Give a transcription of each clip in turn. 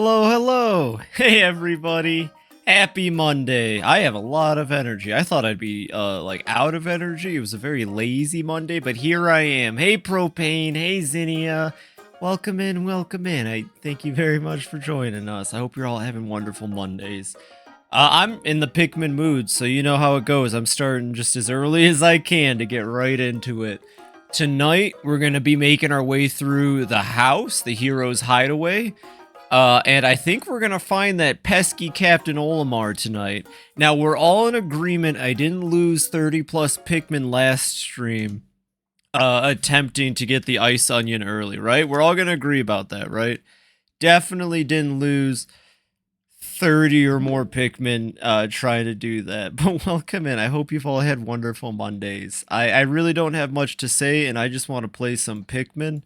Hello, hello! Hey everybody! Happy Monday! I have a lot of energy. I thought I'd be, like, out of energy. It was a very lazy Monday, but here I am. Hey Propane, hey Zinnia! Welcome in, welcome in. I thank you very much for joining us. I hope you're all having wonderful Mondays. I'm in the Pikmin mood, so you know how it goes. I'm starting just as early as I can to get right into it. Tonight, we're gonna be making our way through the house, the hero's hideaway. And I think we're gonna find that pesky Captain Olimar tonight. Now, we're all in agreement I didn't lose 30 plus Pikmin last stream, attempting to get the Ice Onion early, right? We're all gonna agree about that, right? Definitely didn't lose 30 or more Pikmin, trying to do that. But welcome in. I hope you've all had wonderful Mondays. I really don't have much to say, and I just want to play some Pikmin.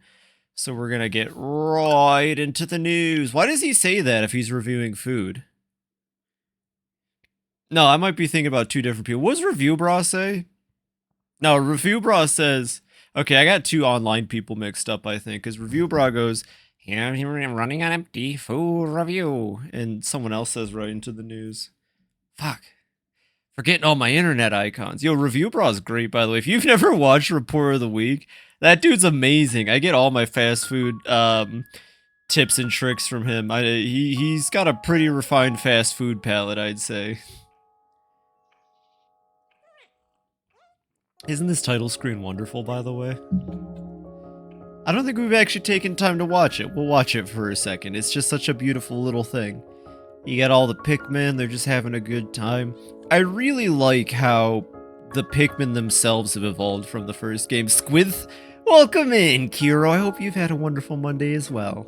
So we're gonna get right into the news. Why does he say that if he's reviewing food? No, I might be thinking about two different people. What does Review Bra say? No, Review Bra says... Okay, I got two online people mixed up, I think. Because Review Bra goes, "Here I'm running on empty, food review." And someone else says right into the news. Fuck. Forgetting all my internet icons. Yo, Review Bra is great, by the way. If you've never watched Report of the Week... That dude's amazing. I get all my fast food tips and tricks from him. He's got a pretty refined fast food palate, I'd say. Isn't this title screen wonderful, by the way? I don't think we've actually taken time to watch it. We'll watch it for a second. It's just such a beautiful little thing. You got all the Pikmin, they're just having a good time. I really like how the Pikmin themselves have evolved from the first game. Squith, welcome in, Kiro. I hope you've had a wonderful Monday as well.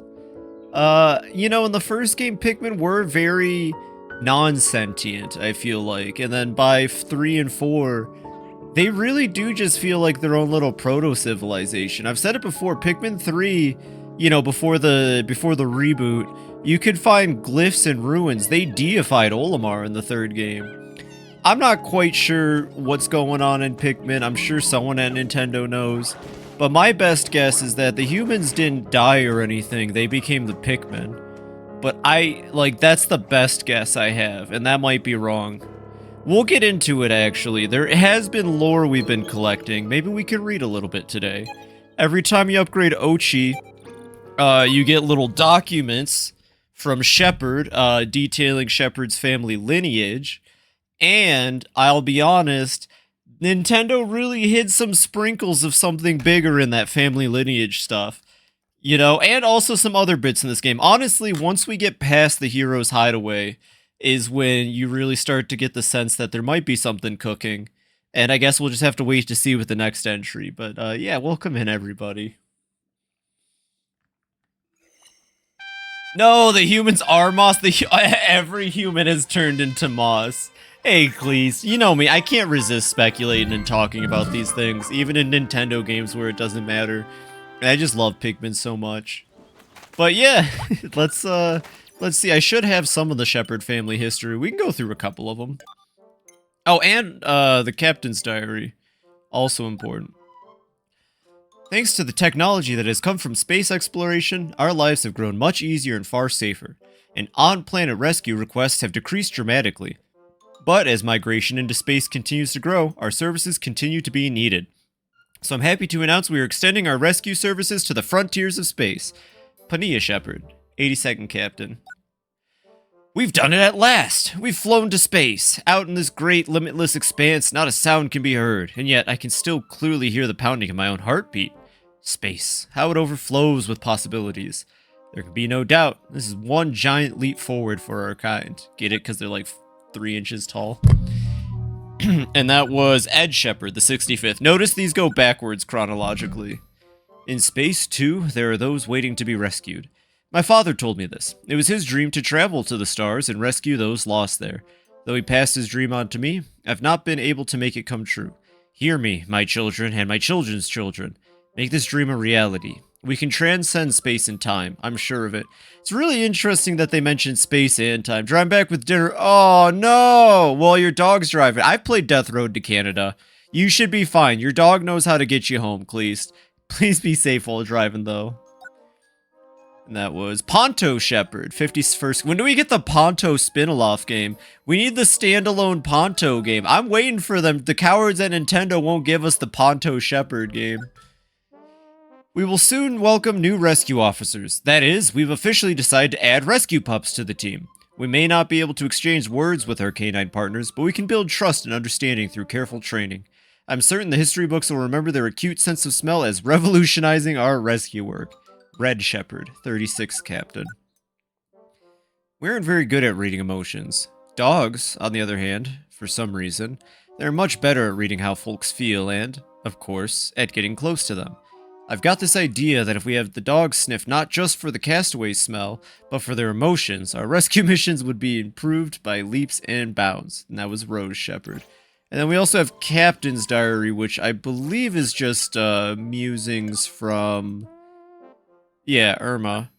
You know, in the first game, Pikmin were very non-sentient, I feel like. And then by 3 and 4, they really do just feel like their own little proto-civilization. I've said it before, Pikmin 3, you know, before the reboot, you could find glyphs and ruins. They deified Olimar in the third game. I'm not quite sure what's going on in Pikmin. I'm sure someone at Nintendo knows. But my best guess is that the humans didn't die or anything. They became the Pikmin. But that's the best guess I have, and that might be wrong. We'll get into it, actually. There has been lore we've been collecting. Maybe we can read a little bit today. Every time you upgrade Ochi, you get little documents from Shepard, detailing Shepard's family lineage. And, I'll be honest, Nintendo really hid some sprinkles of something bigger in that family lineage stuff. You know, and also some other bits in this game. Honestly, once we get past the hero's hideaway is when you really start to get the sense that there might be something cooking. And I guess we'll just have to wait to see with the next entry. But, yeah, welcome in, everybody. No, the humans are moss. Every human has turned into moss. Hey, Cleese, you know me, I can't resist speculating and talking about these things, even in Nintendo games where it doesn't matter. I just love Pikmin so much. But yeah, let's see, I should have some of the Shepard family history. We can go through a couple of them. Oh, and the Captain's Diary, also important. Thanks to the technology that has come from space exploration, our lives have grown much easier and far safer, and on-planet rescue requests have decreased dramatically. But as migration into space continues to grow, our services continue to be needed. So I'm happy to announce we are extending our rescue services to the frontiers of space. Pania Shepard, 82nd Captain. We've done it at last! We've flown to space! Out in this great, limitless expanse, not a sound can be heard, and yet I can still clearly hear the pounding of my own heartbeat. Space. How it overflows with possibilities. There can be no doubt, this is one giant leap forward for our kind. Get it? Because they're like 3 inches tall. And that was Ed Shepard, the 65th. Notice these go backwards chronologically. In space, too, there are those waiting to be rescued. My father told me this. It was his dream to travel to the stars and rescue those lost there. Though he passed his dream on to me, I've not been able to make it come true. Hear me, my children and my children's children. Make this dream a reality. We can transcend space and time, I'm sure of it. It's really interesting that they mentioned space and time. Driving back with dinner. Oh, no! Well, your dog's driving. I've played Death Road to Canada. You should be fine. Your dog knows how to get you home, please. Please be safe while driving, though. And that was Ponto Shepherd, 51st. When do we get the Ponto spin-off game? We need the standalone Ponto game. I'm waiting for them. The cowards at Nintendo won't give us the Ponto Shepherd game. We will soon welcome new rescue officers. That is, we've officially decided to add rescue pups to the team. We may not be able to exchange words with our canine partners, but we can build trust and understanding through careful training. I'm certain the history books will remember their acute sense of smell as revolutionizing our rescue work. Red Shepherd, 36th Captain. We aren't very good at reading emotions. Dogs, on the other hand, for some reason, they're much better at reading how folks feel and, of course, at getting close to them. I've got this idea that if we have the dogs sniff not just for the castaway smell, but for their emotions, our rescue missions would be improved by leaps and bounds. And that was Rose Shepherd. And then we also have Captain's Diary, which I believe is just musings from... yeah, Irma.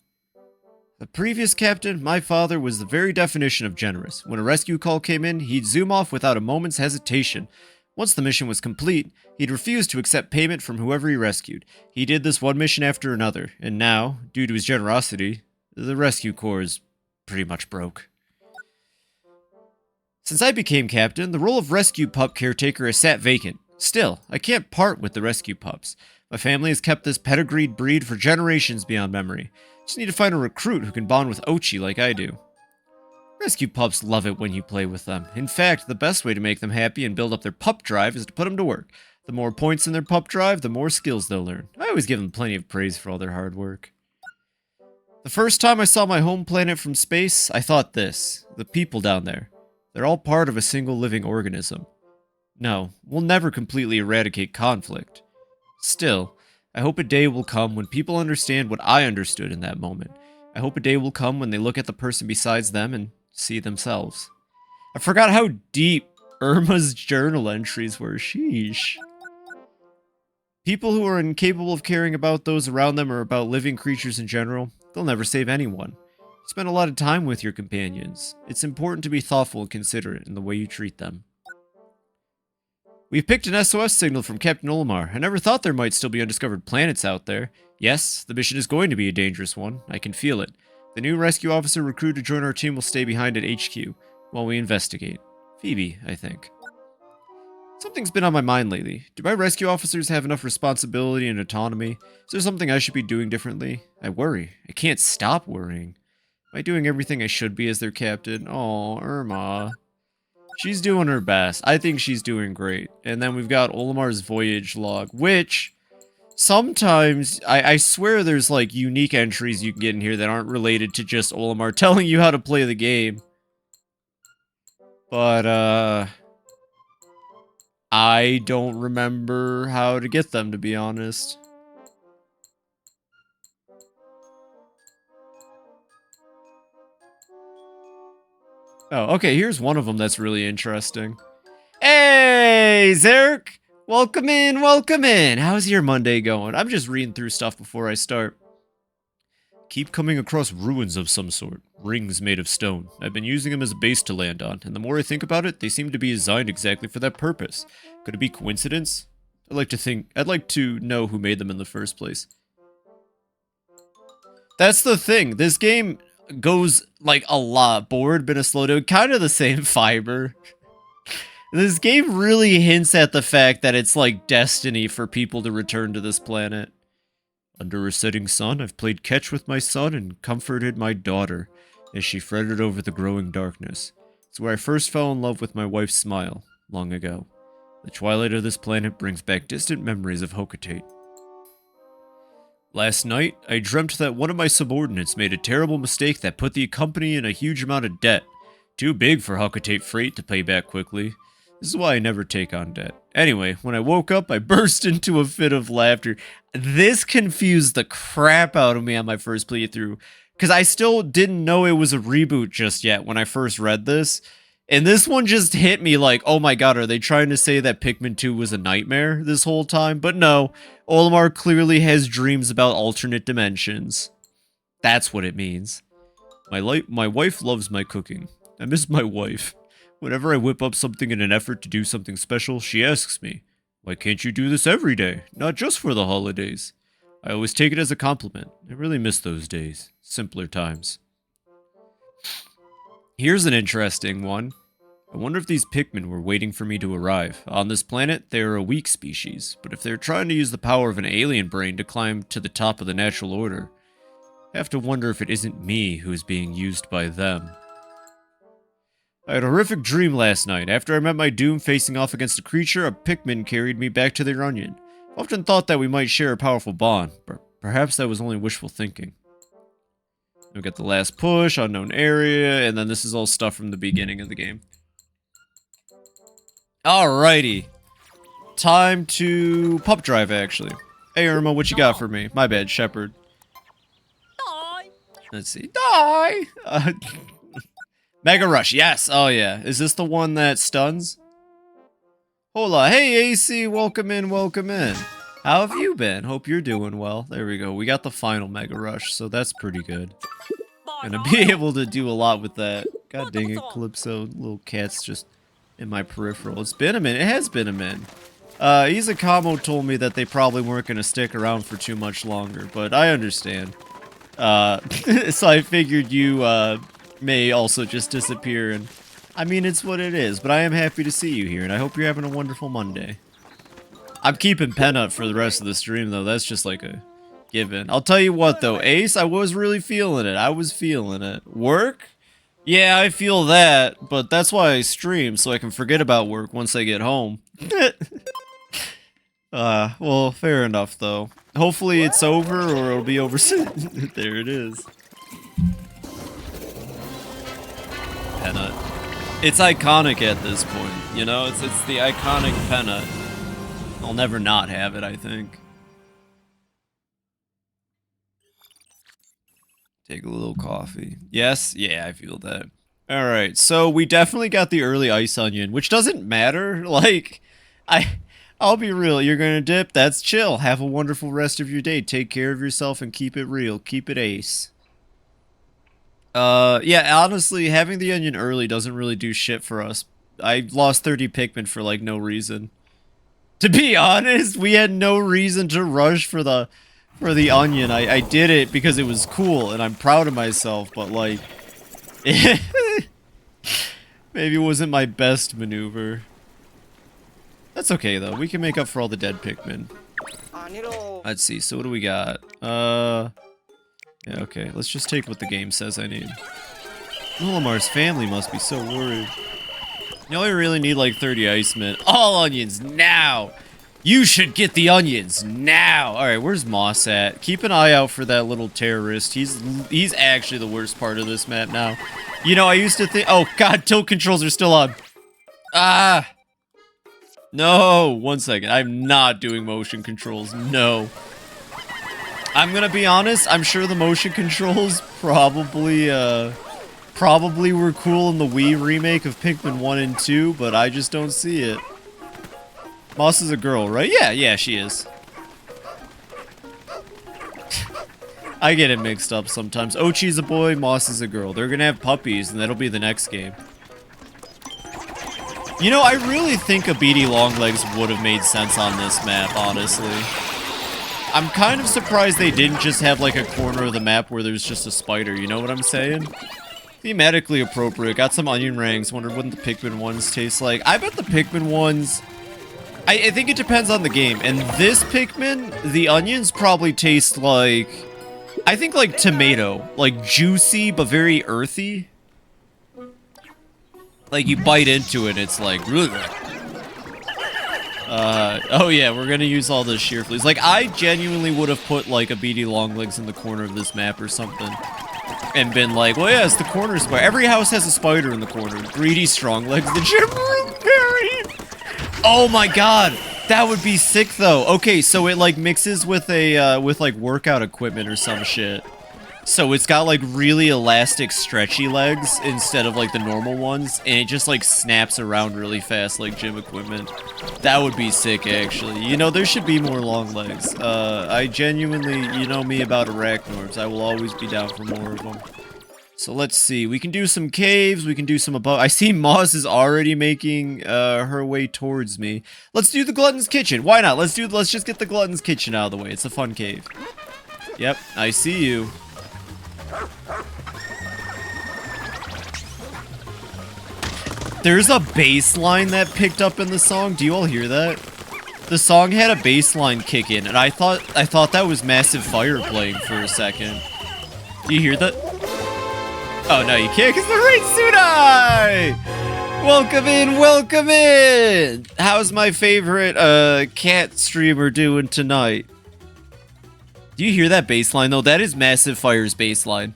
The previous captain, my father, was the very definition of generous. When a rescue call came in, he'd zoom off without a moment's hesitation. Once the mission was complete, he'd refuse to accept payment from whoever he rescued. He did this one mission after another, and now, due to his generosity, the rescue corps is pretty much broke. Since I became captain, the role of rescue pup caretaker has sat vacant. Still, I can't part with the rescue pups. My family has kept this pedigreed breed for generations beyond memory. Just need to find a recruit who can bond with Ochi like I do. Rescue pups love it when you play with them. In fact, the best way to make them happy and build up their pup drive is to put them to work. The more points in their pup drive, the more skills they'll learn. I always give them plenty of praise for all their hard work. The first time I saw my home planet from space, I thought this. The people down there. They're all part of a single living organism. No, we'll never completely eradicate conflict. Still, I hope a day will come when people understand what I understood in that moment. I hope a day will come when they look at the person besides them and see themselves. I forgot how deep Irma's journal entries were. Sheesh. People who are incapable of caring about those around them or about living creatures in general, they'll never save anyone. You spend a lot of time with your companions. It's important to be thoughtful and considerate in the way you treat them. We've picked an SOS signal from Captain Olimar. I never thought there might still be undiscovered planets out there. Yes, the mission is going to be a dangerous one. I can feel it. The new rescue officer recruited to join our team will stay behind at HQ while we investigate. Phoebe, I think. Something's been on my mind lately. Do my rescue officers have enough responsibility and autonomy? Is there something I should be doing differently? I worry. I can't stop worrying. Am I doing everything I should be as their captain? Oh, Irma. She's doing her best. I think she's doing great. And then we've got Olimar's voyage log, which sometimes, I swear there's like unique entries you can get in here that aren't related to just Olimar telling you how to play the game. But, I don't remember how to get them, to be honest. Oh, okay, here's one of them that's really interesting. Hey, Zerk! Welcome in, welcome in! How's your Monday going? I'm just reading through stuff before I start. Keep coming across ruins of some sort. Rings made of stone. I've been using them as a base to land on, and the more I think about it, they seem to be designed exactly for that purpose. Could it be coincidence? I'd like to know who made them in the first place. That's the thing. This game goes like a lot. Bored, been a slow down, kind of the same fiber. This game really hints at the fact that it's like destiny for people to return to this planet. Under a setting sun, I've played catch with my son and comforted my daughter as she fretted over the growing darkness. It's where I first fell in love with my wife's smile, long ago. The twilight of this planet brings back distant memories of Hocotate. Last night, I dreamt that one of my subordinates made a terrible mistake that put the company in a huge amount of debt. Too big for Hocotate Freight to pay back quickly. This is why I never take on debt. Anyway, when I woke up, I burst into a fit of laughter. This confused the crap out of me on my first playthrough, because I still didn't know it was a reboot just yet when I first read this. And this one just hit me like, oh my god, are they trying to say that Pikmin 2 was a nightmare this whole time? But no, Olimar clearly has dreams about alternate dimensions. That's what it means. My wife loves my cooking. I miss my wife. Whenever I whip up something in an effort to do something special, she asks me, why can't you do this every day, not just for the holidays? I always take it as a compliment. I really miss those days. Simpler times. Here's an interesting one. I wonder if these Pikmin were waiting for me to arrive. On this planet, they are a weak species, but if they're trying to use the power of an alien brain to climb to the top of the natural order, I have to wonder if it isn't me who is being used by them. I had a horrific dream last night. After I met my doom facing off against a creature, a Pikmin carried me back to their onion. I often thought that we might share a powerful bond, but perhaps that was only wishful thinking. We got the last push, unknown area, and then this is all stuff from the beginning of the game. Alrighty. Time to pup drive, actually. Hey, Irma, what you got for me? My bad, Shepherd. Die. Let's see. Die! Mega Rush, yes! Oh, yeah. Is this the one that stuns? Hola. Hey, AC, welcome in, welcome in. How have you been? Hope you're doing well. There we go. We got the final Mega Rush, so that's pretty good. Gonna be able to do a lot with that. God dang it, Calypso. Little cat's just in my peripheral. It's been a minute. It has been a minute. Izakamo told me that they probably weren't going to stick around for too much longer, but I understand. So I figured you may also just disappear, and I mean, it's what it is, but I am happy to see you here, and I hope you're having a wonderful Monday. I'm keeping Pen up for the rest of the stream, though. That's just like a given. I'll tell you what, though. Ace, I was really feeling it. I was feeling it. Work? Yeah, I feel that, but that's why I stream, so I can forget about work once I get home. Well, fair enough, though. Hopefully it's over, or it'll be over soon. There it is. Pennant. It's iconic at this point, you know? It's the iconic pennant. I'll never not have it, I think. Take a little coffee. Yes? Yeah, I feel that. Alright, so we definitely got the early ice onion, which doesn't matter. Like, I'll be real. You're gonna dip? That's chill. Have a wonderful rest of your day. Take care of yourself and keep it real. Keep it ace. Yeah, honestly, having the onion early doesn't really do shit for us. I lost 30 Pikmin for, like, no reason. To be honest, we had no reason to rush for the onion. I did it because it was cool, and I'm proud of myself, but, like... maybe it wasn't my best maneuver. That's okay, though. We can make up for all the dead Pikmin. Let's see, so what do we got? Yeah, okay. Let's just take what the game says I need. Olimar's family must be so worried. You know, I really need like 30 ice mint. All onions, now! You should get the onions, now! Alright, where's Moss at? Keep an eye out for that little terrorist. He's actually the worst part of this map now. You know, I used to think... Oh, God, tilt controls are still on. Ah! No! 1 second. I'm not doing motion controls. No. I'm gonna be honest, I'm sure the motion controls probably were cool in the Wii remake of Pikmin 1 and 2, but I just don't see it. Moss is a girl, right? Yeah, she is. I get it mixed up sometimes. Ochi's a boy, Moss is a girl. They're gonna have puppies, and that'll be the next game. You know, I really think a BD Longlegs would have made sense on this map, honestly. I'm kind of surprised they didn't just have like a corner of the map where there's just a spider, you know what I'm saying? Thematically appropriate. Got some onion rings. Wondered what the Pikmin ones taste like. I bet the Pikmin ones... I think it depends on the game. And this Pikmin, the onions probably taste like... I think like tomato. Like juicy, but very earthy. Like you bite into it, it's like... oh yeah, we're gonna use all the sheer fleas. Like, I genuinely would have put, like, a BD Longlegs in the corner of this map or something. And been like, well, yeah, it's the corner spider. Every house has a spider in the corner. Greedy Stronglegs, the Gym Room Berry! Oh my god! That would be sick, though. Okay, so it, like, mixes with a, like, workout equipment or some shit. So it's got, like, really elastic, stretchy legs instead of, like, the normal ones. And it just, like, snaps around really fast like gym equipment. That would be sick, actually. You know, there should be more long legs. I genuinely, you know me about arachnords. I will always be down for more of them. So let's see. We can do some caves. We can do some above. I see Moss is already making her way towards me. Let's do the Glutton's Kitchen. Why not? Let's just get the Glutton's Kitchen out of the way. It's a fun cave. Yep, I see you. There's a bass line that picked up in the song. Do you all hear that? The song had a bass line kick in, and I thought that was Massive Fire playing for a second. Do you hear that? Oh no, you can't, because the raid Sunai! Welcome in, welcome in! How's my favorite cat streamer doing tonight? Do you hear that bass line though? That is Massive Fire's bass line.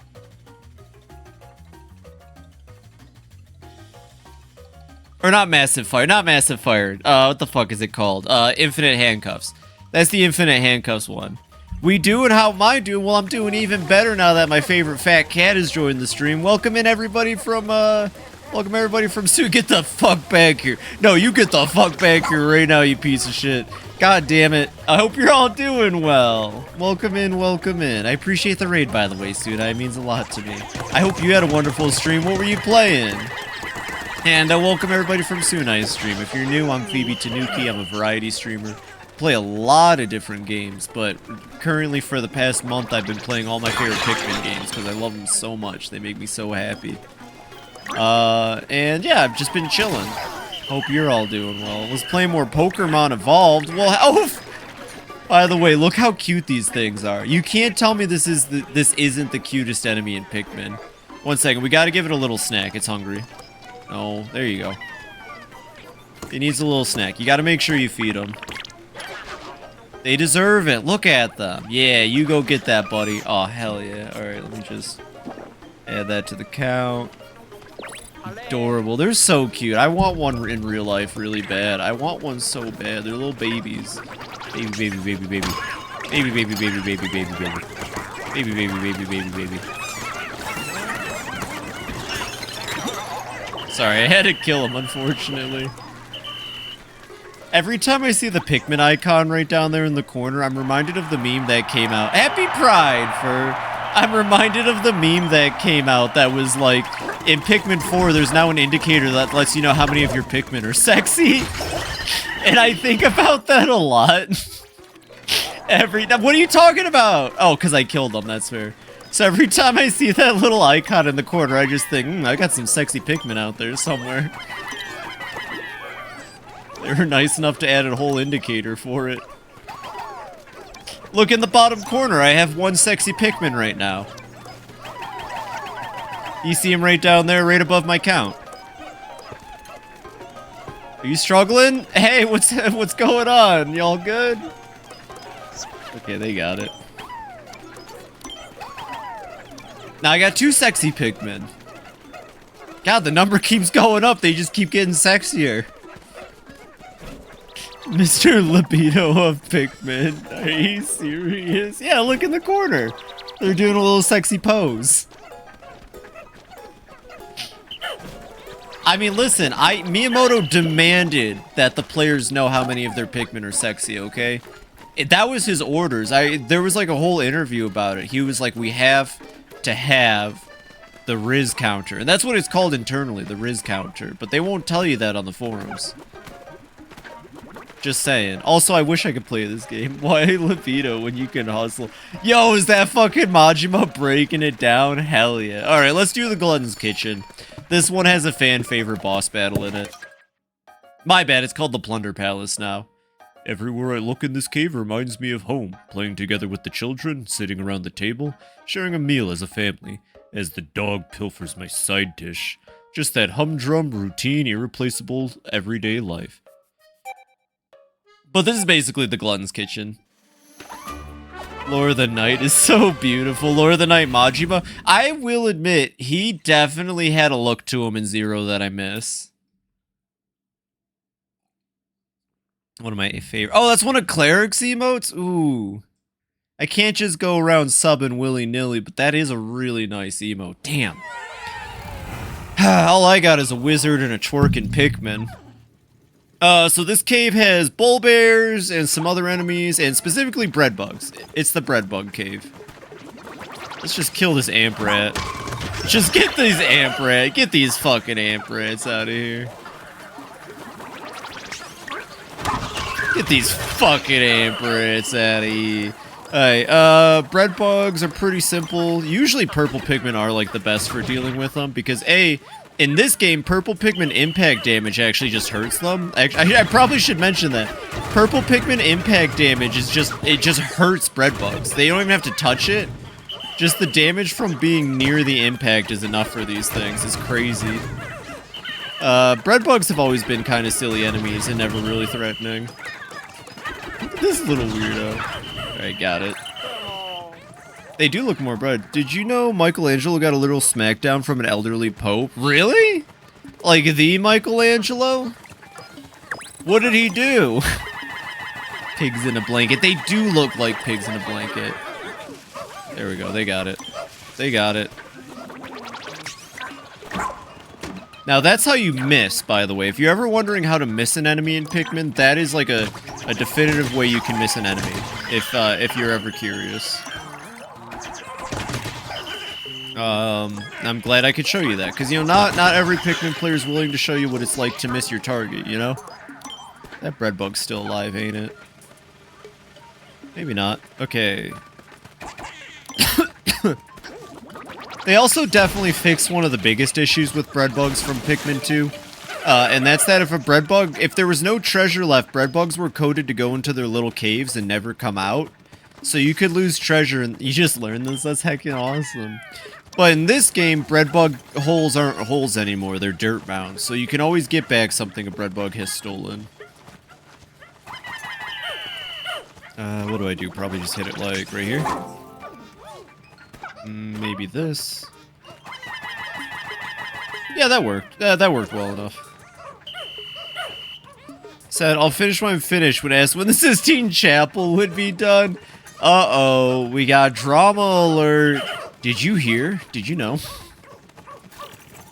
Or not Massive Fire, not Massive Fire. What the fuck is it called? Infinite Handcuffs. That's the Infinite Handcuffs one. We doing how am I doing? Well, I'm doing even better now that my favorite fat cat has joined the stream. Welcome in everybody from, Sue. Get the fuck back here. No, you get the fuck back here right now, you piece of shit. God damn it. I hope you're all doing well. Welcome in, welcome in. I appreciate the raid, by the way, Sunai. It means a lot to me. I hope you had a wonderful stream. What were you playing? And welcome everybody from Sunai's stream. If you're new, I'm FibiTanuki. I'm a variety streamer. Play a lot of different games, but currently for the past month, I've been playing all my favorite Pikmin games because I love them so much. They make me so happy. And yeah, I've just been chilling. Hope you're all doing well. Let's play more Pokemon Evolved. Well, oh, by the way, look how cute these things are. You can't tell me this isn't the cutest enemy in Pikmin. 1 second, we gotta give it a little snack. It's hungry. Oh, there you go. It needs a little snack. You gotta make sure you feed them. They deserve it. Look at them. Yeah, you go get that, buddy. Oh, hell yeah. Alright, let me just add that to the count. Adorable. They're so cute. I want one in real life really bad. I want one so bad. They're little babies. Baby, baby, baby, baby. Baby, baby, baby, baby, baby, baby. Baby, baby, baby, baby, baby. Sorry, I had to kill him, unfortunately. Every time I see the Pikmin icon right down there in the corner, I'm reminded of the meme that came out. Happy Pride for... I'm reminded of the meme that came out that was like, in Pikmin 4, there's now an indicator that lets you know how many of your Pikmin are sexy. And I think about that a lot. What are you talking about? Oh, because I killed them, that's fair. So every time I see that little icon in the corner, I just think, I got some sexy Pikmin out there somewhere. They were nice enough to add a whole indicator for it. Look in the bottom corner, I have one sexy Pikmin right now. You see him right down there, right above my count. Are you struggling? Hey, what's going on? Y'all good? Okay, they got it. Now I got 2 sexy Pikmin. God, the number keeps going up. They just keep getting sexier. Mr. Libido of Pikmin. Are you serious? Yeah, look in the corner. They're doing a little sexy pose. I mean, listen, Miyamoto demanded that the players know how many of their Pikmin are sexy, okay? That was his orders. There was like a whole interview about it. He was like, we have to have the Riz counter. And that's what it's called internally, the Riz counter. But they won't tell you that on the forums. Just saying. Also, I wish I could play this game. Why Libido when you can hustle? Yo, is that fucking Majima breaking it down? Hell yeah. Alright, let's do the Glutton's Kitchen. This one has a fan favorite boss battle in it. My bad, it's called the Plunder Palace now. Everywhere I look in this cave reminds me of home, playing together with the children, sitting around the table, sharing a meal as a family, as the dog pilfers my side dish. Just that humdrum, routine, irreplaceable, everyday life. But this is basically the Glutton's Kitchen. Lore of the Night is so beautiful. Lore of the Night Majima. I will admit, he definitely had a look to him in Zero that I miss. One of my favorite. Oh, that's one of Cleric's emotes? Ooh. I can't just go around subbing willy-nilly, but that is a really nice emote. Damn. All I got is a wizard and a twerking Pikmin. So this cave has bull bears and some other enemies, and specifically bread bugs. It's the bread bug cave. Let's just kill this amp rat. Just get these amp rat. Get these fucking amp rats out of here. Get these fucking amp rats out of here. Alright, bread bugs are pretty simple. Usually purple pigmen are like the best for dealing with them because in this game, purple pigmen impact damage actually just hurts them. I probably should mention that. Purple pigmen impact damage is it just hurts bread bugs. They don't even have to touch it. Just the damage from being near the impact is enough for these things. It's crazy. Bread bugs have always been kind of silly enemies and never really threatening. This little weirdo. Alright, got it. They do look more bread. Did you know Michelangelo got a little smackdown from an elderly pope? Really? Like the Michelangelo? What did he do? Pigs in a blanket. They do look like pigs in a blanket. There we go. They got it. They got it. Now that's how you miss, by the way. If you're ever wondering how to miss an enemy in Pikmin, that is like a definitive way you can miss an enemy. If you're ever curious. I'm glad I could show you that, because, you know, not every Pikmin player is willing to show you what it's like to miss your target, you know? That bread bug's still alive, ain't it? Maybe not. Okay. They also definitely fixed one of the biggest issues with bread bugs from Pikmin 2. And that's that if there was no treasure left, bread bugs were coded to go into their little caves and never come out. So you could lose treasure, and you just learned this. That's heckin' awesome. But in this game, bread bug holes aren't holes anymore. They're dirt bound. So you can always get back something a bread bug has stolen. What do I do? Probably just hit it like right here. Maybe this. Yeah, that worked. That worked well enough. Said, I'll finish when I'm finished. Would ask when the Sistine Chapel would be done. Uh-oh, we got drama alert. Did you hear? Did you know?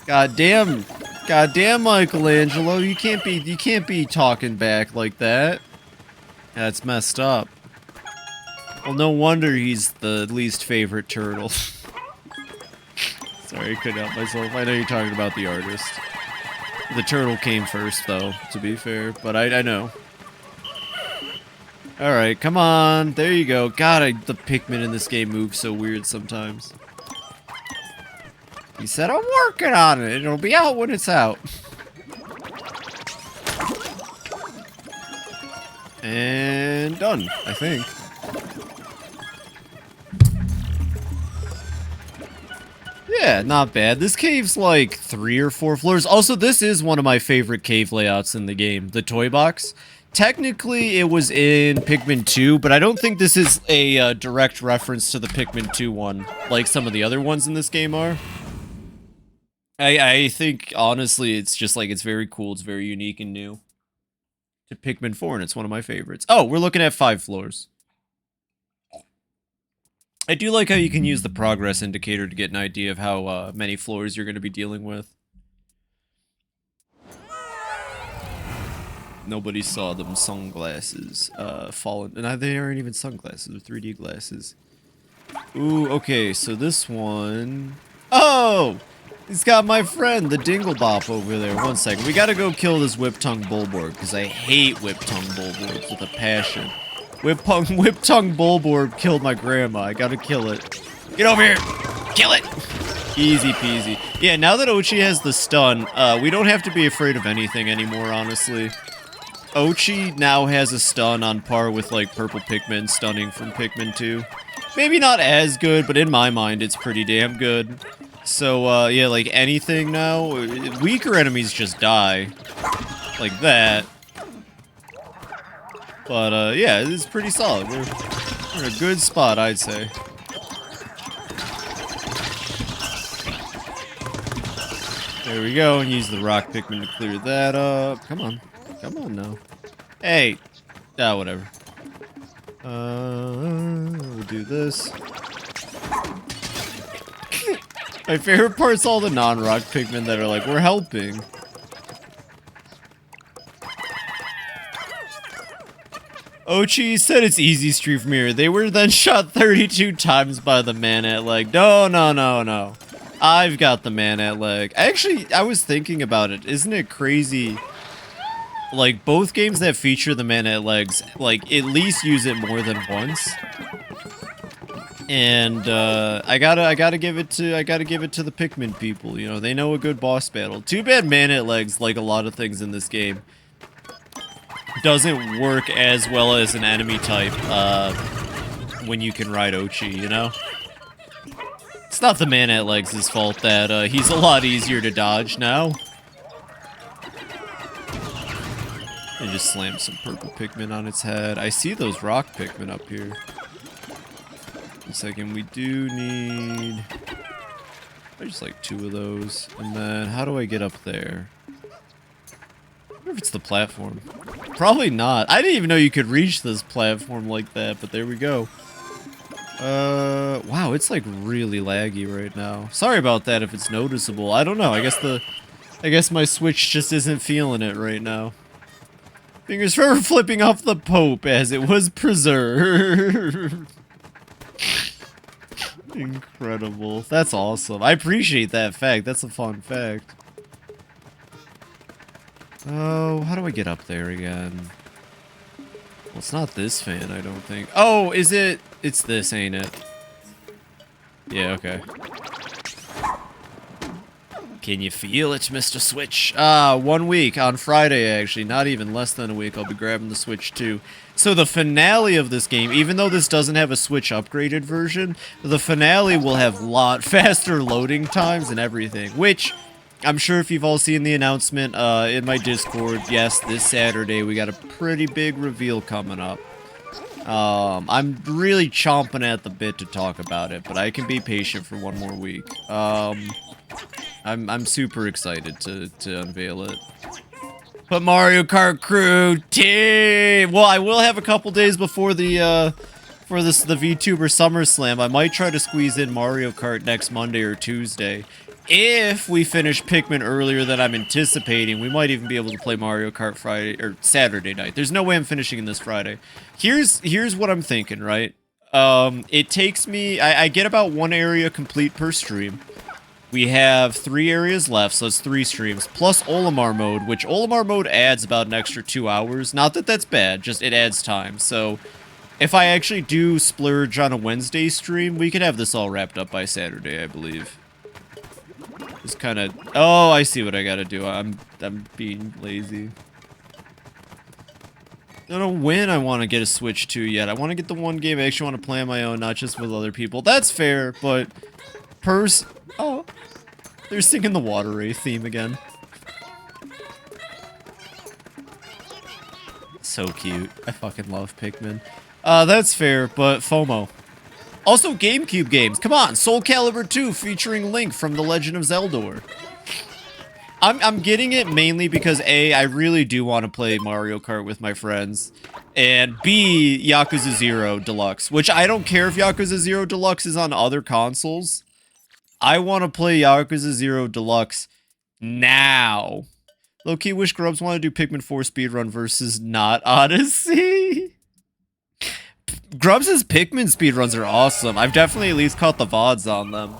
Goddamn Michelangelo, you can't be talking back like that. That's messed up. Well, no wonder he's the least favorite turtle. Sorry, I couldn't help myself. I know you're talking about the artist. The turtle came first, though, to be fair, but I know. Alright, come on. There you go. God, the Pikmin in this game move so weird sometimes. He said, I'm working on it. It'll be out when it's out. And done, I think. Yeah, not bad. This cave's like 3 or 4 floors. Also, this is one of my favorite cave layouts in the game, the toy box. Technically, it was in Pikmin 2, but I don't think this is a direct reference to the Pikmin 2 one, like some of the other ones in this game are. I think, honestly, it's just like, it's very cool, it's very unique and new to Pikmin 4, and it's one of my favorites. Oh, we're looking at 5 floors. I do like how you can use the progress indicator to get an idea of how many floors you're going to be dealing with. Nobody saw them sunglasses fallen. And they aren't even sunglasses, they're 3D glasses. Ooh, okay, so this one... Oh! He's got my friend, the Dinglebop, over there. One second. We gotta go kill this Whip-Tongue Bulborb, because I hate Whip-Tongue Bulborbs with a passion. Whip-Tongue Bulborb killed my grandma. I gotta kill it. Get over here! Kill it! Easy peasy. Yeah, now that Ochi has the stun, we don't have to be afraid of anything anymore, honestly. Ochi now has a stun on par with, like, Purple Pikmin stunning from Pikmin 2. Maybe not as good, but in my mind, it's pretty damn good. So, yeah, like, anything now, weaker enemies just die. Like that. But, yeah, it's pretty solid. We're in a good spot, I'd say. There we go, and use the rock Pikmin to clear that up. Come on. Come on now. Hey! Ah, whatever. We'll do this. My favorite part's all the non-rock Pikmin that are like, we're helping. Ochi said it's easy street from here. They were then shot 32 times by the man at leg. No, no, no, no. I've got the man at leg. Actually, I was thinking about it. Isn't it crazy? Like, both games that feature the man at legs, like, at least use it more than once. And I gotta give it to the Pikmin people. You know, they know a good boss battle. Too bad Man-at Legs, like a lot of things in this game, doesn't work as well as an enemy type when you can ride Ochi, you know? It's not the Man-at Legs' fault that he's a lot easier to dodge now. I just slammed some purple Pikmin on its head. I see those rock Pikmin up here. A second, we do need... I just like 2 of those. And then, how do I get up there? I wonder if it's the platform. Probably not. I didn't even know you could reach this platform like that, but there we go. Wow, it's like really laggy right now. Sorry about that if it's noticeable. I don't know. I guess my Switch just isn't feeling it right now. Fingers for flipping off the Pope as it was preserved. Incredible. That's awesome. I appreciate that fact. That's a fun fact. Oh, how do I get up there again? Well, it's not this fan, I don't think. Oh, is it? It's this, ain't it? Yeah, okay. Can you feel it, Mr. Switch? 1 week on Friday, actually. Not even less than a week. I'll be grabbing the Switch too. So the finale of this game, even though this doesn't have a Switch upgraded version, the finale will have lot faster loading times and everything. Which, I'm sure if you've all seen the announcement in my Discord, yes, this Saturday we got a pretty big reveal coming up. I'm really chomping at the bit to talk about it, but I can be patient for 1 more week. I'm super excited to unveil it. But Mario Kart Crew team. Well, I will have a couple days before the VTuber SummerSlam. I might try to squeeze in Mario Kart next Monday or Tuesday. If we finish Pikmin earlier than I'm anticipating, we might even be able to play Mario Kart Friday or Saturday night. There's no way I'm finishing in this Friday. Here's what I'm thinking, right? It takes me I get about 1 area complete per stream. We have 3 areas left, so it's 3 streams, plus Olimar mode, which Olimar mode adds about an extra 2 hours. Not that that's bad, just it adds time. So if I actually do splurge on a Wednesday stream, we could have this all wrapped up by Saturday, I believe. Just kind of... Oh, I see what I gotta do. I'm being lazy. I don't know when I want to get a Switch 2 yet. I want to get the one game I actually want to play on my own, not just with other people. That's fair, but... Oh, they're singing the Water Wraith theme again. So cute. I fucking love Pikmin. That's fair, but FOMO. Also, GameCube games. Come on, Soul Calibur 2 featuring Link from The Legend of Zelda. I'm getting it mainly because A, I really do want to play Mario Kart with my friends, and B, Yakuza 0 Deluxe, which I don't care if Yakuza 0 Deluxe is on other consoles. I want to play Yakuza 0 Deluxe now. Low-key wish Grubs want to do Pikmin 4 speedrun versus not Odyssey. Grubs' Pikmin speedruns are awesome. I've definitely at least caught the VODs on them.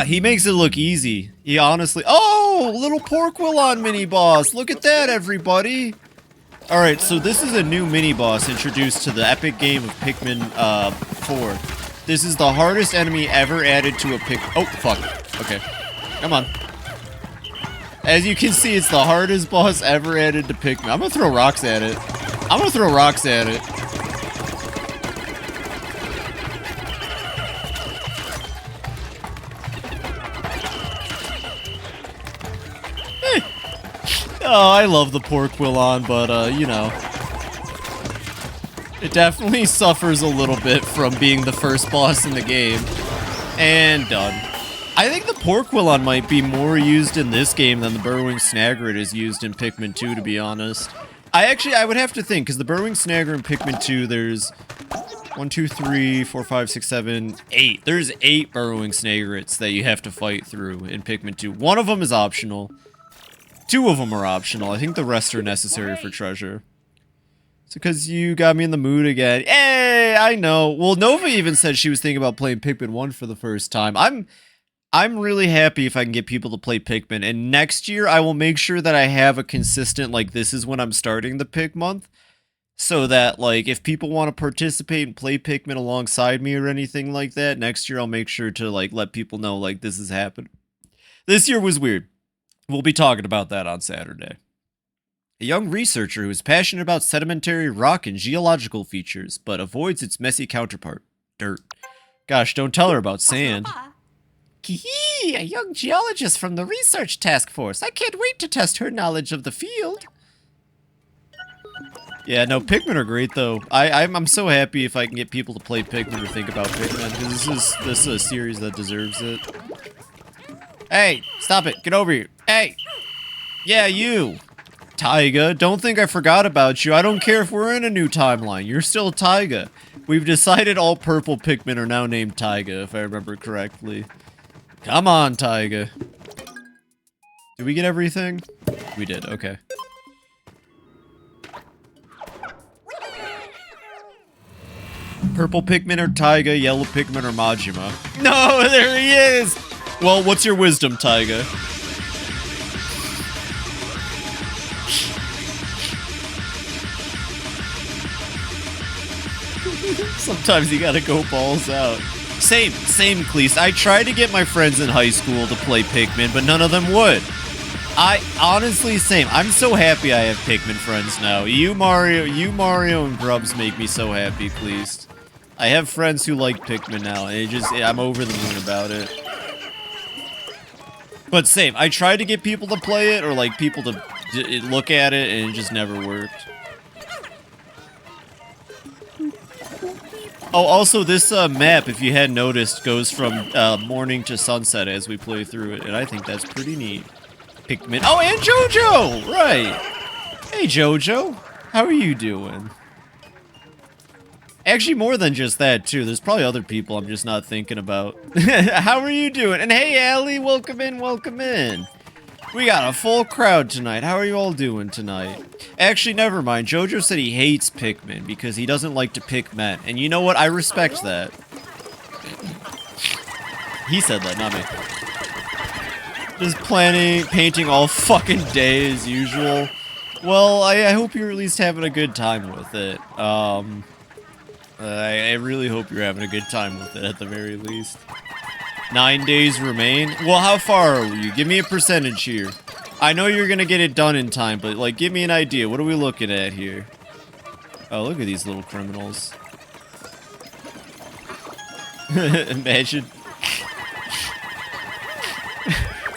He makes it look easy. He honestly... Oh! Little Porkwillon mini-boss! Look at that, everybody! Alright, so this is a new mini-boss introduced to the epic game of Pikmin 4. This is the hardest enemy ever added to a Oh, fuck. Okay. Come on. As you can see, it's the hardest boss ever added to Pikmin. I'm gonna throw rocks at it. I'm gonna throw rocks at it. Oh, I love the Porkwillon, but, you know. It definitely suffers a little bit from being the first boss in the game. And done. I think the Porkwillon might be more used in this game than the Burrowing Snaggerit is used in Pikmin 2, to be honest. I would have to think, because the Burrowing Snagger in Pikmin 2, there's 1, 2, 3, 4, 5, 6, 7, 8. There's 8 Burrowing Snaggerits that you have to fight through in Pikmin 2. One of them is optional. 2 of them are optional. I think the rest are necessary for treasure. It's because you got me in the mood again. Hey, I know. Well, Nova even said she was thinking about playing Pikmin 1 for the first time. I'm really happy if I can get people to play Pikmin, and next year I will make sure that I have a consistent, like, this is when I'm starting the Pikmonth, so that, like, if people want to participate and play Pikmin alongside me or anything like that, next year I'll make sure to, like, let people know, like, this has happened. This year was weird. We'll be talking about that on Saturday. A young researcher who is passionate about sedimentary rock and geological features, but avoids its messy counterpart, dirt. Gosh, don't tell her about sand. Kee, a young geologist from the research task force. I can't wait to test her knowledge of the field. Yeah, no, Pikmin are great though. I'm so happy if I can get people to play Pikmin or think about Pikmin, because this is a series that deserves it. Hey, stop it! Get over here! Hey, yeah, you, Taiga. Don't think I forgot about you. I don't care if we're in a new timeline. You're still Taiga. We've decided all purple Pikmin are now named Taiga, if I remember correctly. Come on, Taiga. Did we get everything? We did. Okay. Purple Pikmin or Taiga, yellow Pikmin or Majima. No, there he is! Well, what's your wisdom, Taiga? Sometimes you gotta go balls out. Same, Cleese. I tried to get my friends in high school to play Pikmin, but none of them would. Honestly, same. I'm so happy I have Pikmin friends now. You, Mario, and Grubs make me so happy, Cleese. I have friends who like Pikmin now, and I'm over the moon about it. But same, I tried to get people to play it, or like people to look at it, and it just never worked. Oh, also this map, if you hadn't noticed, goes from morning to sunset as we play through it, and I think that's pretty neat. Pikmin. Oh, and JoJo! Right! Hey, JoJo. How are you doing? Actually, more than just that, too. There's probably other people I'm just not thinking about. How are you doing? And hey, Allie, welcome in, welcome in. We got a full crowd tonight. How are you all doing tonight? Actually, never mind. JoJo said he hates Pikmin because he doesn't like to pick men. And you know what? I respect that. He said that, not me. Just painting all fucking day as usual. Well, I hope you're at least having a good time with it. I really hope you're having a good time with it at the very least. 9 days remain? Well, how far are you? Give me a percentage here. I know you're gonna get it done in time, but, like, give me an idea. What are we looking at here? Oh, look at these little criminals. Imagine...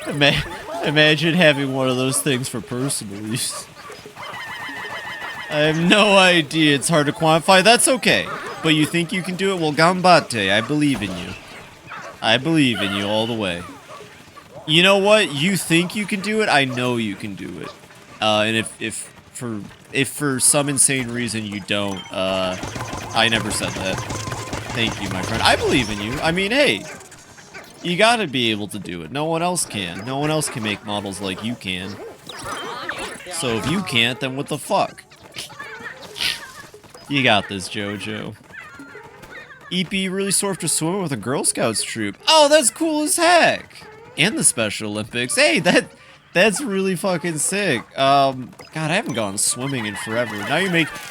Imagine having one of those things for personal use. I have no idea. It's hard to quantify. That's okay. But you think you can do it? Well, gambate. I believe in you. I believe in you all the way. You know what? You think you can do it? I know you can do it. And if for some insane reason you don't, I never said that. Thank you, my friend. I believe in you. I mean, hey, you gotta be able to do it. No one else can. No one else can make models like you can. So if you can't, then what the fuck? You got this, JoJo. EP really sore after swimming with a Girl Scouts troop. Oh, that's cool as heck. And the Special Olympics. Hey, that's really fucking sick. God, I haven't gone swimming in forever. Now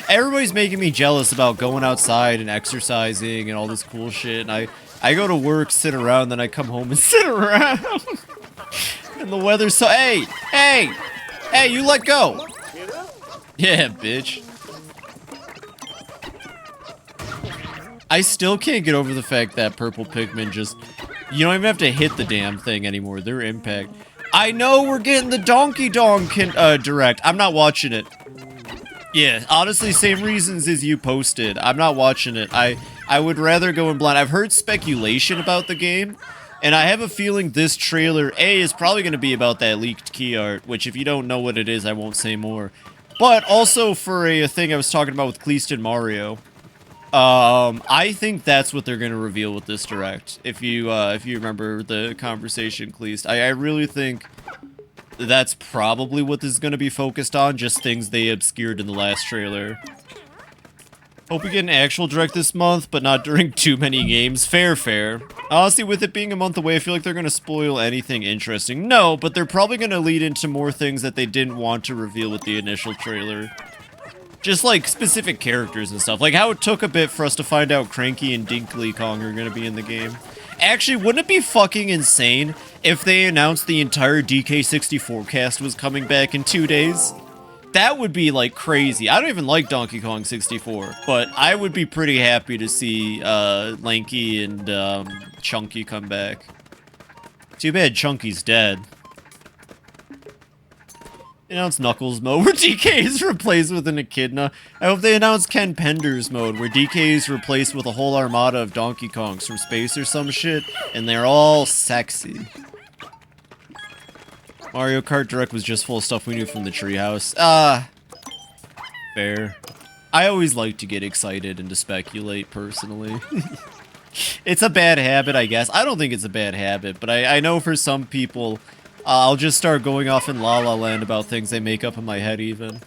everybody's making me jealous about going outside and exercising and all this cool shit. And I go to work, sit around, then I come home and sit around. And the weather's so... Hey, you let go. Yeah, bitch. I still can't get over the fact that purple Pikmin just... You don't even have to hit the damn thing anymore. Their impact. I know we're getting the Donkey Donk direct. I'm not watching it. Yeah, honestly, same reasons as you posted. I'm not watching it. I would rather go in blind. I've heard speculation about the game, and I have a feeling this trailer, A, is probably going to be about that leaked key art, which if you don't know what it is, I won't say more. But also for a thing I was talking about with Cleast and Mario. I think that's what they're going to reveal with this direct. If you remember the conversation, Cleast. I really think that's probably what this is going to be focused on, just things they obscured in the last trailer. Hope we get an actual direct this month, but not during too many games. Fair. Honestly, with it being a month away, I feel like they're going to spoil anything interesting. No, but they're probably going to lead into more things that they didn't want to reveal with the initial trailer. Just like specific characters and stuff. Like how it took a bit for us to find out Cranky and Dinkley Kong are gonna be in the game. Actually, wouldn't it be fucking insane if they announced the entire DK64 cast was coming back in 2 days? That would be like crazy. I don't even like Donkey Kong 64, but I would be pretty happy to see Lanky and Chunky come back. Too bad Chunky's dead. Announce Knuckles mode where DK is replaced with an Echidna. I hope they announce Ken Penders mode where DK is replaced with a whole armada of Donkey Kongs from space or some shit, and they're all sexy. Mario Kart Direct was just full of stuff we knew from the treehouse. Fair. I always like to get excited and to speculate, personally. It's a bad habit, I guess. I don't think it's a bad habit, but I know for some people... I'll just start going off in La La Land about things they make up in my head, even.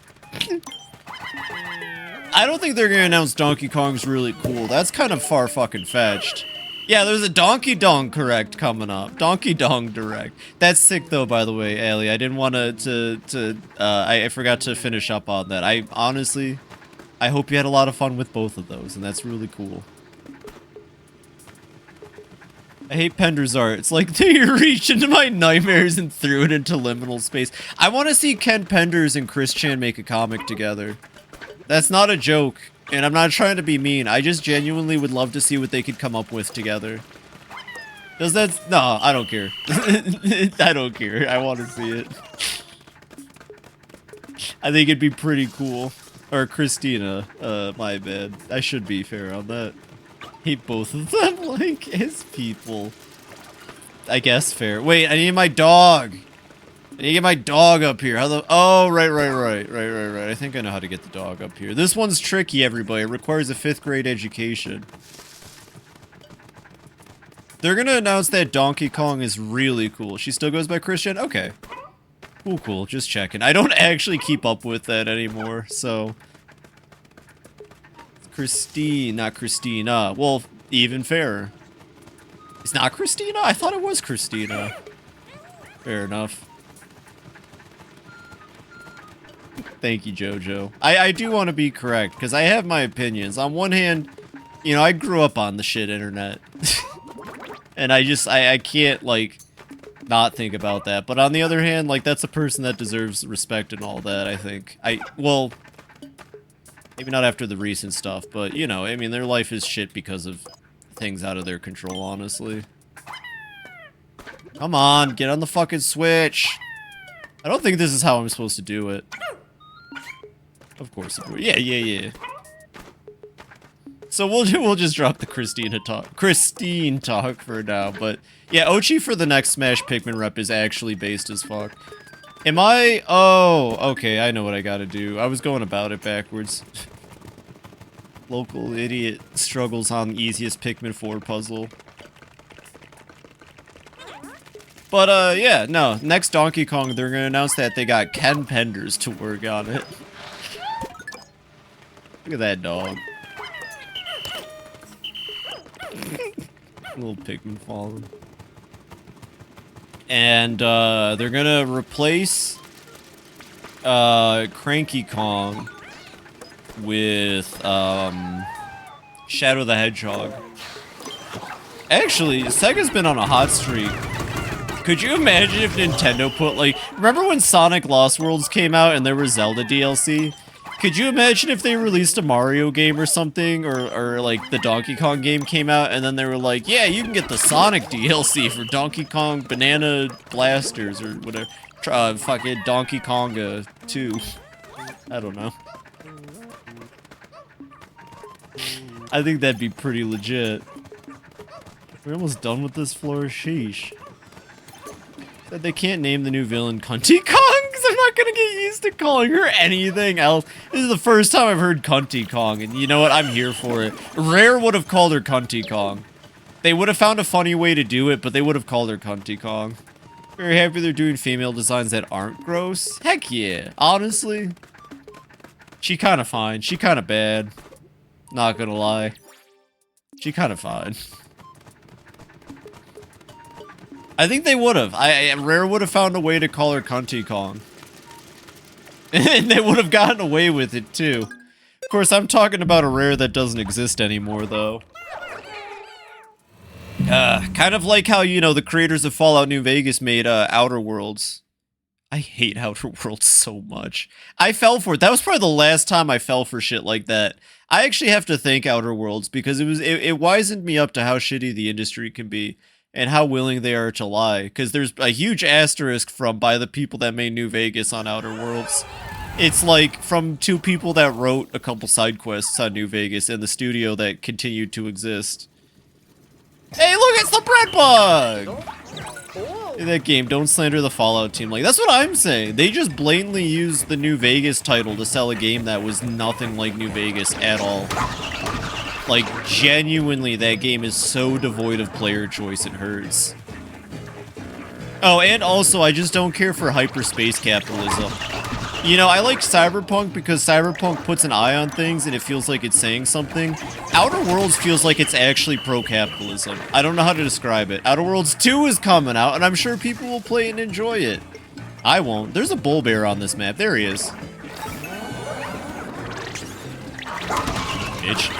I don't think they're gonna announce Donkey Kong's really cool. That's kind of far fucking fetched. Yeah, there's a Donkey Dong Correct coming up. Donkey Dong Direct. That's sick, though, by the way, Ali. I didn't want I forgot to finish up on that. I honestly hope you had a lot of fun with both of those, and that's really cool. I hate Pender's art. It's like they reached into my nightmares and threw it into liminal space. I want to see Ken Penders and Chris Chan make a comic together. That's not a joke, and I'm not trying to be mean. I just genuinely would love to see what they could come up with together. Does that... No, I don't care. I don't care. I want to see it. I think it'd be pretty cool. Or Christina. My bad. I should be fair on that. Hate both of them like as people. I guess fair. Wait, I need my dog. I need to get my dog up here. How the... Oh, right. I think I know how to get the dog up here. This one's tricky, everybody. It requires a 5th grade education. They're gonna announce that Donkey Kong is really cool. She still goes by Christian? Okay. Cool. Just checking. I don't actually keep up with that anymore, so... Christine, not Christina. Well, even fairer. It's not Christina? I thought it was Christina. Fair enough. Thank you, Jojo. I do want to be correct, because I have my opinions. On one hand, you know, I grew up on the shit internet. And I can't, like, not think about that. But on the other hand, like, that's a person that deserves respect and all that, I think. Well... Maybe not after the recent stuff, but, you know, I mean, their life is shit because of things out of their control, honestly. Come on, get on the fucking Switch. I don't think this is how I'm supposed to do it. Of course it would. Yeah. So we'll just drop the Christine talk for now, but yeah, Ochi for the next Smash Pikmin rep is actually based as fuck. Am I? Oh, okay, I know what I gotta do. I was going about it backwards. Local idiot struggles on the easiest Pikmin 4 puzzle. But, yeah, no. Next Donkey Kong, they're gonna announce that they got Ken Penders to work on it. Look at that dog. Little Pikmin falling. And, they're gonna replace, Cranky Kong with, Shadow the Hedgehog. Actually, Sega's been on a hot streak. Could you imagine if Nintendo put, like... Remember when Sonic Lost Worlds came out and there was Zelda DLC? Could you imagine if they released a Mario game or something, or like, the Donkey Kong game came out, and then they were like, yeah, you can get the Sonic DLC for Donkey Kong Banana Blasters, or whatever. Fucking Donkey Konga 2. I don't know. I think that'd be pretty legit. We're almost done with this floor, sheesh. Said they can't name the new villain Cunty Kong, because I'm not gonna get used to calling her anything else. This is the first time I've heard Cunty Kong, and you know what? I'm here for it. Rare would have called her Cunty Kong. They would have found a funny way to do it, but they would have called her Cunty Kong. Very happy they're doing female designs that aren't gross. Heck yeah. Honestly, she kind of fine. She kind of bad. Not gonna lie. She kind of fine. I think they would have. Rare would have found a way to call her Cunty Kong. And they would have gotten away with it, too. Of course, I'm talking about a rare that doesn't exist anymore, though. Kind of like how, you know, the creators of Fallout New Vegas made Outer Worlds. I hate Outer Worlds so much. I fell for it. That was probably the last time I fell for shit like that. I actually have to thank Outer Worlds because it wisened me up to how shitty the industry can be and how willing they are to lie. Because there's a huge asterisk by the people that made New Vegas on Outer Worlds. It's like from two people that wrote a couple side quests on New Vegas and the studio that continued to exist. Hey, look, it's the bread bug! In that game, don't slander the Fallout team. Like, that's what I'm saying. They just blatantly used the New Vegas title to sell a game that was nothing like New Vegas at all. Like, genuinely, that game is so devoid of player choice, it hurts. Oh, and also, I just don't care for hyperspace capitalism. You know, I like Cyberpunk because Cyberpunk puts an eye on things and it feels like it's saying something. Outer Worlds feels like it's actually pro-capitalism. I don't know how to describe it. Outer Worlds 2 is coming out and I'm sure people will play it and enjoy it. I won't. There's a bull bear on this map. There he is. Bitch.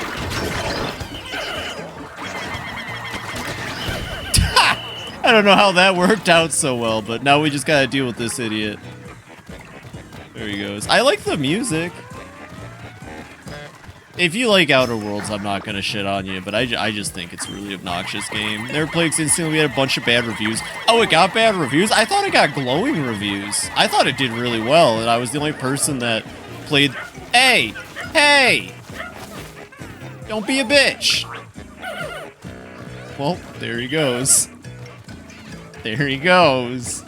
I don't know how that worked out so well, but now we just gotta deal with this idiot. There he goes. I like the music. If you like Outer Worlds, I'm not gonna shit on you, but I just think it's a really obnoxious game. Never played instantly. We had a bunch of bad reviews. Oh, it got bad reviews? I thought it got glowing reviews. I thought it did really well, and I was the only person that played... Hey! Hey! Don't be a bitch! Well, there he goes. There he goes.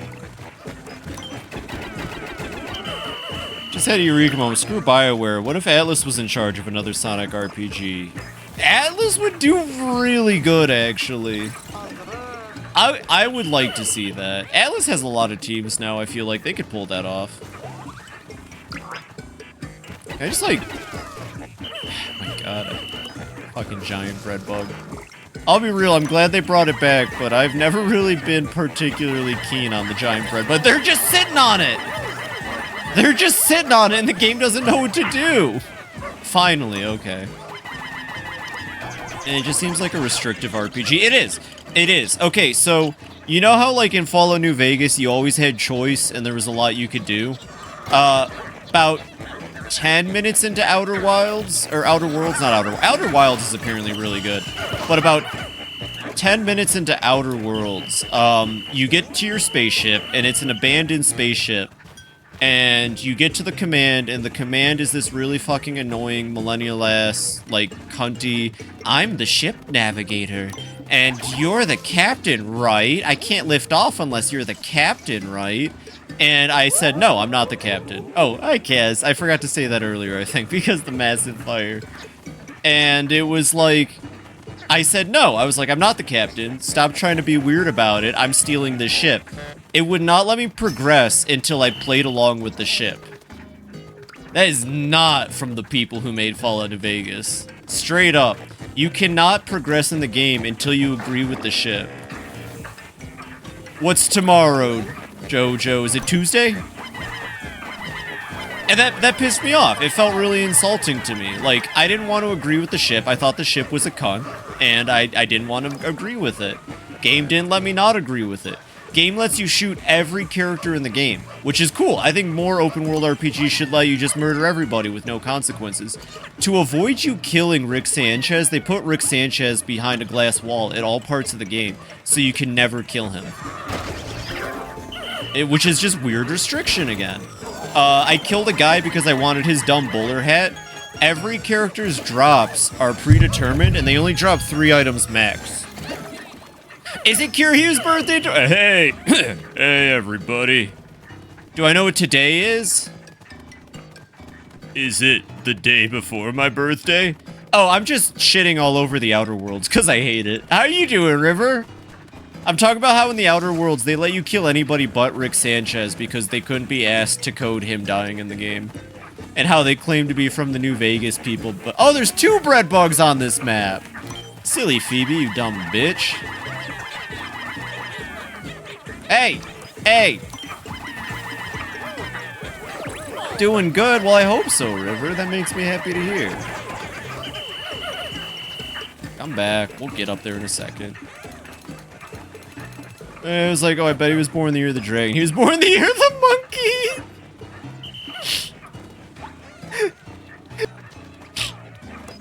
Just had a Eureka moment. Screw BioWare. What if Atlas was in charge of another Sonic RPG? Atlas would do really good, actually. I would like to see that. Atlas has a lot of teams now. I feel like they could pull that off. I just like... Oh my god. A fucking giant bread bug. I'll be real, I'm glad they brought it back, but I've never really been particularly keen on the giant bread, but they're just sitting on it! They're just sitting on it and the game doesn't know what to do! Finally, okay. And it just seems like a restrictive RPG. It is! It is. Okay, so, you know how like in Fallout New Vegas you always had choice and there was a lot you could do? About 10 minutes into Outer Wilds, or Outer Worlds, not Outer Wilds is apparently really good, but about 10 minutes into Outer Worlds, you get to your spaceship, and it's an abandoned spaceship, and you get to the command, and the command is this really fucking annoying millennial-ass, like, cunty, I'm the ship navigator, and you're the captain, right? I can't lift off unless you're the captain, right? And I said, no, I'm not the captain. Oh, hi, Kaz. I forgot to say that earlier, I think, because the massive fire. And it was like, I said no. I was like, I'm not the captain. Stop trying to be weird about it. I'm stealing this ship. It would not let me progress until I played along with the ship. That is not from the people who made Fallout New Vegas. Straight up. You cannot progress in the game until you agree with the ship. What's tomorrow, Jojo? Is it Tuesday? And that pissed me off. It felt really insulting to me. Like, I didn't want to agree with the ship. I thought the ship was a cunt, and I didn't want to agree with it. Game didn't let me not agree with it. Game lets you shoot every character in the game, which is cool. I think more open world RPGs should let you just murder everybody with no consequences. To avoid you killing Rick Sanchez, they put Rick Sanchez behind a glass wall at all parts of the game, so you can never kill him. Which is just weird restriction again. I killed a guy because I wanted his dumb bowler hat. Every character's drops are predetermined, and they only drop 3 items max. Is it Kirihu's birthday? Hey! Hey, everybody. Do I know what today is? Is it the day before my birthday? Oh, I'm just shitting all over the Outer Worlds, because I hate it. How you doing, River? I'm talking about how in the Outer Worlds, they let you kill anybody but Rick Sanchez because they couldn't be asked to code him dying in the game. And how they claim to be from the New Vegas people, but... Oh, there's 2 bread bugs on this map! Silly Phoebe, you dumb bitch. Hey! Hey! Doing good? Well, I hope so, River. That makes me happy to hear. Come back. We'll get up there in a second. It was like, oh, I bet he was born in the year of the dragon. He was born in the year of the monkey!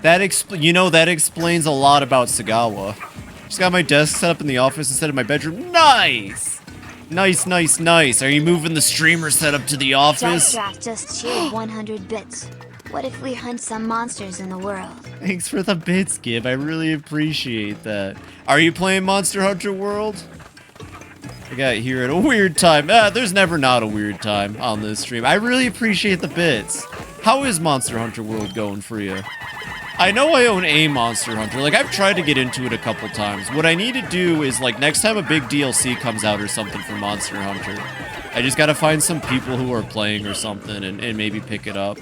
That explains a lot about Sagawa. Just got my desk set up in the office instead of my bedroom. Nice! Nice, nice, nice. Are you moving the streamer setup to the office? Jack just cheered 100 bits. What if we hunt some monsters in the world? Thanks for the bits, Gib. I really appreciate that. Are you playing Monster Hunter World? I got here at a weird time. There's never not a weird time on this stream. I really appreciate the bits. How is Monster Hunter World going for you? I know I own a Monster Hunter. Like, I've tried to get into it a couple times. What I need to do is, like, next time a big DLC comes out or something for Monster Hunter, I just gotta find some people who are playing or something and maybe pick it up.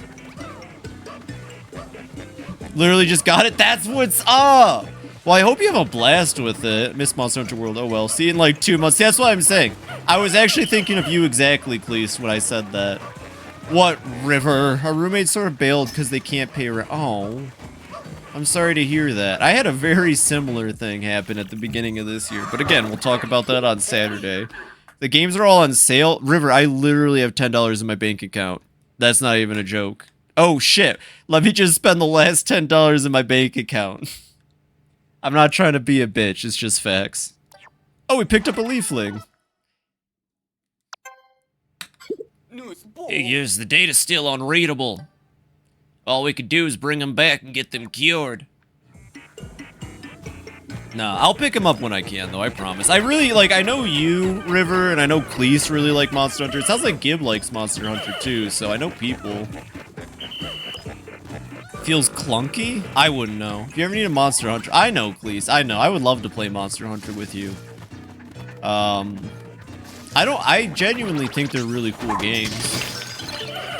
Literally just got it. That's what's up! Well, I hope you have a blast with it. Miss Monster Hunter World. Oh, well. See you in, like, 2 months. See, that's what I'm saying. I was actually thinking of you exactly, Cleese, when I said that. What, River? Our roommates sort of bailed because they can't pay rent. Oh. I'm sorry to hear that. I had a very similar thing happen at the beginning of this year. But again, we'll talk about that on Saturday. The games are all on sale. River, I literally have $10 in my bank account. That's not even a joke. Oh, shit. Let me just spend the last $10 in my bank account. I'm not trying to be a bitch. It's just facts. Oh, we picked up a leafling. Hey, yes, the data's still unreadable. All we could do is bring them back and get them cured. Nah, I'll pick them up when I can, though, I promise. I really, like, I know you, River, and I know Cleese really like Monster Hunter. It sounds like Gib likes Monster Hunter, too, so I know people. Feels clunky? I wouldn't know. If you ever need a Monster Hunter, I know, Cleese. I know. I would love to play Monster Hunter with you. I genuinely think they're really cool games.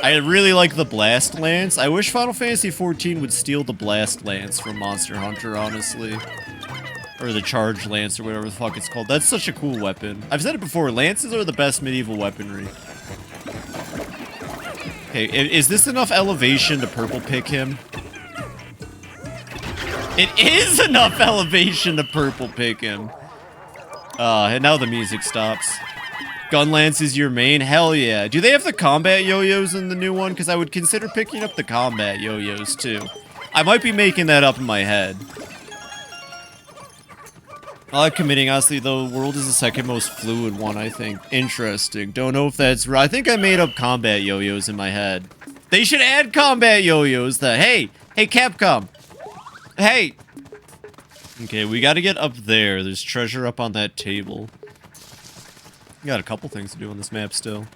I really like the Blast Lance. I wish Final Fantasy XIV would steal the Blast Lance from Monster Hunter, honestly. Or the Charge Lance, or whatever the fuck it's called. That's such a cool weapon. I've said it before, lances are the best medieval weaponry. Okay, is this enough elevation to purple pick him? It is enough elevation to purple pick him. And now the music stops. Gunlance is your main? Hell yeah. Do they have the combat yo-yos in the new one? Because I would consider picking up the combat yo-yos too. I might be making that up in my head. I like committing, honestly, though. World is the second most fluid one, I think. Interesting. Don't know if that's right. I think I made up combat yo-yos in my head. They should add combat yo-yos then. Hey, Capcom. Hey. Okay, we gotta get up there. There's treasure up on that table. We got a couple things to do on this map still.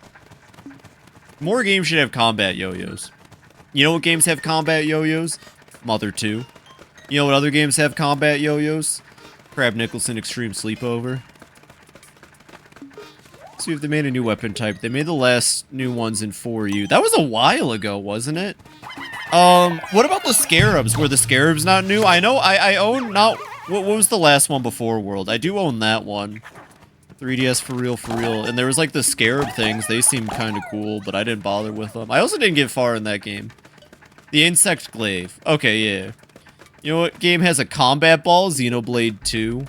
More games should have combat yo-yos. You know what games have combat yo-yos? Mother 2. You know what other games have combat yo-yos? Crab Nicholson Extreme Sleepover. See if they made a new weapon type. They made the last new ones in 4U. That was a while ago, wasn't it? What about the Scarabs? Were the Scarabs not new? I know I own not... What was the last one before World? I do own that one. 3DS for real, for real. And there was like the Scarab things. They seemed kind of cool, but I didn't bother with them. I also didn't get far in that game. The Insect Glaive. Okay, yeah. You know what game has a combat ball? Xenoblade 2.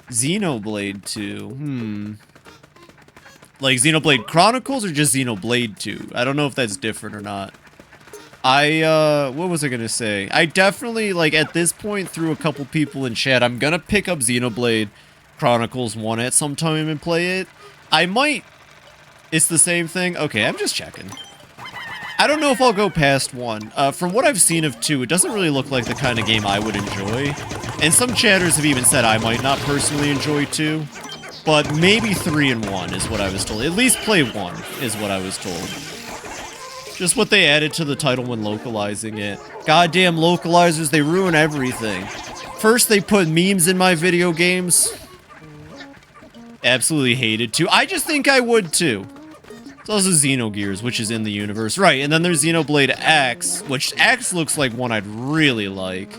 Xenoblade 2. Like Xenoblade Chronicles or just Xenoblade 2? I don't know if that's different or not. What was I gonna say? I definitely, like, at this point, through a couple people in chat, I'm gonna pick up Xenoblade Chronicles 1 at some time and play it. I might... It's the same thing? Okay, I'm just checking. I don't know if I'll go past 1. From what I've seen of 2, it doesn't really look like the kind of game I would enjoy. And some chatters have even said I might not personally enjoy 2. But maybe 3 and 1 is what I was told. At least play 1 is what I was told. Just what they added to the title when localizing it. Goddamn localizers, they ruin everything. First, they put memes in my video games. Absolutely hated 2. I just think I would too. There's also Xenogears, which is in the universe. Right, and then there's Xenoblade X, which X looks like one I'd really like.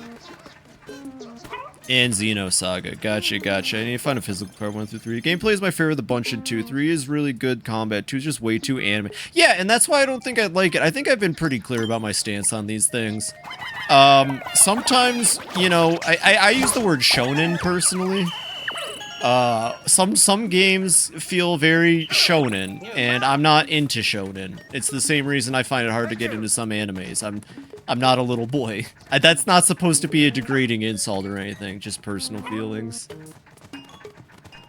And Xenosaga. Gotcha, gotcha. I need to find a physical card 1 through 3. Gameplay is my favorite of the bunch in 2. 3 is really good combat. 2 is just way too anime. Yeah, and that's why I don't think I'd like it. I think I've been pretty clear about my stance on these things. Sometimes, you know, I use the word shonen personally. Some games feel very shonen, and I'm not into shonen. It's the same reason I find it hard to get into some animes. I'm not a little boy. That's not supposed to be a degrading insult or anything, just personal feelings.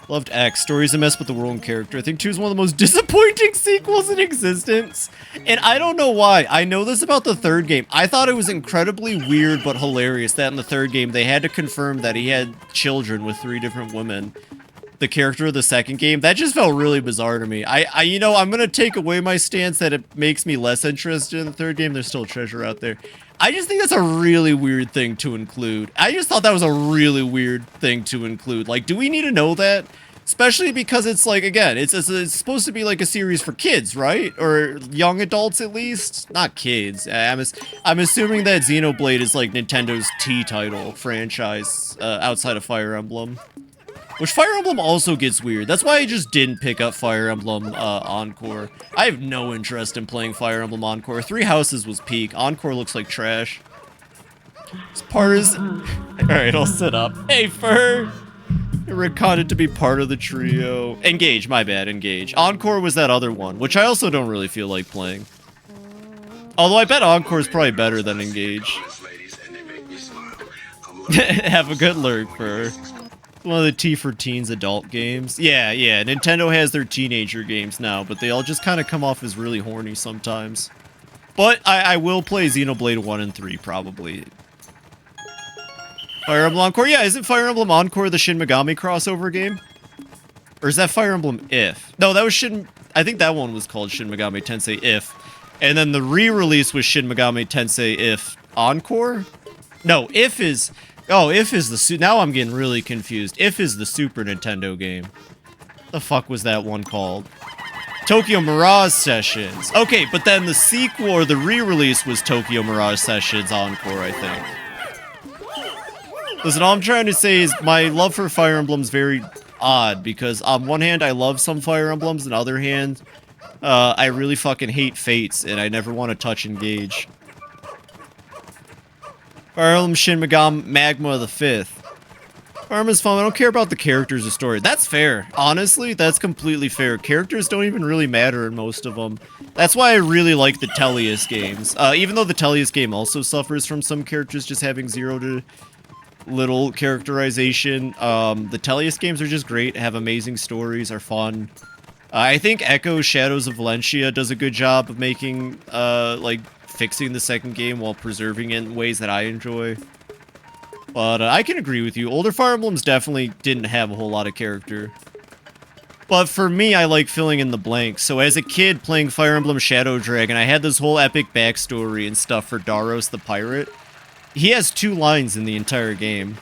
Loved X. Story's a mess, but the world and character. I think 2 is one of the most disappointing sequels in existence. And I don't know why. I know this about the third game. I thought it was incredibly weird but hilarious that in the third game they had to confirm that he had children with 3 different women. The character of the second game, that just felt really bizarre to me. You know, I'm gonna take away my stance that it makes me less interested in the third game. There's still treasure out there. I just think that's a really weird thing to include. I just thought that was a really weird thing to include. Like, do we need to know that? Especially because it's like, again, it's supposed to be like a series for kids, right? Or young adults at least? Not kids. I'm assuming that Xenoblade is like Nintendo's T-title franchise outside of Fire Emblem. Which Fire Emblem also gets weird. That's why I just didn't pick up Fire Emblem Encore. I have no interest in playing Fire Emblem Encore. 3 Houses was peak. Encore looks like trash. This part is... Alright, I'll sit up. Hey, Fur! You're reckoned to be part of the trio. Engage, my bad, Engage. Encore was that other one, which I also don't really feel like playing. Although I bet Encore is probably better than Engage. Have a good lurk, Fur. One of the T for Teens adult games. Yeah, Nintendo has their teenager games now, but they all just kind of come off as really horny sometimes. But I will play Xenoblade 1 and 3, probably. Fire Emblem Encore? Yeah, isn't Fire Emblem Encore the Shin Megami crossover game? Or is that Fire Emblem If? No, that was Shin... I think that one was called Shin Megami Tensei If. And then the re-release was Shin Megami Tensei If Encore? No, If is... Oh, If is the... Now I'm getting really confused. If is the Super Nintendo game. The fuck was that one called? Tokyo Mirage Sessions. Okay, but then the sequel or the re-release was Tokyo Mirage Sessions Encore, I think. Listen, all I'm trying to say is my love for Fire Emblem's very odd, because on one hand, I love some Fire Emblems, and on the other hand, I really fucking hate Fates, and I never want to touch Engage. Fire Emblem Shin Megami Magma the 5th. Fire Emblem's fun. I don't care about the characters or story. That's fair. Honestly, that's completely fair. Characters don't even really matter in most of them. That's why I really like the Tellius games. Even though the Tellius game also suffers from some characters just having zero to little characterization. The Tellius games are just great, have amazing stories, are fun. I think Echo Shadows of Valencia does a good job of making, like, fixing the second game while preserving it in ways that I enjoy. But I can agree with you. Older Fire Emblems definitely didn't have a whole lot of character. But for me, I like filling in the blanks. So as a kid playing Fire Emblem Shadow Dragon, I had this whole epic backstory and stuff for Daros the Pirate. He has 2 lines in the entire game.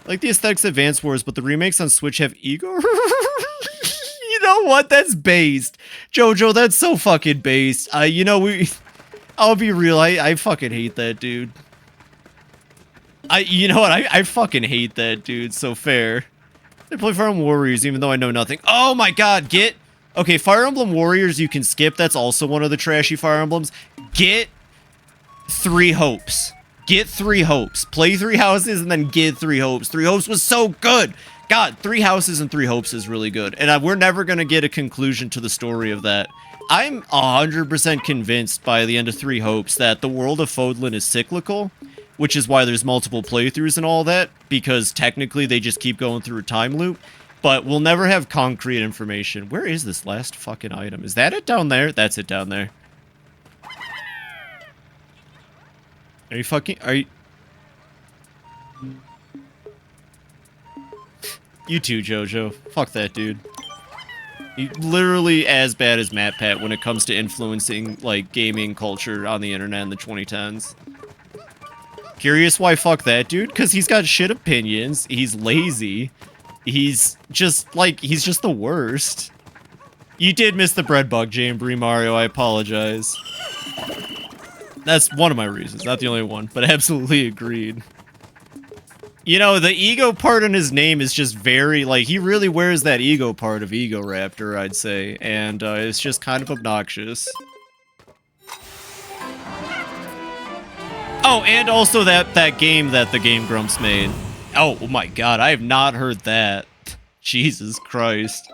I like the aesthetics of Advance Wars, but the remakes on Switch have ego. You know what? That's based. Jojo, that's so fucking based. You know, I'll be real, I fucking hate that dude. You know what? I fucking hate that dude, so fair. I play Fire Emblem Warriors even though I know nothing. Oh my god, okay, Fire Emblem Warriors you can skip. That's also one of the trashy Fire Emblems. Get 3 Hopes. Get 3 Hopes. Play 3 Houses and then get 3 Hopes. 3 Hopes was so good. God, 3 Houses and 3 Hopes is really good. And we're never going to get a conclusion to the story of that. I'm 100% convinced by the end of 3 Hopes that the world of Fodlan is cyclical, which is why there's multiple playthroughs and all that, because technically they just keep going through a time loop. But we'll never have concrete information. Where is this last fucking item? Is that it down there? That's it down there. Are you... You too, Jojo. Fuck that dude. He's literally as bad as MatPat when it comes to influencing, like, gaming culture on the internet in the 2010s. Curious why fuck that dude? Because he's got shit opinions, he's lazy, he's just the worst. You did miss the bread bug, Jamboree Mario, I apologize. That's one of my reasons, not the only one, but absolutely agreed. You know, the ego part in his name is just very, like, he really wears that ego part of Ego Raptor, I'd say, and it's just kind of obnoxious. Oh, and also that game that the Game Grumps made. Oh my god, I have not heard that. Jesus Christ.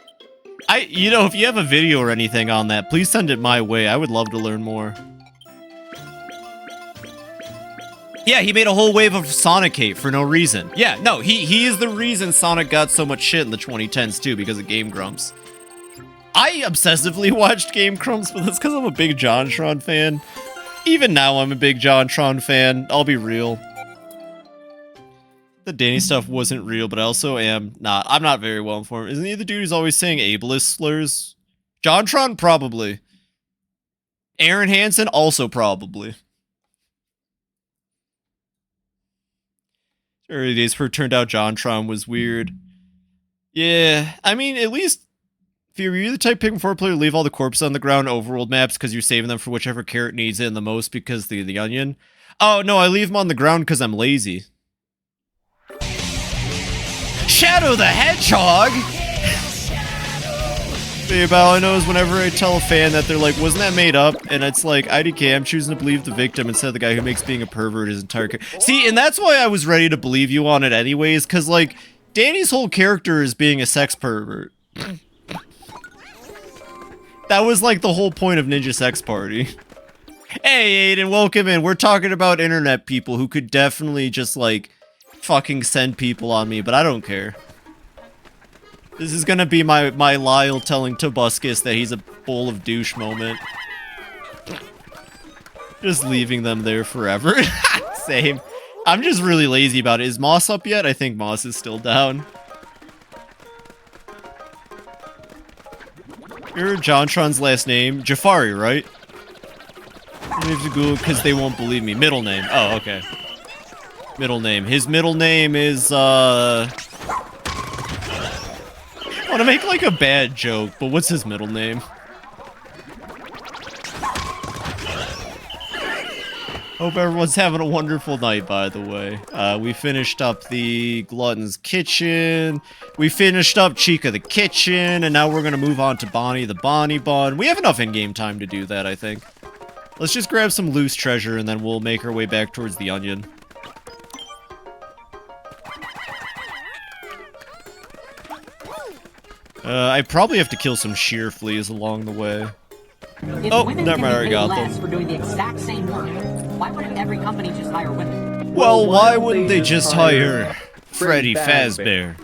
You know, if you have a video or anything on that, please send it my way. I would love to learn more. Yeah, he made a whole wave of Sonic hate for no reason. Yeah, no, he is the reason Sonic got so much shit in the 2010s too, because of Game Grumps. I obsessively watched Game Grumps, but that's because I'm a big JonTron fan. Even now, I'm a big JonTron fan. I'll be real. The Danny stuff wasn't real, but I also am not. I'm not very well informed. Isn't he the dude who's always saying ableist slurs? JonTron, probably. Aaron Hansen, also probably. Early days for turned out JonTron was weird. Yeah, I mean, at least if you're the type Pikmin 4 player, leave all the corpses on the ground overworld maps because you're saving them for whichever carrot needs it the most because the onion. Oh, no, I leave them on the ground because I'm lazy. Shadow the Hedgehog! Babe, all I know is whenever I tell a fan that they're like, wasn't that made up? And it's like, IDK, I'm choosing to believe the victim instead of the guy who makes being a pervert his entire career. See, and that's why I was ready to believe you on it anyways, because, like, Danny's whole character is being a sex pervert. That was, like, the whole point of Ninja Sex Party. Hey, Aiden, welcome in. We're talking about internet people who could definitely just, like, fucking send people on me, but I don't care. This is gonna be my Lyle telling Tobuscus that he's a bowl of douche moment. Just leaving them there forever. Same. I'm just really lazy about it. Is Moss up yet? I think Moss is still down. You're JonTron's last name? Jafari, right? I have to Google because they won't believe me. Middle name. Oh, okay. Middle name. His middle name is, I want to make, like, a bad joke, but what's his middle name? Hope everyone's having a wonderful night, by the way. We finished up the Glutton's Kitchen. We finished up Chica the Kitchen, and now we're going to move on to Bonnie the Bonnie Bun. We have enough in-game time to do that, I think. Let's just grab some loose treasure, and then we'll make our way back towards the onion. I probably have to kill some sheer fleas along the way. Oh, never mind, I already got them. For doing the exact same work, why wouldn't every company just hire women? Well, why wouldn't they just hire Freddy Fazbear?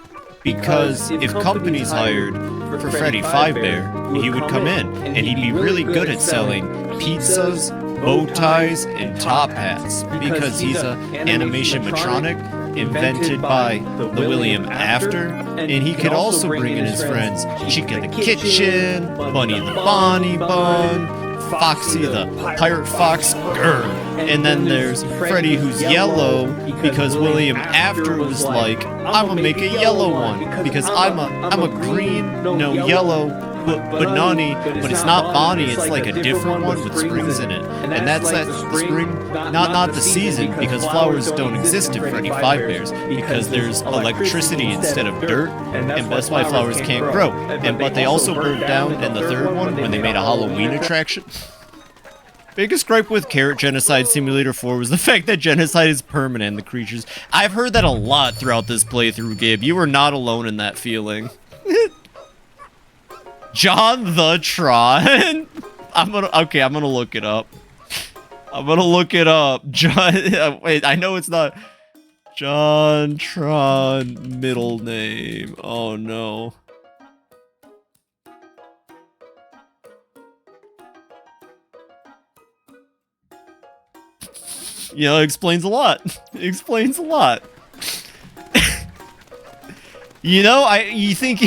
Because if companies hired for Freddy Fazbear, he would come in, and he'd be really good at selling pizzas, bow ties, and top hats, because he's an animation matronic invented by the William After, and he could also bring in his friends Chica the Kitchen, Bunny the Bonnie Bun, Foxy the Pirate Fox, grr. And then there's Freddy who's yellow, because William After was like, I'm gonna make a yellow one, because I'm a green, no yellow, but Nani, but it's not Bonnie, it's like a different one with springs in it. And that's that spring, not the season, because flowers don't exist in Freddy Fazbear's, because there's electricity instead of dirt, and that's why flowers can't grow. But they also burned down in the third one when they made a Halloween attraction. Biggest gripe with Carrot Genocide Simulator 4 was the fact that genocide is permanent in the creatures. I've heard that a lot throughout this playthrough, Gabe. You are not alone in that feeling. John the Tron. I'm gonna look it up. I'm gonna look it up. John. Wait, I know it's not John Tron middle name. Oh no. You know, it explains a lot. It explains a lot. You know, you think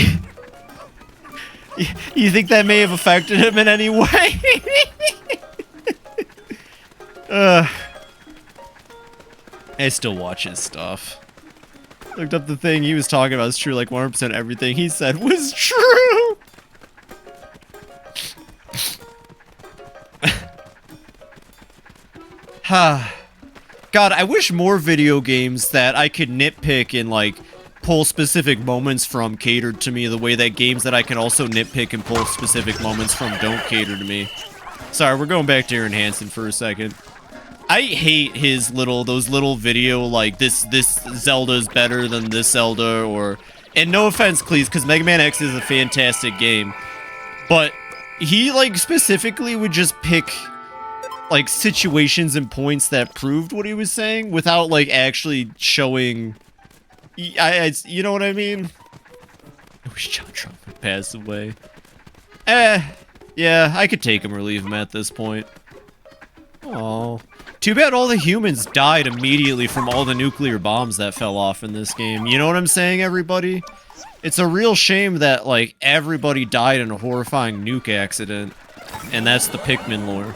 that may have affected him in any way? I still watch his stuff. Looked up the thing he was talking about. It's true, like 100% everything he said was true. God, I wish more video games that I could nitpick and, like, pull specific moments from catered to me the way that games that I can also nitpick and pull specific moments from don't cater to me. Sorry, we're going back to Aaron Hansen for a second. I hate his those little video, like, this Zelda's better than this Zelda, or... And no offense, Cleese, because Mega Man X is a fantastic game. But he, like, specifically would just pick, like, situations and points that proved what he was saying without, like, actually showing... you know what I mean? I wish John Trump would pass away. Yeah, I could take him or leave him at this point. Oh, too bad all the humans died immediately from all the nuclear bombs that fell off in this game. You know what I'm saying, everybody? It's a real shame that, like, everybody died in a horrifying nuke accident. And that's the Pikmin lore.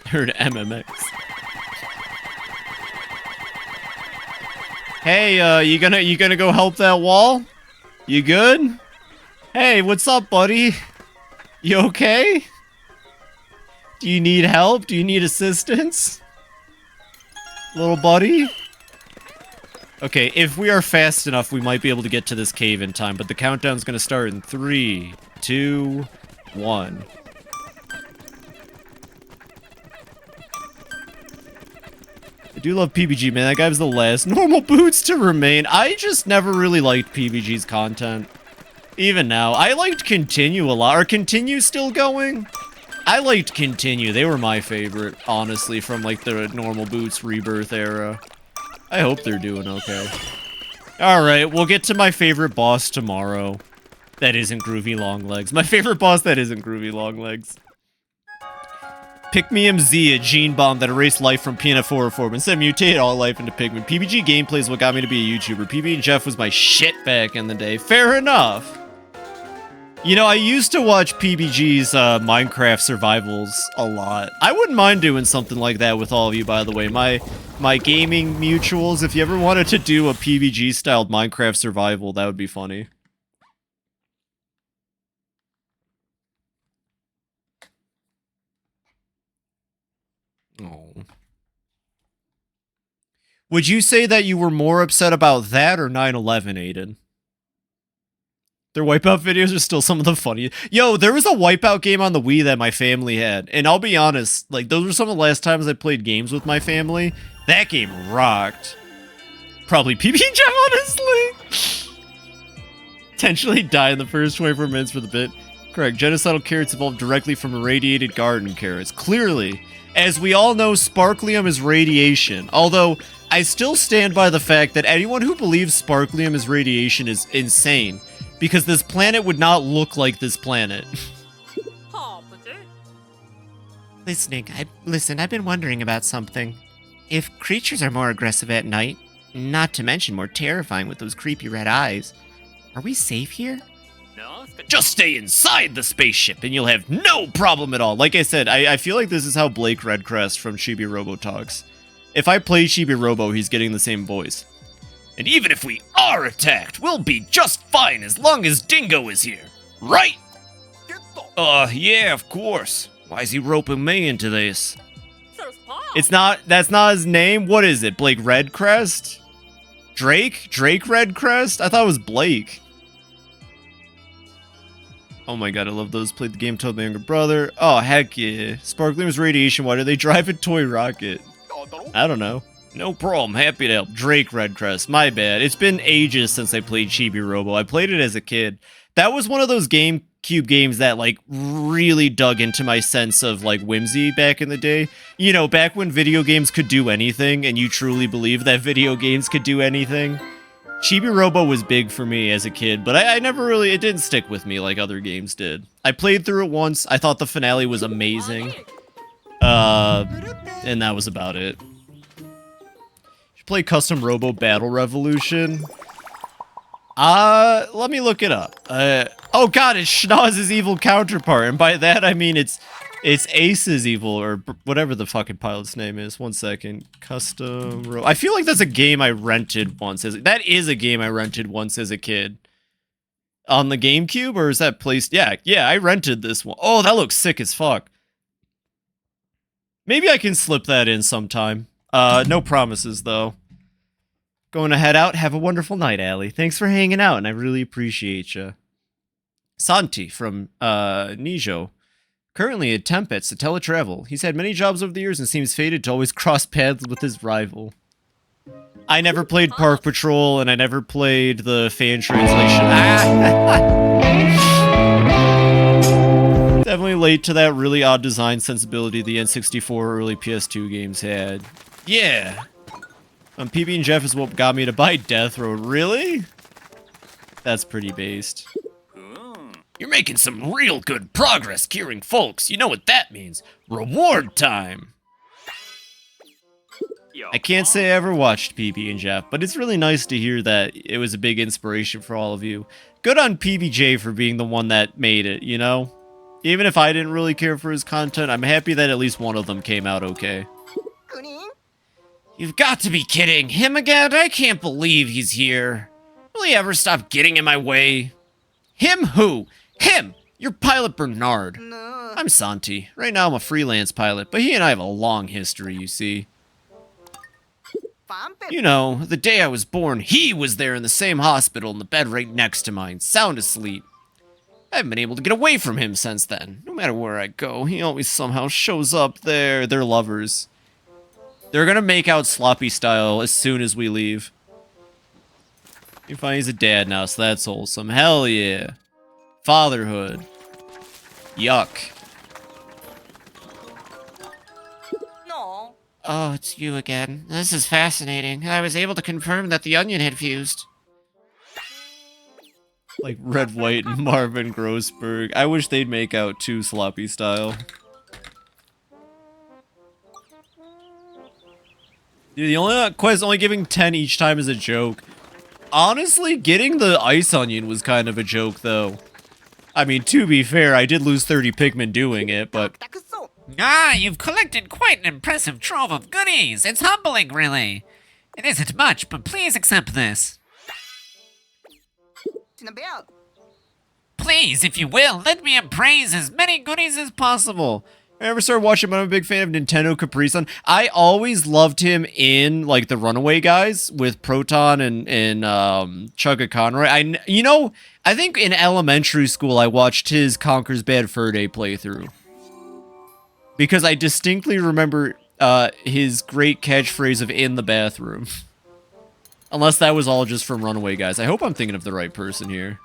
Heard MMX. Hey, you gonna go help that wall? You good? Hey, what's up, buddy? You okay? Do you need help? Do you need assistance? Little buddy? Okay, if we are fast enough, we might be able to get to this cave in time, but the countdown's gonna start in 3, 2, 1. I do love PBG, man. That guy was the last normal boots to remain. I just never really liked PBG's content. Even now. I liked Continue a lot. Are Continue still going? I liked Continue. They were my favorite, honestly, from, like, the normal boots rebirth era. I hope they're doing okay. Alright, we'll get to my favorite boss tomorrow. That isn't Groovy Longlegs. My favorite boss that isn't Groovy Longlegs. Pikmium Z, a gene bomb that erased life from PNF404, but instead mutated all life into Pikmin. PBG gameplay is what got me to be a YouTuber. PB and Jeff was my shit back in the day. Fair enough. You know, I used to watch PBG's Minecraft survivals a lot. I wouldn't mind doing something like that with all of you, by the way. My gaming mutuals, if you ever wanted to do a PBG-styled Minecraft survival, that would be funny. Oh. Would you say that you were more upset about that or 9/11, Aiden? Their Wipeout videos are still some of the funniest. Yo, there was a Wipeout game on the Wii that my family had. And I'll be honest, like, those were some of the last times I played games with my family. That game rocked. Probably PB Jam, honestly. Potentially die in the first 24 minutes for the bit. Correct. Genocidal carrots evolved directly from irradiated garden carrots. Clearly, as we all know, sparklium is radiation. Although, I still stand by the fact that anyone who believes sparklium is radiation is insane. Because this planet would not look like this planet. Listen, I've been wondering about something. If creatures are more aggressive at night, not to mention more terrifying with those creepy red eyes, are we safe here? Just stay inside the spaceship and you'll have no problem at all. Like I said, I feel like this is how Blake Redcrest from Chibi Robo talks. If I play Chibi Robo, he's getting the same voice. And even if we are attacked, we'll be just fine as long as Dingo is here. Right? Yeah, of course. Why is he roping me into this? That's not his name? What is it, Blake Redcrest? Drake? Drake Redcrest? I thought it was Blake. Oh my god, I love those. Played the game, told my younger brother. Oh, heck yeah. Sparkling was radiation. Why do they drive a toy rocket? I don't know. No problem. Happy to help. Drake Redcrest. My bad. It's been ages since I played Chibi Robo. I played it as a kid. That was one of those GameCube games that, like, really dug into my sense of, like, whimsy back in the day. You know, back when video games could do anything, and you truly believed that video games could do anything. Chibi Robo was big for me as a kid, but I never really... It didn't stick with me like other games did. I played through it once. I thought the finale was amazing. And that was about it. Play Custom Robo Battle Revolution. Let me look it up. Oh god, it's Schnozz's evil counterpart, and by that I mean it's Ace's evil, or whatever the fucking pilot's name is. 1 second. Custom Robo. I feel like that's a game I rented once. That is a game I rented once as a kid. On the GameCube, or is that placed? Yeah, I rented this one. Oh, that looks sick as fuck. Maybe I can slip that in sometime. No promises, though. Going to head out. Have a wonderful night, Allie. Thanks for hanging out, and I really appreciate you. Santi from, Nijo. Currently at Tempest to teletravel. He's had many jobs over the years and seems fated to always cross paths with his rival. I never played Park Patrol, and I never played the fan translation. Definitely late to that really odd design sensibility the N64 early PS2 games had. Yeah. PB and Jeff is what got me to buy Death Road. Really? That's pretty based. You're making some real good progress curing folks. You know what that means. Reward time. I can't say I ever watched PB and Jeff, but it's really nice to hear that it was a big inspiration for all of you. Good on PBJ for being the one that made it, you know? Even if I didn't really care for his content, I'm happy that at least one of them came out okay. You've got to be kidding. Him again? I can't believe he's here. Will he ever stop getting in my way? Him who? Him! You're Pilot Bernard. No. I'm Santi. Right now I'm a freelance pilot, but he and I have a long history, you see. You know, the day I was born, he was there in the same hospital in the bed right next to mine, sound asleep. I haven't been able to get away from him since then. No matter where I go, he always somehow shows up there. They're lovers. They're gonna make out sloppy style as soon as we leave. You find he's a dad now, so that's wholesome. Hell yeah. Fatherhood. Yuck. No. Oh, it's you again. This is fascinating. I was able to confirm that the onion had fused. Like Red, White, and Marvin Grossberg. I wish they'd make out too sloppy style. Dude, the only quest only giving 10 each time is a joke. Honestly, getting the ice onion was kind of a joke, though. I mean, to be fair, I did lose 30 Pikmin doing it, but... Ah, you've collected quite an impressive trove of goodies. It's humbling, really. It isn't much, but please accept this. Please, if you will, let me appraise as many goodies as possible. I never started watching, but I'm a big fan of Nintendo Capri Sun. I always loved him in, like, the Runaway guys with Proton and Chugga Conroy. I think in elementary school I watched his Conker's Bad Fur Day playthrough. Because I distinctly remember his great catchphrase of "in the bathroom." Unless that was all just from Runaway guys. I hope I'm thinking of the right person here.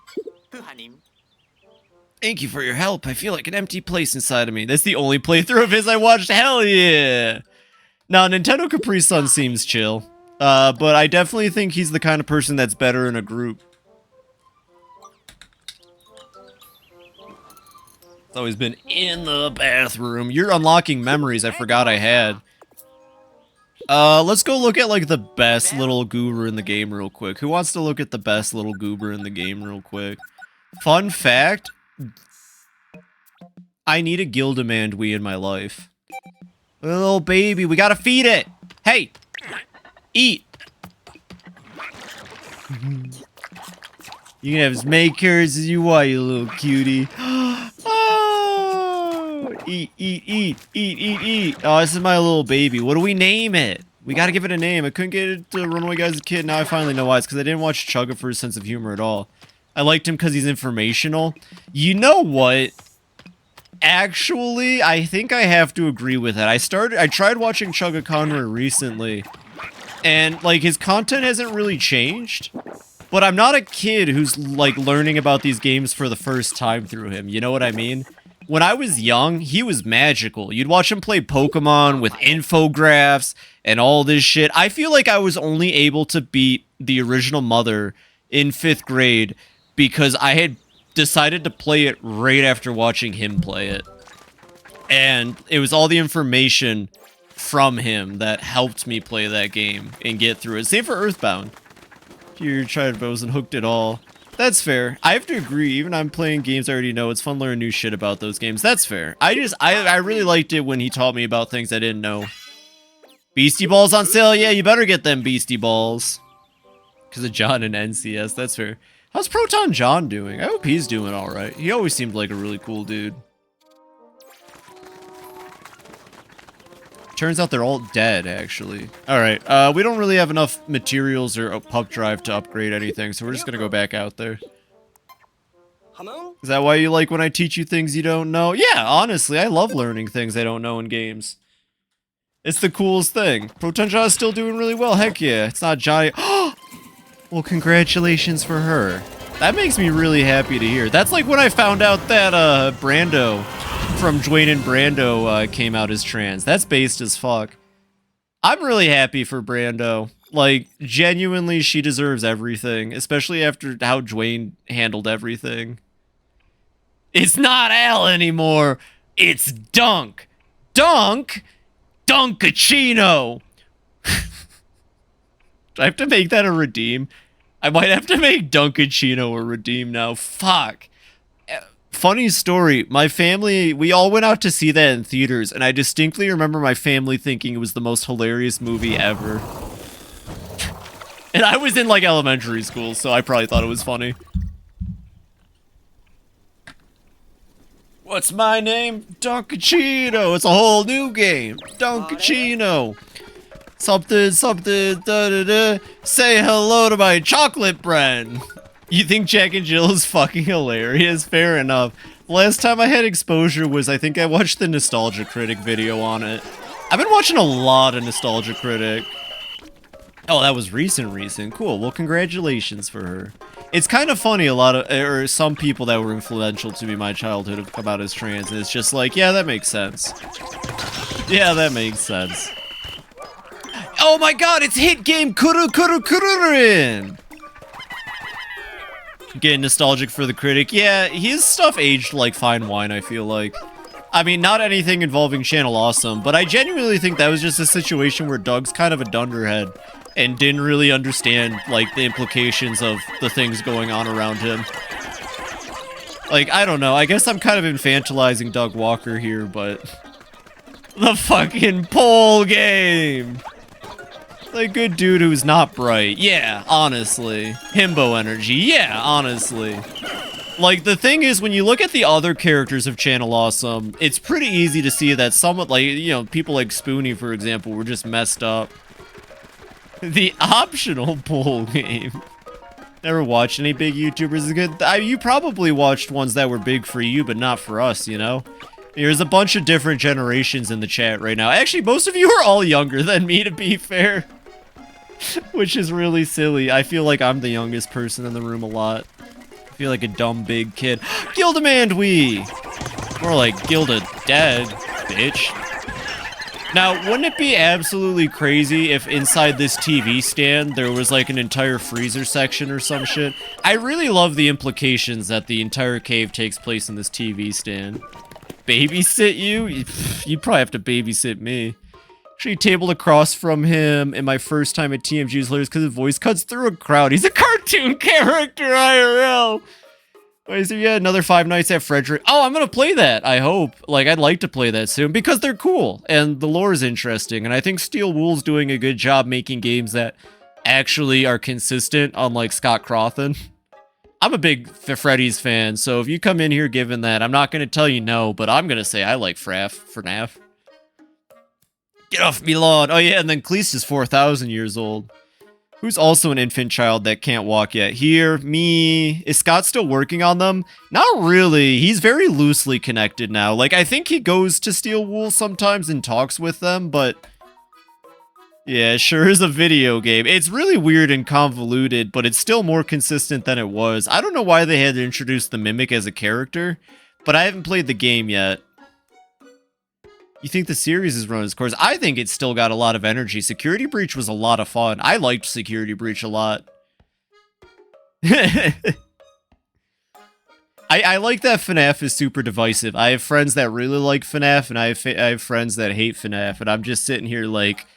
Thank you for your help. I feel like an empty place inside of me. That's the only playthrough of his I watched. Hell yeah! Now, Nintendo Capri Sun seems chill. But I definitely think he's the kind of person that's better in a group. It's always been in the bathroom. You're unlocking memories I forgot I had. Let's go look at, like, the best little goober in the game real quick. Who wants to look at the best little goober in the game real quick? Fun fact... I need a GILDAMANDWEE in my life. Little baby, we gotta feed it! Hey! Eat! You can have as many carrots as you want, you little cutie. Oh! Eat, eat, eat, eat, eat, eat. Oh, this is my little baby. What do we name it? We gotta give it a name. I couldn't get it to Runaway Guy as a kid. Now I finally know why. It's because I didn't watch Chugga for his sense of humor at all. I liked him because he's informational. You know what? Actually, I think I have to agree with that. I tried watching Chugga Conroy recently, and, like, his content hasn't really changed, but I'm not a kid who's, like, learning about these games for the first time through him, you know what I mean? When I was young, he was magical. You'd watch him play Pokemon with infographs and all this shit. I feel like I was only able to beat the original Mother in 5th grade because I had decided to play it right after watching him play it. And it was all the information from him that helped me play that game and get through it. Same for Earthbound. You tried but wasn't hooked at all. That's fair. I have to agree. Even I'm playing games I already know. It's fun learning new shit about those games. That's fair. I really liked it when he taught me about things I didn't know. Beastie Balls on sale? Yeah, you better get them Beastie Balls. Because of John and NCS. That's fair. How's Proton John doing? I hope he's doing alright. He always seemed like a really cool dude. Turns out they're all dead, actually. All right, we don't really have enough materials or a pup drive to upgrade anything, so we're just gonna go back out there. Is that why you like when I teach you things you don't know? Yeah, honestly, I love learning things I don't know in games. It's the coolest thing. Potential is still doing really well, heck yeah. It's not Johnny. Well, congratulations for her. That makes me really happy to hear. That's like when I found out that Brando from Dwayne and Brando came out as trans. That's based as fuck. I'm really happy for Brando. Like, genuinely, she deserves everything, especially after how Dwayne handled everything. It's not Al anymore. It's Dunk. Dunk? Dunkachino. Do I have to make that a redeem? I might have to make Dunkachino a redeem now. Fuck. Funny story. My family, we all went out to see that in theaters, and I distinctly remember my family thinking it was the most hilarious movie ever. And I was in, like, elementary school, so I probably thought it was funny. What's my name? Dunkachino. It's a whole new game. Dunkachino. Something, da-da-da. Say hello to my chocolate friend. You think Jack and Jill is fucking hilarious? Fair enough. Last time I had exposure was, I think I watched the Nostalgia Critic video on it. I've been watching a lot of Nostalgia Critic. Oh, that was recent. Cool. Well, congratulations for her. It's kind of funny, some people that were influential to me in my childhood have come out as trans, and it's just like, yeah, that makes sense. Yeah, that makes sense. Oh my god, it's hit game Kururin! Getting nostalgic for the critic. Yeah, his stuff aged like fine wine, I feel like. I mean, not anything involving Channel Awesome, but I genuinely think that was just a situation where Doug's kind of a dunderhead and didn't really understand, like, the implications of the things going on around him. Like, I don't know, I guess I'm kind of infantilizing Doug Walker here, but... The fucking pole game! Like, good dude who's not bright. Yeah, honestly. Himbo energy. Yeah, honestly. Like, the thing is, when you look at the other characters of Channel Awesome, it's pretty easy to see that somewhat, like, you know, people like Spoonie, for example, were just messed up. The optional pool game. Never watched any big YouTubers. Is good. You probably watched ones that were big for you, but not for us, you know? There's a bunch of different generations in the chat right now. Actually, most of you are all younger than me, to be fair. Which is really silly. I feel like I'm the youngest person in the room a lot. I feel like a dumb big kid. GILDAMANDWEE! More like Gilda dead, bitch. Now, wouldn't it be absolutely crazy if inside this TV stand there was like an entire freezer section or some shit? I really love the implications that the entire cave takes place in this TV stand. Babysit you? You'd probably have to babysit me. Actually tabled across from him in my first time at TMG was hilarious because his voice cuts through a crowd. He's a cartoon character, IRL. Wait, so yeah, another Five Nights at Frederick. Oh, I'm gonna play that, I hope. Like, I'd like to play that soon because they're cool and the lore is interesting. And I think Steel Wool's doing a good job making games that actually are consistent, unlike Scott Cawthon. I'm a big Freddy's fan, so if you come in here given that, I'm not gonna tell you no, but I'm gonna say I like FNAF. Get off me lawn. Oh yeah, and then Cleese is 4,000 years old. Who's also an infant child that can't walk yet? Here, me. Is Scott still working on them? Not really. He's very loosely connected now. Like, I think he goes to Steel Wool sometimes and talks with them, but... Yeah, it sure is a video game. It's really weird and convoluted, but it's still more consistent than it was. I don't know why they had to introduce the Mimic as a character, but I haven't played the game yet. You think the series has run its course? I think it's still got a lot of energy. Security Breach was a lot of fun. I liked Security Breach a lot. I like that FNAF is super divisive. I have friends that really like FNAF, and I have friends that hate FNAF, and I'm just sitting here like...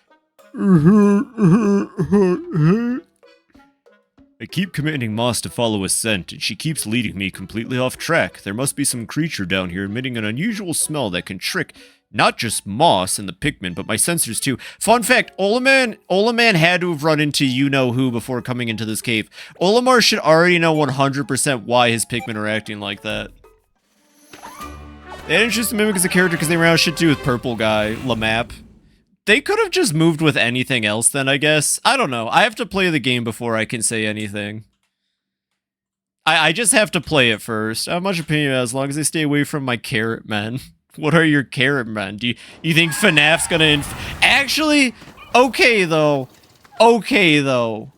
I keep commanding Moss to follow a scent, and she keeps leading me completely off track. There must be some creature down here emitting an unusual smell that can trick not just Moss and the Pikmin, but my sensors too. Fun fact, Olaman had to have run into you-know-who before coming into this cave. Olimar should already know 100% why his Pikmin are acting like that. They didn't choose the Mimic as a character because they ran out of shit to do with Purple Guy, Lamap. They could have just moved with anything else then, I guess. I don't know. I have to play the game before I can say anything. I just have to play it first. I have much opinion as long as they stay away from my carrot men. What are your carrot men? Do you think FNAF's gonna actually? Okay though. Okay though.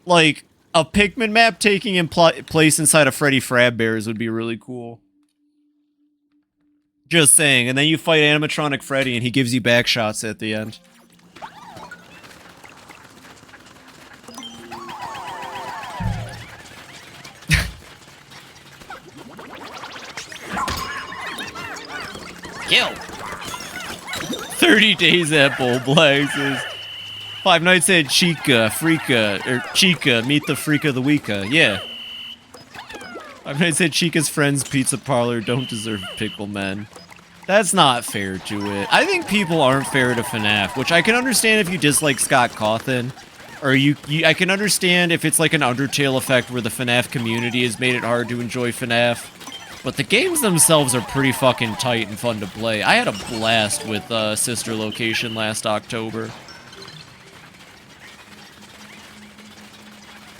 Like a Pikmin map taking in place inside of Freddy Fazbear's would be really cool. Just saying. And then you fight animatronic Freddy and he gives you back shots at the end. Kill. 30 days at Bull Blazes. 5 Nights at Chica, Chica, meet the freak of the week. Yeah. 5 Nights at Chica's Friends Pizza Parlor don't deserve pickle men. That's not fair to it. I think people aren't fair to FNAF, which I can understand if you dislike Scott Cawthon. Or I can understand if it's like an Undertale effect where the FNAF community has made it hard to enjoy FNAF. But the games themselves are pretty fucking tight and fun to play. I had a blast with Sister Location last October.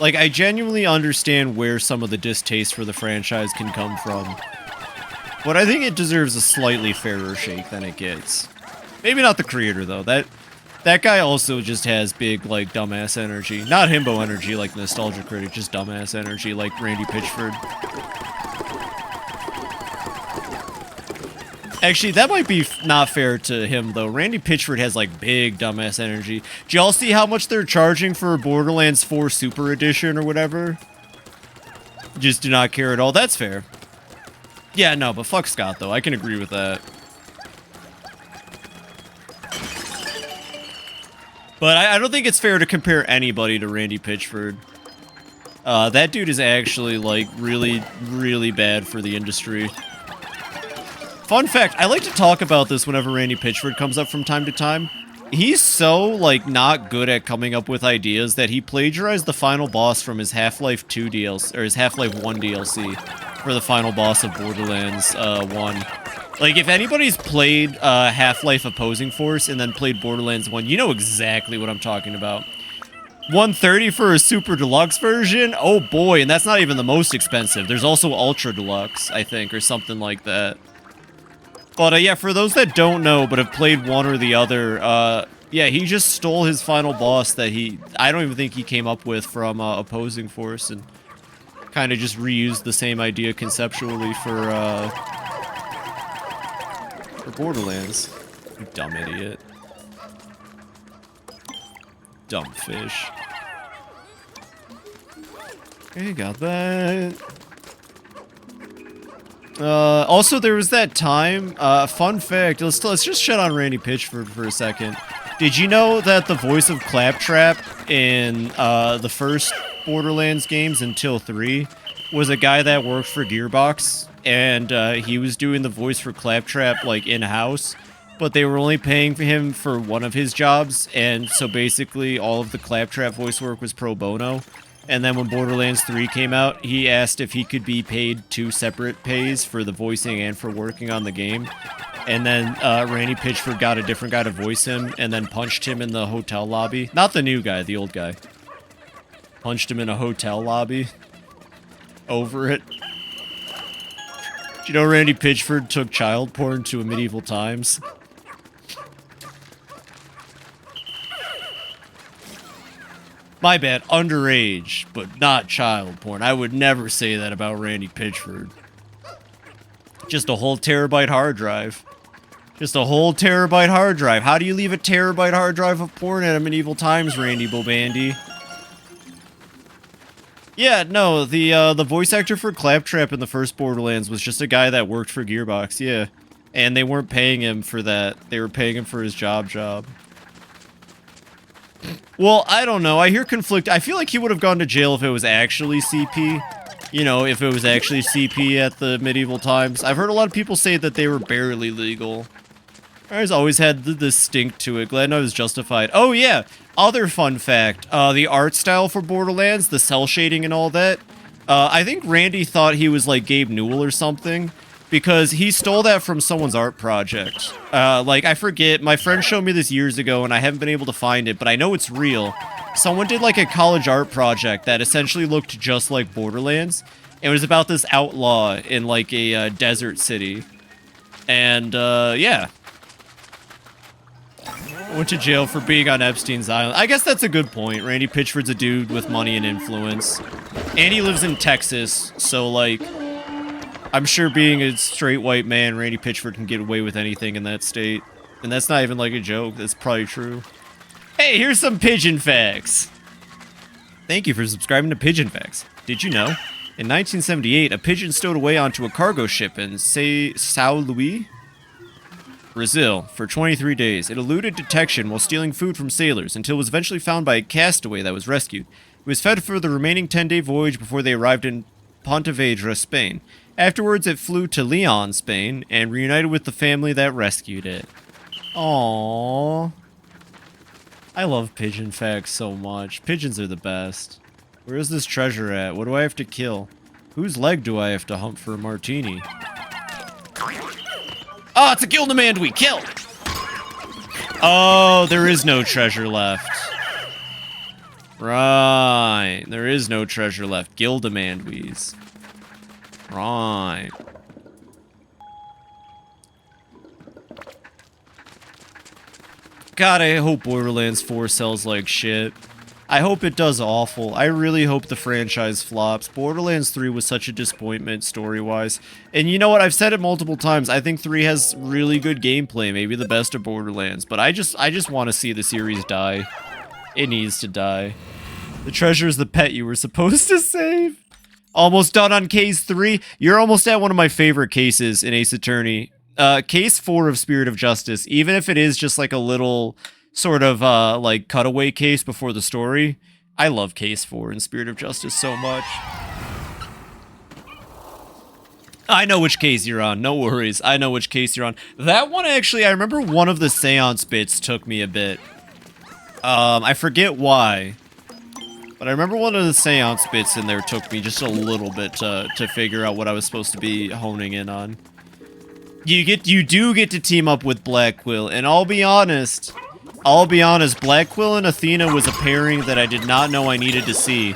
Like, I genuinely understand where some of the distaste for the franchise can come from. But I think it deserves a slightly fairer shake than it gets. Maybe not the creator, though. That guy also just has big, like, dumbass energy. Not himbo energy like Nostalgia Critic, just dumbass energy like Randy Pitchford. Actually, that might be not fair to him, though. Randy Pitchford has, like, big dumbass energy. Did y'all see how much they're charging for Borderlands 4 Super Edition or whatever? Just do not care at all. That's fair. Yeah, no, but fuck Scott, though. I can agree with that. But I don't think it's fair to compare anybody to Randy Pitchford. That dude is actually, like, really, really bad for the industry. Fun fact, I like to talk about this whenever Randy Pitchford comes up from time to time. He's so, like, not good at coming up with ideas that he plagiarized the final boss from his Half-Life 2 DLC, or his Half-Life 1 DLC, for the final boss of Borderlands 1. Like, if anybody's played Half-Life Opposing Force and then played Borderlands 1, you know exactly what I'm talking about. $130 for a Super Deluxe version? Oh boy, and that's not even the most expensive. There's also Ultra Deluxe, I think, or something like that. But yeah, for those that don't know but have played one or the other, yeah, he just stole his final boss that I don't even think he came up with from Opposing Force and kind of just reused the same idea conceptually for Borderlands. You dumb idiot. Dumb fish. Okay, got that. Also, there was that time, fun fact, let's just shut on Randy Pitchford for a second. Did you know that the voice of Claptrap in, the first Borderlands games until 3 was a guy that worked for Gearbox, and, he was doing the voice for Claptrap, like, in-house, but they were only paying for him for one of his jobs, and so basically all of the Claptrap voice work was pro bono. And then when Borderlands 3 came out, he asked if he could be paid 2 separate pays for the voicing and for working on the game. And then Randy Pitchford got a different guy to voice him and then punched him in the hotel lobby. Not the new guy, the old guy. Punched him in a hotel lobby. Over it. Do you know Randy Pitchford took child porn to medieval times? My bad, underage, but not child porn. I would never say that about Randy Pitchford. Just a whole terabyte hard drive. Just a whole terabyte hard drive. How do you leave a terabyte hard drive of porn at a medieval times, Randy Bobandy? Yeah, no, the voice actor for Claptrap in the first Borderlands was just a guy that worked for Gearbox, yeah. And they weren't paying him for that. They were paying him for his job. Well, I don't know. I hear conflict. I feel like he would have gone to jail if it was actually CP. You know, if it was actually CP at the medieval times. I've heard a lot of people say that they were barely legal. I've always had the stink to it. Glad I was justified. Oh, yeah. Other fun fact. The art style for Borderlands, the cell shading and all that. I think Randy thought he was like Gabe Newell or something. because he stole that from someone's art project. Like, I forget, my friend showed me this years ago, and I haven't been able to find it, but I know it's real. Someone did, like, a college art project that essentially looked just like Borderlands. It was about this outlaw in, like, a desert city. And, yeah. Went to jail for being on Epstein's Island. I guess that's a good point. Randy Pitchford's a dude with money and influence. And he lives in Texas, so, like, I'm sure being a straight white man, Randy Pitchford can get away with anything in that state. And that's not even, like, a joke. That's probably true. Hey, here's some pigeon facts. Thank you for subscribing to Pigeon Facts. Did you know? In 1978, a pigeon stowed away onto a cargo ship in, São Luís, Brazil, for 23 days. It eluded detection while stealing food from sailors until it was eventually found by a castaway that was rescued. It was fed for the remaining 10-day voyage before they arrived in Pontevedra, Spain. Afterwards, it flew to Leon, Spain, and reunited with the family that rescued it. Aww. I love pigeon facts so much. Pigeons are the best. Where is this treasure at? What do I have to kill? Whose leg do I have to hump for a martini? Oh, it's a GILDAMANDWEE! Kill! Oh, there is no treasure left. Right. There is no treasure left. GILDAMANDWEEs. Right. God, I hope Borderlands 4 sells like shit. I hope it does awful. I really hope the franchise flops. Borderlands 3 was such a disappointment story-wise. And you know what? I've said it multiple times. I think 3 has really good gameplay, maybe the best of Borderlands. But I just want to see the series die. It needs to die. The treasure is the pet you were supposed to save. Almost done on case 3. You're almost at one of my favorite cases in Ace Attorney. Case 4 of Spirit of Justice, even if it is just like a little sort of, like, cutaway case before the story. I love Case 4 in Spirit of Justice so much. I know which case you're on, no worries. I know which case you're on. That one, actually, I remember one of the seance bits took me a bit. I forget why. But I remember one of the seance bits in there took me just a little bit to figure out what I was supposed to be honing in on. You do get to team up with Black Quill, and I'll be honest, Black Quill and Athena was a pairing that I did not know I needed to see.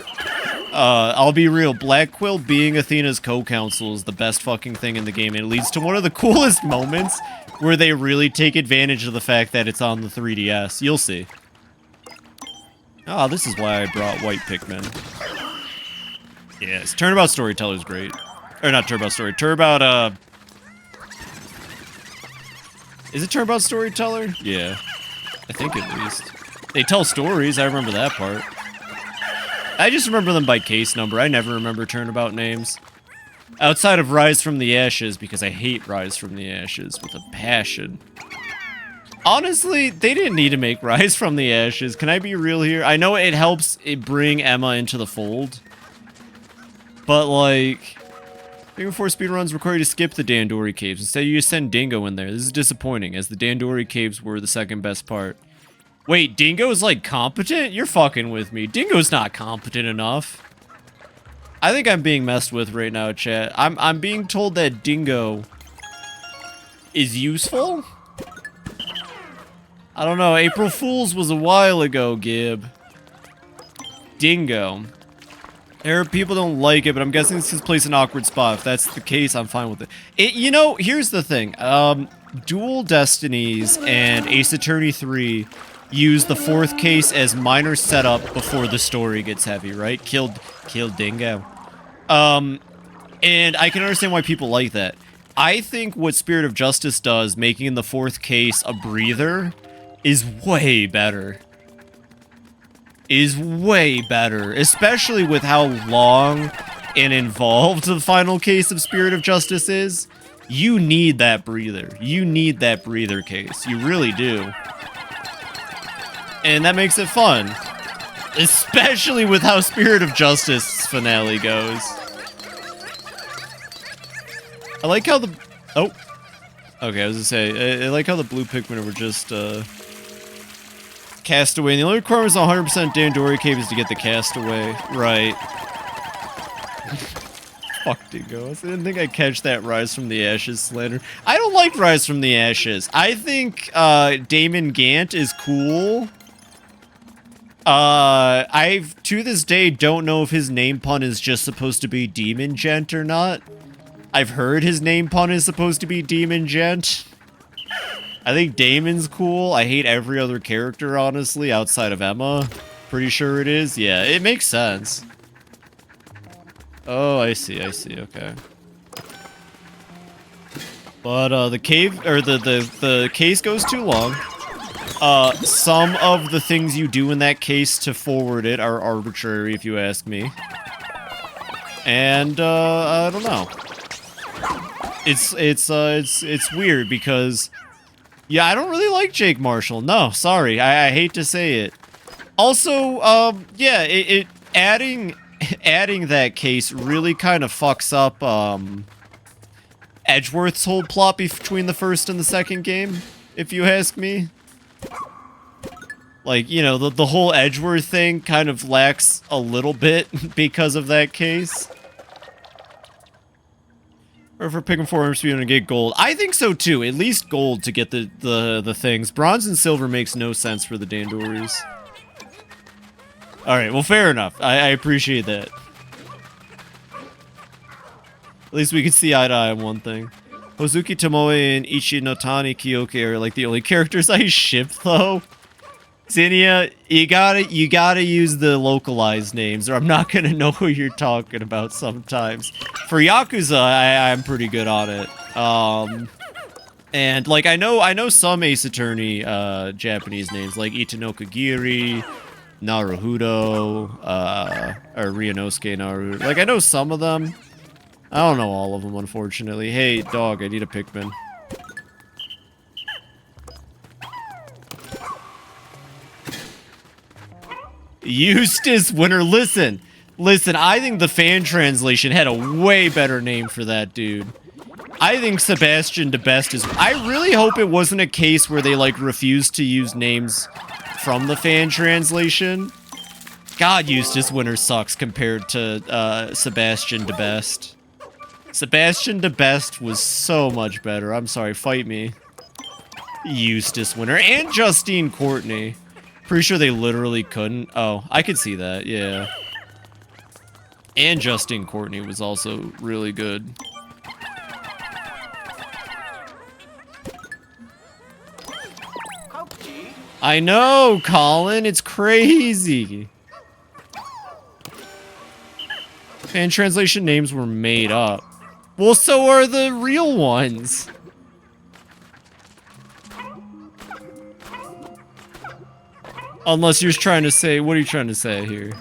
I'll be real, Black Quill being Athena's co-counsel is the best fucking thing in the game, and it leads to one of the coolest moments where they really take advantage of the fact that it's on the 3DS. You'll see. Oh, this is why I brought white Pikmin. Yes, Turnabout Storyteller's great. Or not Turnabout Story, Turnabout, is it Turnabout Storyteller? Yeah. I think at least. They tell stories, I remember that part. I just remember them by case number, I never remember Turnabout names. Outside of Rise from the Ashes, because I hate Rise from the Ashes with a passion. Honestly, they didn't need to make Rise from the Ashes, can I be real here? I know it helps bring Emma into the fold. But like... Big 4 speedruns require you to skip the Dandori Caves. Instead, you just send Dingo in there. This is disappointing, as the Dandori Caves were the second best part. Wait, Dingo's, like, competent? You're fucking with me. Dingo's not competent enough. I think I'm being messed with right now, chat. I'm being told that Dingo is useful? I don't know. April Fool's was a while ago, Gib. Dingo. There are people don't like it, but I'm guessing this is placed in an awkward spot. If that's the case, I'm fine with it. You know, here's the thing. Dual Destinies and Ace Attorney 3 use the 4th case as minor setup before the story gets heavy, right? Kill Dingo. And I can understand why people like that. I think what Spirit of Justice does, making the 4th case a breather, is way better. Is way better, especially with how long and involved the final case of Spirit of Justice is. You need that breather. You need that breather case. You really do. And that makes it fun. Especially with how Spirit of Justice finale goes. I like how the... Oh. Okay, I was gonna say, I like how the blue Pikmin were just, Castaway. And the only requirement is 100% Dandori Cave is to get the Castaway. Right. Fuck Dingo. I didn't think I'd catch that Rise from the Ashes slander. I don't like Rise from the Ashes. I think Damon Gant is cool. To this day don't know if his name pun is just supposed to be Demon Gent or not. I've heard his name pun is supposed to be Demon Gent. I think Damon's cool. I hate every other character, honestly, outside of Emma. Pretty sure it is. Yeah, it makes sense. Oh, I see, okay. But, the cave, or the case goes too long. Some of the things you do in that case to forward it are arbitrary, if you ask me. And, I don't know. It's weird because, yeah, I don't really like Jake Marshall. No, sorry, I hate to say it. Also, yeah, adding that case really kind of fucks up, Edgeworth's whole plot between the first and the second game, if you ask me. Like, you know, the whole Edgeworth thing kind of lacks a little bit because of that case. Or for picking 4 speed to get gold. I think so too. At least gold to get the things. Bronze and silver makes no sense for the Dandoris. Alright, well, fair enough. I appreciate that. At least we can see eye to eye on one thing. Hozuki Tomoe and Ichinotani Kyoke are like the only characters I ship, though. Zinnia, you gotta use the localized names, or I'm not gonna know who you're talking about sometimes. For Yakuza, I'm pretty good on it. And like I know some Ace Attorney Japanese names, like Itanoka Giri, Naruhodo, or Ryunosuke Naruhodo. Like I know some of them. I don't know all of them, unfortunately. Hey, dog, I need a Pikmin. Eustace Winter, listen, I think the fan translation had a way better name for that dude. I think Sebastian de Best is... I really hope it wasn't a case where they, like, refused to use names from the fan translation. God, Eustace Winter sucks compared to, Sebastian de Best. Sebastian de Best was so much better. I'm sorry, fight me. Eustace Winter and Justine Courtney. Pretty sure they literally couldn't. Oh, I could see that, yeah. And Justine Courtney was also really good. I know, Colin, it's crazy. Fan translation names were made up. Well, so are the real ones. Unless you're trying to say, what are you trying to say here?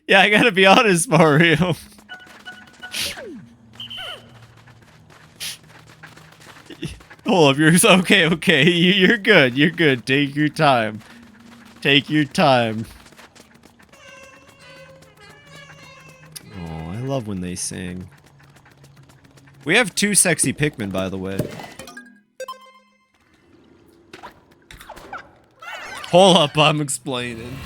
Yeah, I gotta be honest, Mario. Hold up, you're okay. You're good. You're good. Take your time. Take your time. Oh, I love when they sing. We have 2 sexy Pikmin, by the way. Hold up, I'm explaining.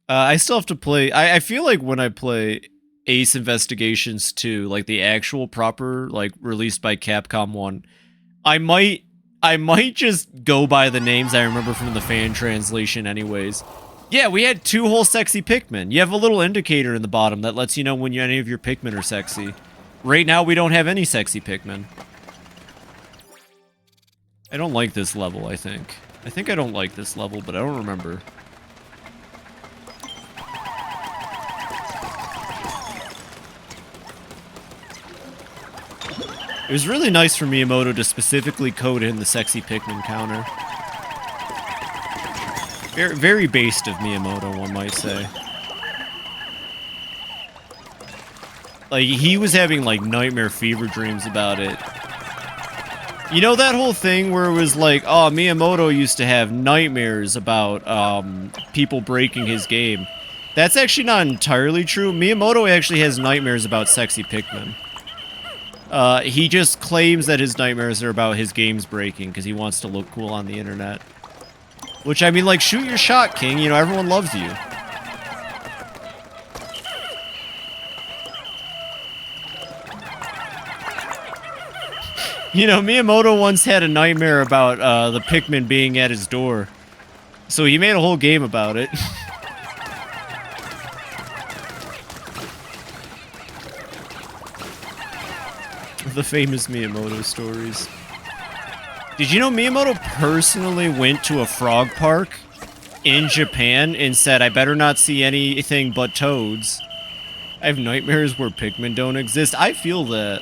I still have to play... I feel like when I play Ace Investigations 2, like the actual proper, like, released by Capcom 1, I might just go by the names I remember from the fan translation anyways. Yeah, we had 2 whole sexy Pikmin. You have a little indicator in the bottom that lets you know when any of your Pikmin are sexy. Right now, we don't have any sexy Pikmin. I don't like this level, I think. I think I don't like this level, but I don't remember. It was really nice for Miyamoto to specifically code in the sexy Pikmin counter. Very, very based of Miyamoto, one might say. Like, he was having, like, nightmare fever dreams about it. You know that whole thing where it was like, oh, Miyamoto used to have nightmares about, people breaking his game. That's actually not entirely true. Miyamoto actually has nightmares about sexy Pikmin. He just claims that his nightmares are about his games breaking because he wants to look cool on the internet. Which, I mean, like, shoot your shot, King. You know, everyone loves you. You know, Miyamoto once had a nightmare about the Pikmin being at his door. So he made a whole game about it. The famous Miyamoto stories. Did you know Miyamoto personally went to a frog park in Japan and said, I better not see anything but toads? I have nightmares where Pikmin don't exist. I feel that.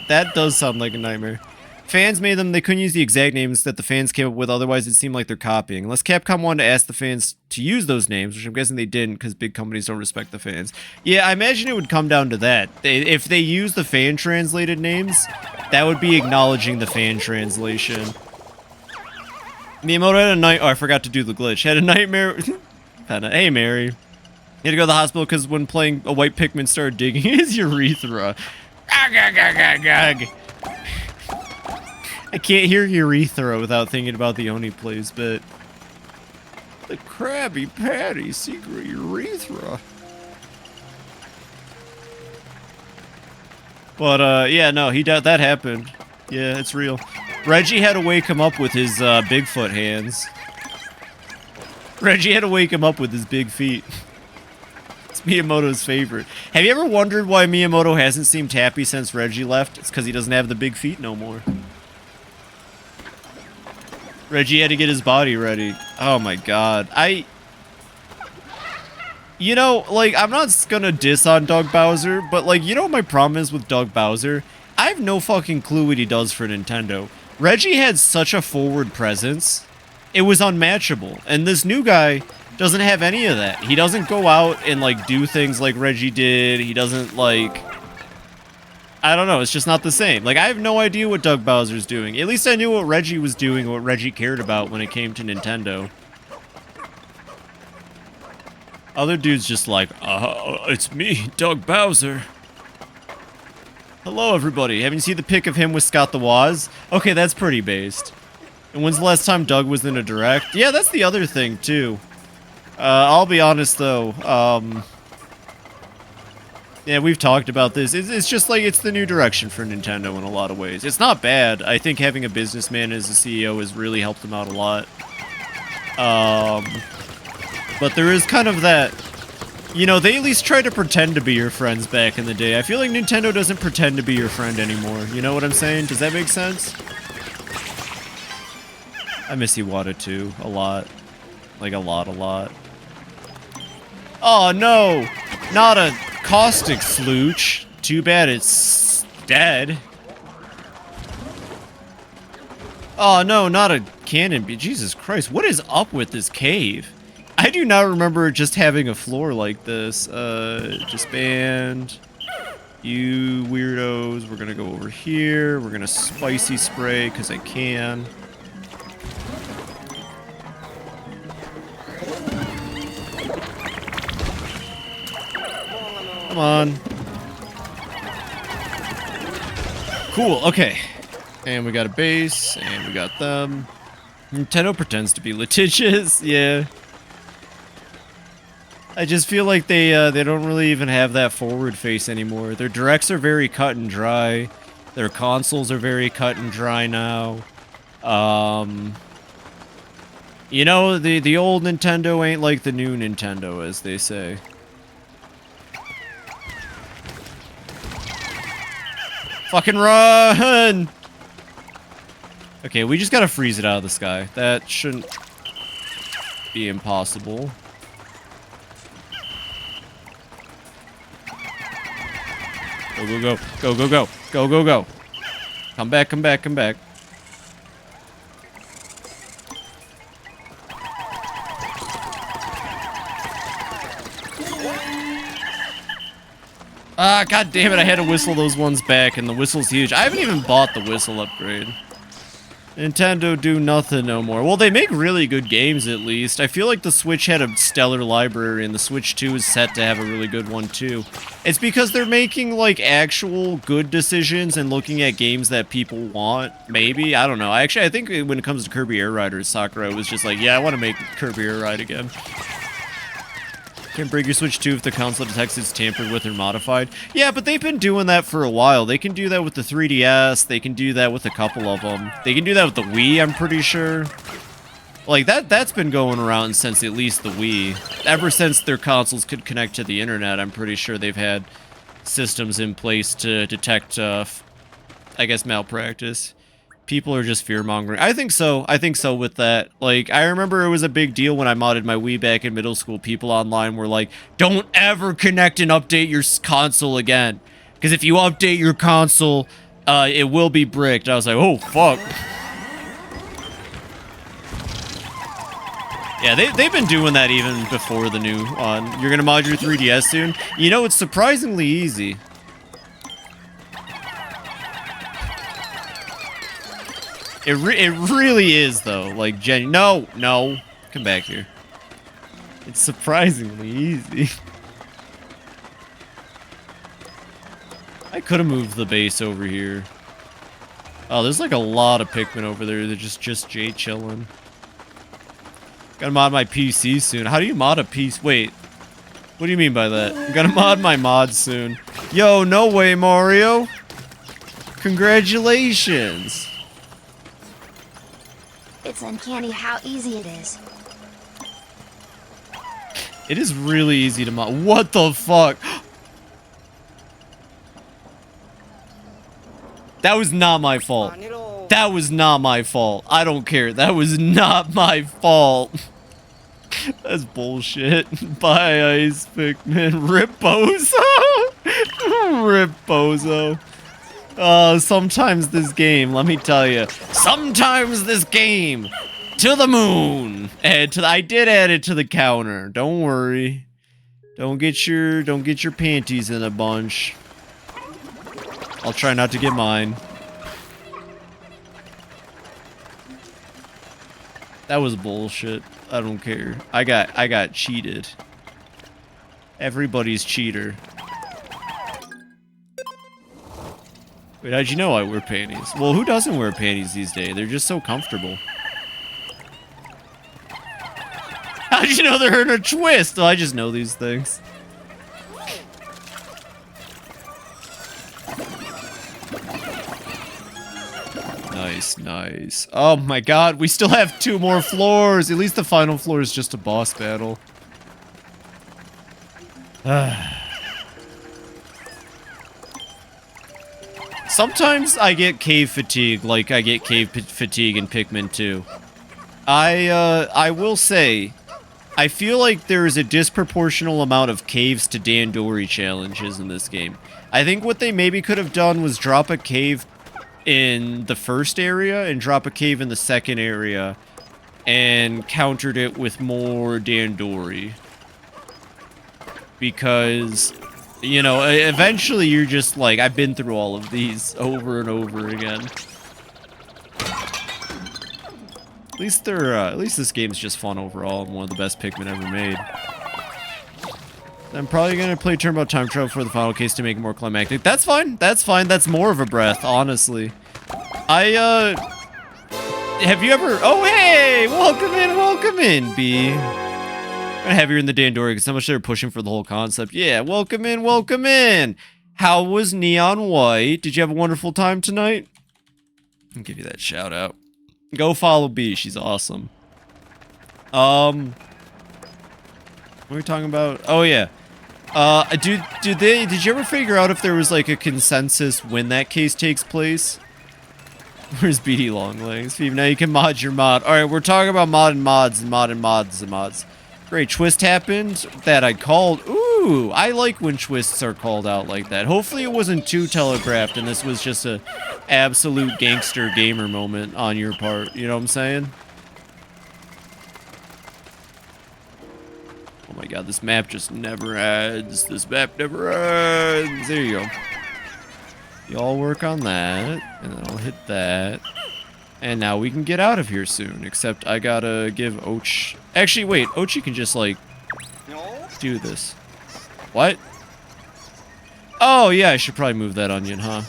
That does sound like a nightmare. Fans made them, they couldn't use the exact names that the fans came up with, otherwise it seemed like they're copying. Unless Capcom wanted to ask the fans to use those names, which I'm guessing they didn't because big companies don't respect the fans. Yeah, I imagine it would come down to that. If they use the fan translated names, that would be acknowledging the fan translation. Miyamoto had a night. Oh, I forgot to do the glitch. Had a nightmare. Hey, Mary. He had to go to the hospital because when playing, a white Pikmin started digging his urethra. I can't hear urethra without thinking about the Oni Plays bit. The Krabby Patty secret urethra. But, yeah, no, that happened. Yeah, it's real. Reggie had to wake him up with his, Bigfoot hands. Reggie had to wake him up with his big feet. It's Miyamoto's favorite. Have you ever wondered why Miyamoto hasn't seemed happy since Reggie left? It's because he doesn't have the big feet no more. Reggie had to get his body ready. Oh my god. You know, like, I'm not gonna diss on Doug Bowser, but, like, you know what my problem is with Doug Bowser? I have no fucking clue what he does for Nintendo. Reggie had such a forward presence. It was unmatchable. And this new guy doesn't have any of that. He doesn't go out and, like, do things like Reggie did. He doesn't, like... I don't know, it's just not the same. Like, I have no idea what Doug Bowser's doing. At least I knew what Reggie was doing, what Reggie cared about when it came to Nintendo. Other dudes just like, it's me, Doug Bowser. Hello, everybody. Haven't you seen the pic of him with Scott the Woz? Okay, that's pretty based. And when's the last time Doug was in a direct? Yeah, that's the other thing, too. I'll be honest, though. Yeah, we've talked about this. It's just like, it's the new direction for Nintendo in a lot of ways. It's not bad. I think having a businessman as a CEO has really helped them out a lot. But there is kind of that... You know, they at least tried to pretend to be your friends back in the day. I feel like Nintendo doesn't pretend to be your friend anymore. You know what I'm saying? Does that make sense? I miss Iwata too. A lot. Like, a lot. Oh, no! Not a caustic slooch. Too bad it's dead. Oh, no, not a cannon. Jesus Christ, what is up with this cave? I do not remember just having a floor like this. Disband. You weirdos. We're gonna go over here. We're gonna spicy spray because I can. Come on. Cool, okay. And we got a base, and we got them. Nintendo pretends to be litigious, yeah. I just feel like they don't really even have that forward face anymore. Their directs are very cut and dry. Their consoles are very cut and dry now. You know, the old Nintendo ain't like the new Nintendo, as they say. Fucking run! Okay, we just gotta freeze it out of the sky. That shouldn't be impossible. Go. Go. Come back. Ah, god damn it, I had to whistle those ones back, and the whistle's huge. I haven't even bought the whistle upgrade. Nintendo do nothing no more. Well, they make really good games, at least. I feel like the Switch had a stellar library, and the Switch 2 is set to have a really good one, too. It's because they're making, like, actual good decisions and looking at games that people want, maybe? I don't know. I think when it comes to Kirby Air Ride, Sakurai was just like, yeah, I want to make Kirby Air Ride again. Can't break your Switch 2 if the console detects it's tampered with or modified. Yeah, but they've been doing that for a while. They can do that with the 3DS. They can do that with a couple of them. They can do that with the Wii, I'm pretty sure. Like, that's been going around since at least the Wii. Ever since their consoles could connect to the internet, I'm pretty sure they've had systems in place to detect, I guess, malpractice. People are just fear-mongering. I think so. I think so with that. Like, I remember it was a big deal when I modded my Wii back in middle school. People online were like, don't ever connect and update your console again. Because if you update your console, it will be bricked. I was like, oh, fuck. Yeah, they've been doing that even before the new one. You're gonna mod your 3DS soon? You know, it's surprisingly easy. It really is, though. Like, no, come back here. It's surprisingly easy. I could have moved the base over here. Oh, there's like a lot of Pikmin over there. They're just Jay chilling. Gotta mod my PC soon. How do you mod a PC? Wait, what do you mean by that? I'm gonna mod my mods soon. Yo, no way, Mario. Congratulations. It's uncanny how easy it is. It is really easy to mod. What the fuck? That was not my fault. That was not my fault. I don't care. That was not my fault. That's bullshit. Bye, Ice Pikmin. Rip Bozo. Rip Bozo. Sometimes this game, let me tell you, sometimes this game, to the moon. I did add it to the counter. Don't worry. Don't get your panties in a bunch. I'll try not to get mine. That was bullshit. I don't care. I got cheated. Everybody's cheater. Wait, how'd you know I wear panties? Well, who doesn't wear panties these days? They're just so comfortable. How'd you know they're in a twist? Oh, I just know these things. Nice, nice. Oh my god, we still have 2 more floors. At least the final floor is just a boss battle. Sometimes I get cave fatigue, like I get cave fatigue in Pikmin 2. I will say, I feel like there is a disproportional amount of caves to Dandori challenges in this game. I think what they maybe could have done was drop a cave in the first area and drop a cave in the second area and countered it with more Dandori. Because, you know, eventually you're just like, I've been through all of these over and over again. At least this game's just fun overall and one of the best Pikmin ever made. I'm probably gonna play Turbo Time Travel for the final case to make it more climactic. That's fine. That's fine. That's more of a breath, honestly. Have you ever... Oh, hey! Welcome in, B. I'm gonna have you in the Dandori because so much they're pushing for the whole concept. Yeah, welcome in. How was Neon White? Did you have a wonderful time tonight? I'll give you that shout out. Go follow B. She's awesome. What are we talking about? Oh, yeah. Did you ever figure out if there was like a consensus when that case takes place? Where's BD Longlegs? Now you can mod your mod. Alright, we're talking about modding mods and modding mods and mods. Great, twist happened that I called. Ooh, I like when twists are called out like that. Hopefully it wasn't too telegraphed and this was just a absolute gangster gamer moment on your part. You know what I'm saying? Oh my god, this map just never ends. This map never ends. There you go. Y'all work on that, and then I'll hit that. And now we can get out of here soon, except I gotta give Och... Actually, wait, Ochi can just, like, do this. What? Oh, yeah, I should probably move that onion, huh?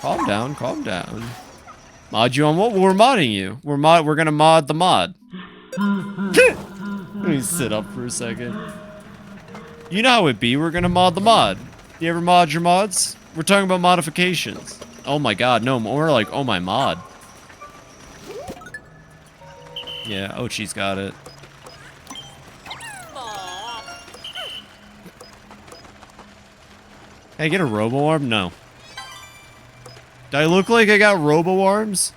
Calm down, calm down. Mod you on what? We're modding you. We're gonna mod the mod. Let me sit up for a second. You know how it be, we're gonna mod the mod. You ever mod your mods? We're talking about modifications. Oh my god, no, more like, oh my mod. Yeah, Ochi's got it. Can I get a robo arm? No. Do I look like I got robo arms?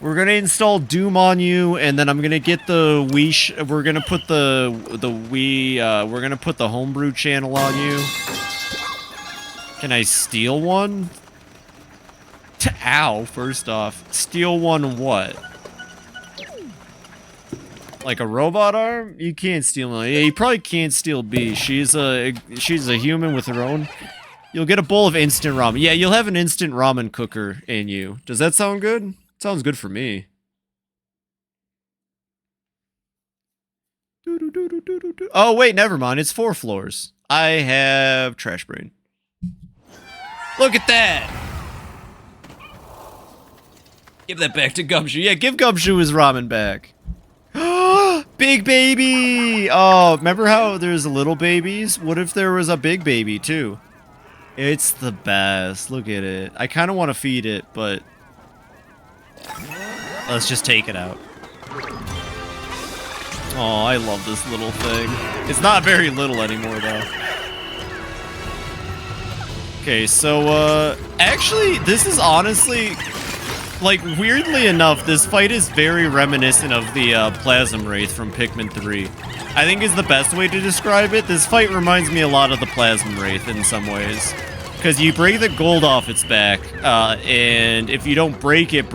We're gonna install Doom on you, and then I'm gonna get the Wii. We're gonna put the Wii. We're gonna put the homebrew channel on you. Can I steal one? Ow! First off, steal one what? Like a robot arm? You can't steal one. Yeah, you probably can't steal B. She's a human with her own. You'll get a bowl of instant ramen. Yeah, you'll have an instant ramen cooker in you. Does that sound good? Sounds good for me. Oh, wait, never mind. It's 4 floors. I have trash brain. Look at that! Give that back to Gumshoe. Yeah, give Gumshoe his ramen back. Big baby! Oh, remember how there's little babies? What if there was a big baby, too? It's the best. Look at it. I kind of want to feed it, but... let's just take it out. Oh, I love this little thing. It's not very little anymore, though. Okay, so, actually, this is honestly... like, weirdly enough, this fight is very reminiscent of the, Plasm Wraith from Pikmin 3. I think is the best way to describe it. This fight reminds me a lot of the Plasm Wraith in some ways. Because you break the gold off its back, and if you don't break it,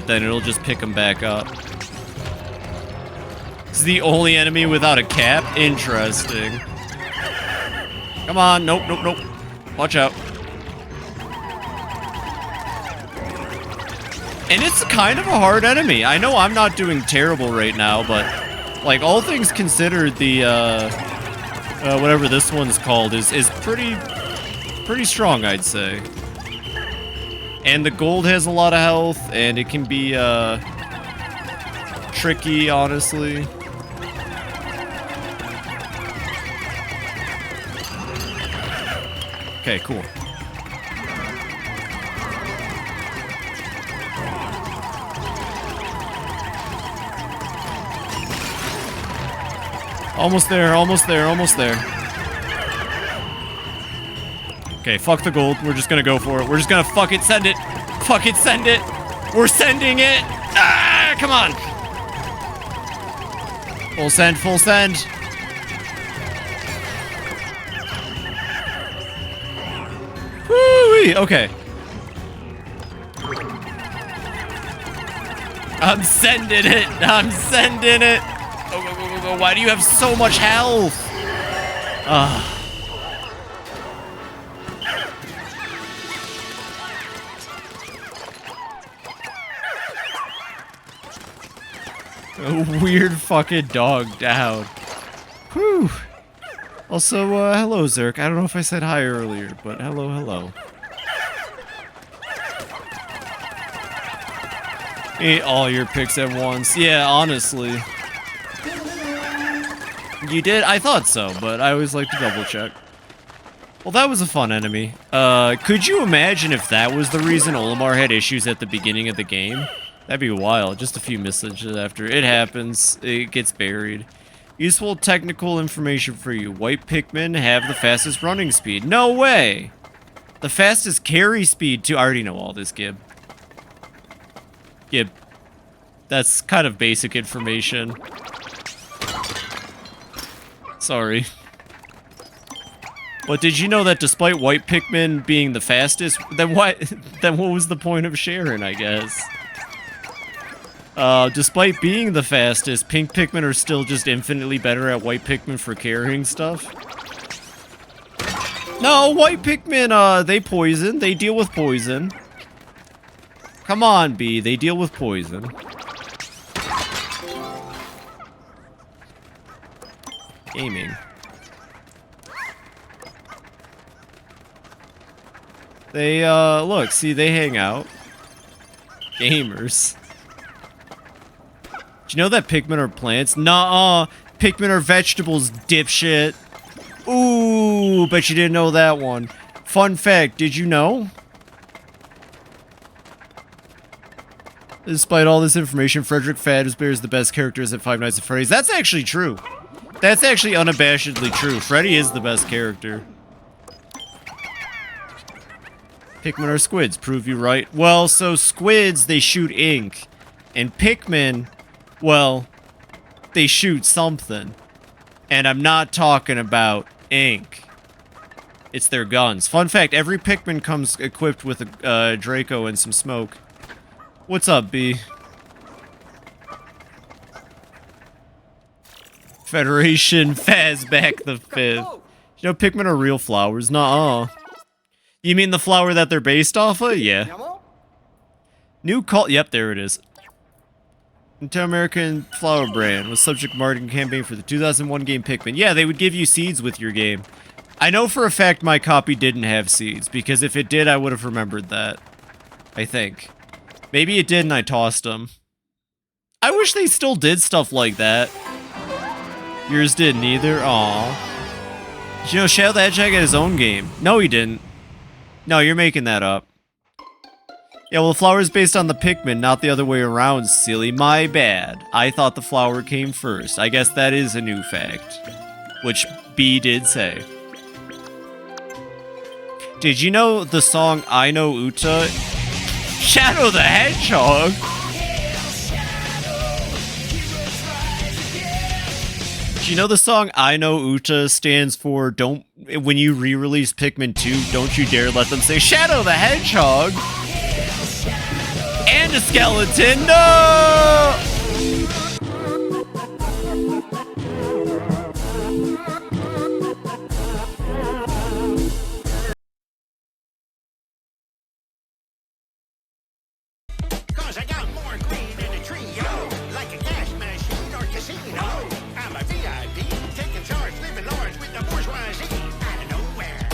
then it'll just pick them back up. It's the only enemy without a cap? Interesting. Come on, nope, nope, nope. Watch out. And it's kind of a hard enemy. I know I'm not doing terrible right now, but, like, all things considered, the, whatever this one's called is pretty strong, I'd say. And the gold has a lot of health, and it can be, tricky, honestly. Okay, cool. Almost there, almost there, almost there. Okay, fuck the gold. We're just gonna go for it. We're just gonna fuck it, send it. Fuck it, send it. We're sending it. Ah, come on. Full send, full send. Woo-wee, okay. I'm sending it. I'm sending it. Go, go, go, go, go. Why do you have so much health? Ugh. A weird fucking dog down. Whew. Also, hello, Zerk. I don't know if I said hi earlier, but hello, hello. Ate all your picks at once. Yeah, honestly. You did? I thought so, but I always like to double check. Well, that was a fun enemy. Could you imagine if that was the reason Olimar had issues at the beginning of the game? That'd be wild. Just a few messages after. It happens. It gets buried. Useful technical information for you. White Pikmin have the fastest running speed. No way! The fastest carry speed too. I already know all this, Gib. Gib. That's kind of basic information. Sorry. But did you know that despite White Pikmin being the fastest, then what was the point of sharing, I guess? Despite being the fastest, Pink Pikmin are still just infinitely better at White Pikmin for carrying stuff. No, White Pikmin, they poison. They deal with poison. Come on, B. They deal with poison. Gaming. They, look, see, they hang out. Gamers. Do you know that Pikmin are plants? Nuh-uh. Pikmin are vegetables, dipshit. Ooh, bet you didn't know that one. Fun fact, did you know? Despite all this information, Frederick Fazbear is the best characters at Five Nights at Freddy's. That's actually true. That's actually unabashedly true. Freddy is the best character. Pikmin are squids. Prove you right. Well, so squids, they shoot ink. And Pikmin, well, they shoot something. And I'm not talking about ink. It's their guns. Fun fact, every Pikmin comes equipped with a Draco and some smoke. What's up, B? Federation Fazback the Fifth. You know, Pikmin are real flowers. Nuh-uh. You mean the flower that they're based off of? Yeah. New cult. Yep, there it is. Inter-American flower brand was subject marketing campaign for the 2001 game Pikmin. Yeah, they would give you seeds with your game. I know for a fact my copy didn't have seeds, because if it did, I would have remembered that. I think. Maybe it did and I tossed them. I wish they still did stuff like that. Yours didn't either? Aw. Did you know Shadow the Hedgehog had his own game? No, he didn't. No, you're making that up. Yeah, well, the flower is based on the Pikmin, not the other way around, silly. My bad. I thought the flower came first. I guess that is a new fact. Which B did say. Did you know the song I Know Uta? Shadow the Hedgehog? Do you know the song I Know Uta stands for don't, when you re-release Pikmin 2, don't you dare let them say Shadow the Hedgehog? And a skeleton, no! Cause I got more green in the trio, like a gas machine or casino. I'm a VIP, taking charge, living large with the bourgeoisie out of nowhere.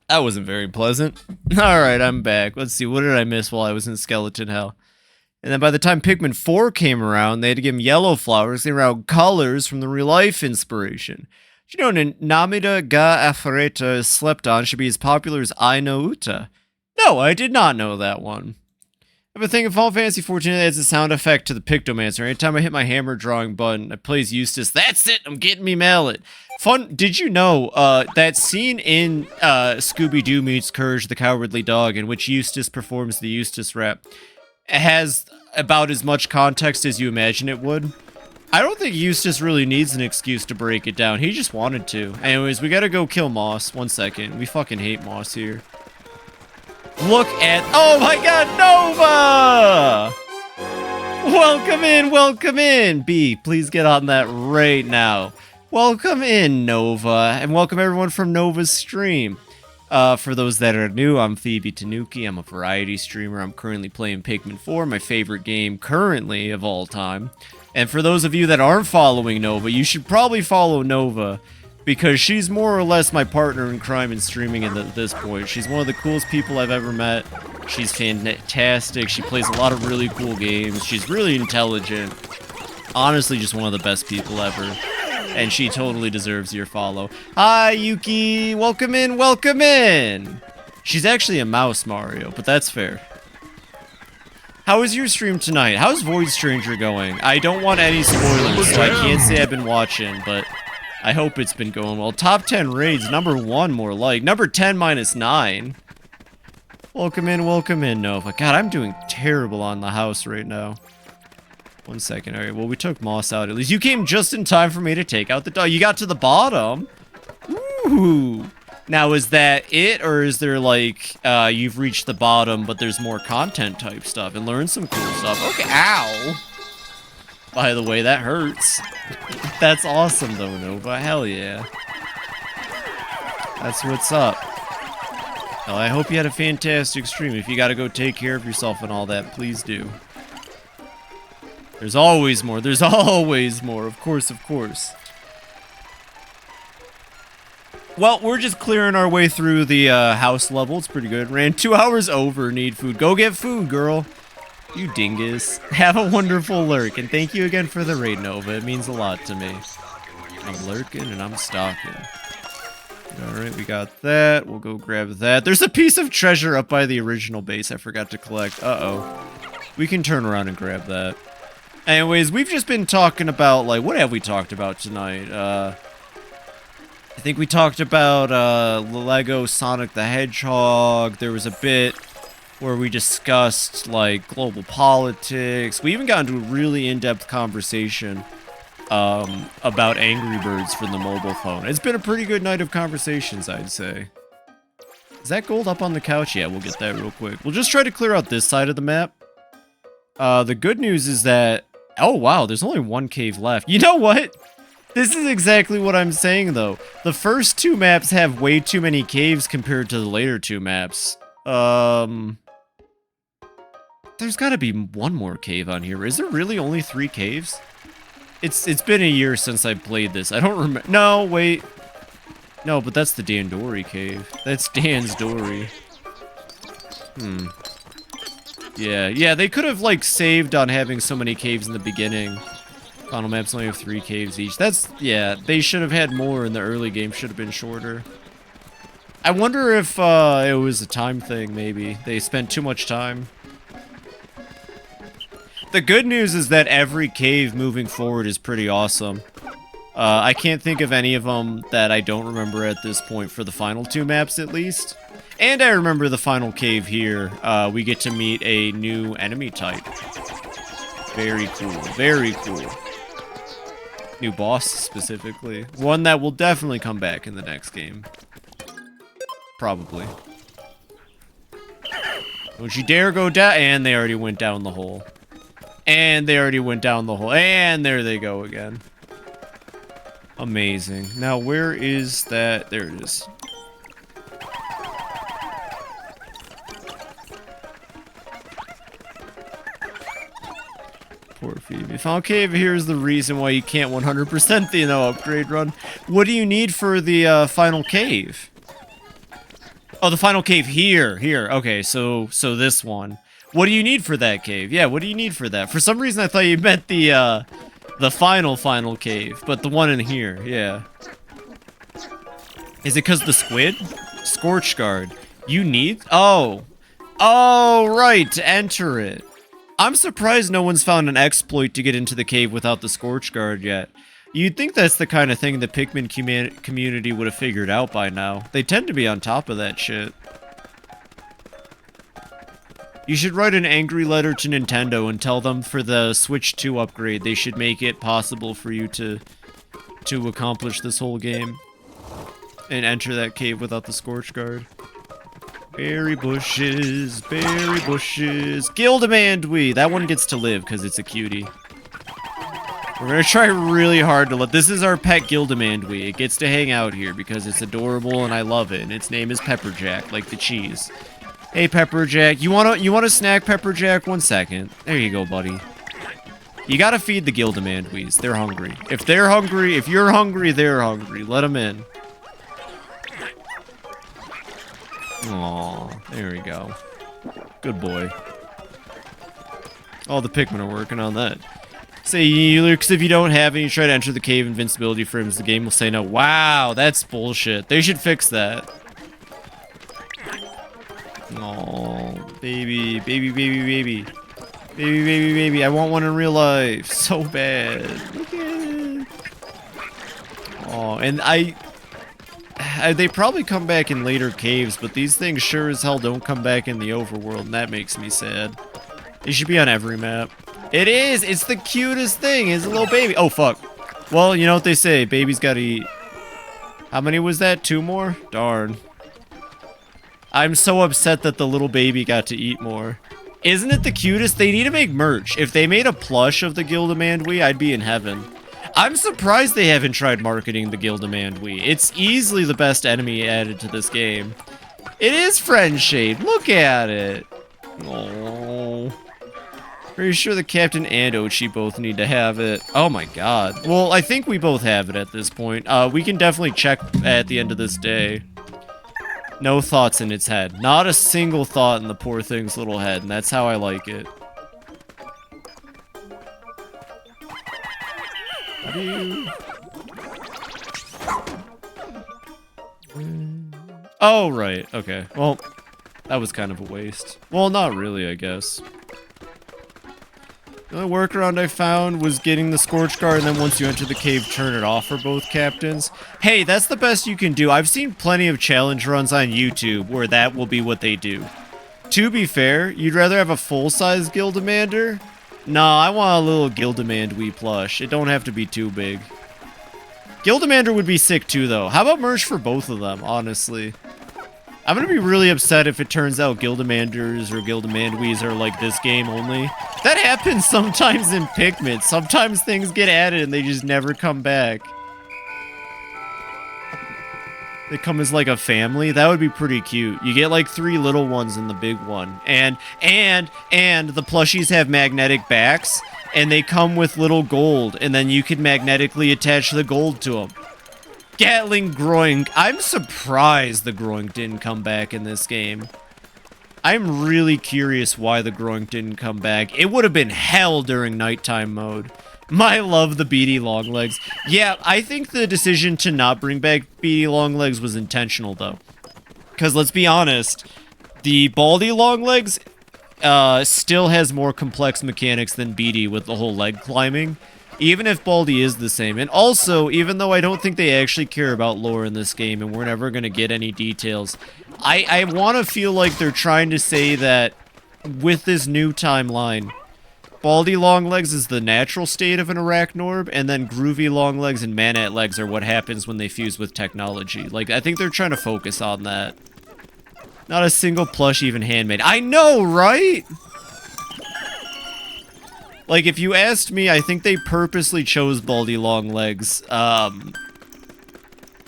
That wasn't very pleasant. Alright, I'm back. Let's see, what did I miss while I was in Skeleton Hell? And then by the time Pikmin 4 came around, they had to give him yellow flowers. They were out colors from the real-life inspiration. Do you know Namida ga Afareta slept on should be as popular as I Know Uta? No, I did not know that one. I have a thing in Final Fantasy 14 that adds a sound effect to the Pictomancer. Anytime I hit my hammer drawing button, it plays Eustace. That's it! I'm getting me mallet. Fun, did you know, that scene in, Scooby-Doo Meets Courage the Cowardly Dog, in which Eustace performs the Eustace rap, has about as much context as you imagine it would? I don't think Eustace really needs an excuse to break it down. He just wanted to. Anyways, we gotta go kill Moss. 1 second. We fucking hate Moss here. Look at... Oh my god, Nova! Welcome in! B, please get on that right now. Welcome in, Nova. And welcome everyone from Nova's stream. For those that are new, I'm FibiTanuki. I'm a variety streamer. I'm currently playing Pikmin 4, my favorite game currently of all time. And for those of you that aren't following Nova, you should probably follow Nova, because she's more or less my partner in crime and streaming at this point. She's one of the coolest people I've ever met. She's fantastic. She plays a lot of really cool games. She's really intelligent. Honestly, just one of the best people ever. And she totally deserves your follow. Hi, Yuki! Welcome in, welcome in! She's actually a mouse, Mario, but that's fair. How was your stream tonight? How's Void Stranger going? I don't want any spoilers, so I can't say I've been watching, but I hope it's been going well. Top 10 raids, number 1 more like. Number 10 minus 9. Welcome in, Nova. God, I'm doing terrible on the house right now. 1 second. All right, well, we took Moss out at least. You came just in time for me to take out the dog. You got to the bottom. Ooh. Now, is that it, or is there, like, you've reached the bottom, but there's more content type stuff and learn some cool stuff? Okay, ow. By the way, that hurts. That's awesome, though, Nova. Hell yeah. That's what's up. Well, I hope you had a fantastic stream. If you gotta go take care of yourself and all that, please do. There's always more. There's always more. Of course, of course. Well, we're just clearing our way through the house level. It's pretty good. Ran 2 hours over. Need food. Go get food, girl. You dingus. Have a wonderful lurk. And thank you again for the raid, Nova. It means a lot to me. I'm lurking and I'm stalking. Alright, we got that. We'll go grab that. There's a piece of treasure up by the original base I forgot to collect. Uh-oh. We can turn around and grab that. Anyways, we've just been talking about, like, what have we talked about tonight? I think we talked about Lego Sonic the Hedgehog. There was a bit where we discussed, like, global politics. We even got into a really in-depth conversation about Angry Birds for the mobile phone. It's been a pretty good night of conversations, I'd say. Is that gold up on the couch? Yeah, we'll get that real quick. We'll just try to clear out this side of the map. The good news is that... Oh, wow, there's only 1 cave left. You know what? This is exactly what I'm saying, though. The first 2 maps have way too many caves compared to the later 2 maps. There's gotta be 1 more cave on here. Is there really only 3 caves? It's been a year since I played this. I don't remember. No, wait. No, but that's the Dan Dory cave. That's Dan's Dory. Yeah, they could have, like, saved on having so many caves in the beginning. Final maps only have 3 caves each. Yeah, they should have had more in the early game. Should have been shorter. I wonder if it was a time thing, maybe. They spent too much time. The good news is that every cave moving forward is pretty awesome. I can't think of any of them that I don't remember at this point for the final 2 maps, at least. And I remember the final cave here. We get to meet a new enemy type. Very cool. Very cool. New boss, specifically. One that will definitely come back in the next game. Probably. Don't you dare go down. And they already went down the hole. And they already went down the hole. And there they go again. Amazing. Now, where is that? There it is. Poor Phoebe. Final cave here is the reason why you can't 100% the upgrade run. What do you need for the final cave? Oh, the final cave here. Here. Okay, so this one. What do you need for that cave? Yeah, what do you need for that? For some reason, I thought you meant the final cave, but the one in here, yeah. Is it because the squid? Scorch Guard. You need? Oh, right, to enter it. I'm surprised no one's found an exploit to get into the cave without the Scorch Guard yet. You'd think that's the kind of thing the Pikmin community would have figured out by now. They tend to be on top of that shit. You should write an angry letter to Nintendo and tell them for the Switch 2 upgrade, they should make it possible for you to accomplish this whole game. And enter that cave without the Scorch Guard. Berry bushes, berry bushes. GILDAMANDWEE! That one gets to live because it's a cutie. We're gonna try really hard to let... This is our pet GILDAMANDWEE. It gets to hang out here because it's adorable and I love it. And its name is Pepperjack, like the cheese. Hey, Pepperjack. You wanna snack, Pepperjack? 1 second. There you go, buddy. You gotta feed the GILDAMANDWEEs. They're hungry. If they're hungry, if you're hungry, they're hungry. Let them in. Aw, there we go. Good boy. All the Pikmin are working on that. Say, because if you don't have it, you try to enter the cave invincibility frames, the game will say no. Wow, that's bullshit. They should fix that. Oh, baby, baby, baby, baby. Baby, baby, baby. I want one in real life. So bad. Look at it. Oh, and they probably come back in later caves, but these things sure as hell don't come back in the overworld, and that makes me sad. They should be on every map. It is! It's the cutest thing! It's a little baby. Oh, fuck. Well, you know what they say. Babies gotta eat. How many was that? 2 more? Darn. I'm so upset that the little baby got to eat more. Isn't it the cutest? They need to make merch. If they made a plush of the GILDAMANDWEE, I'd be in heaven. I'm surprised they haven't tried marketing the GILDAMANDWEE. It's easily the best enemy added to this game. It is friend-shaped. Look at it. Oh. Pretty sure the captain and Ochi both need to have it. Oh my god. Well, I think we both have it at this point. We can definitely check at the end of this day. No thoughts in its head. Not a single thought in the poor thing's little head, and that's how I like it. Oh, right. Okay. Well, that was kind of a waste. Well, not really, I guess. The only workaround I found was getting the Scorch Guard, and then once you enter the cave, turn it off for both captains. Hey, that's the best you can do. I've seen plenty of challenge runs on YouTube where that will be what they do. To be fair, you'd rather have a full-size Gildamander? Nah, I want a little GILDAMANDWEE plush. It don't have to be too big. Gildamander would be sick too, though. How about merch for both of them, honestly? I'm gonna be really upset if it turns out Gildamanders or GILDAMANDWEEs are like this game only. That happens sometimes in Pikmonth. Sometimes things get added and they just never come back. They come as like a family. That would be pretty cute. You get like 3 little ones in the big one. And the plushies have magnetic backs and they come with little gold and then you can magnetically attach the gold to them. Gatling Groink. I'm surprised the Groink didn't come back in this game. I'm really curious why the Groink didn't come back. It would have been hell during nighttime mode. I love the beady Longlegs. Yeah, I think the decision to not bring back beady Longlegs was intentional, though. Because let's be honest, the baldy Longlegs still has more complex mechanics than beady with the whole leg climbing. Even if Baldy is the same. And also, even though I don't think they actually care about lore in this game and we're never going to get any details, I want to feel like they're trying to say that with this new timeline, Baldy Longlegs is the natural state of an Arachnorb, and then Groovy Longlegs and Manat Legs are what happens when they fuse with technology. Like, I think they're trying to focus on that. Not a single plush even handmade. I know, right? Like, if you asked me, I think they purposely chose Baldy Longlegs,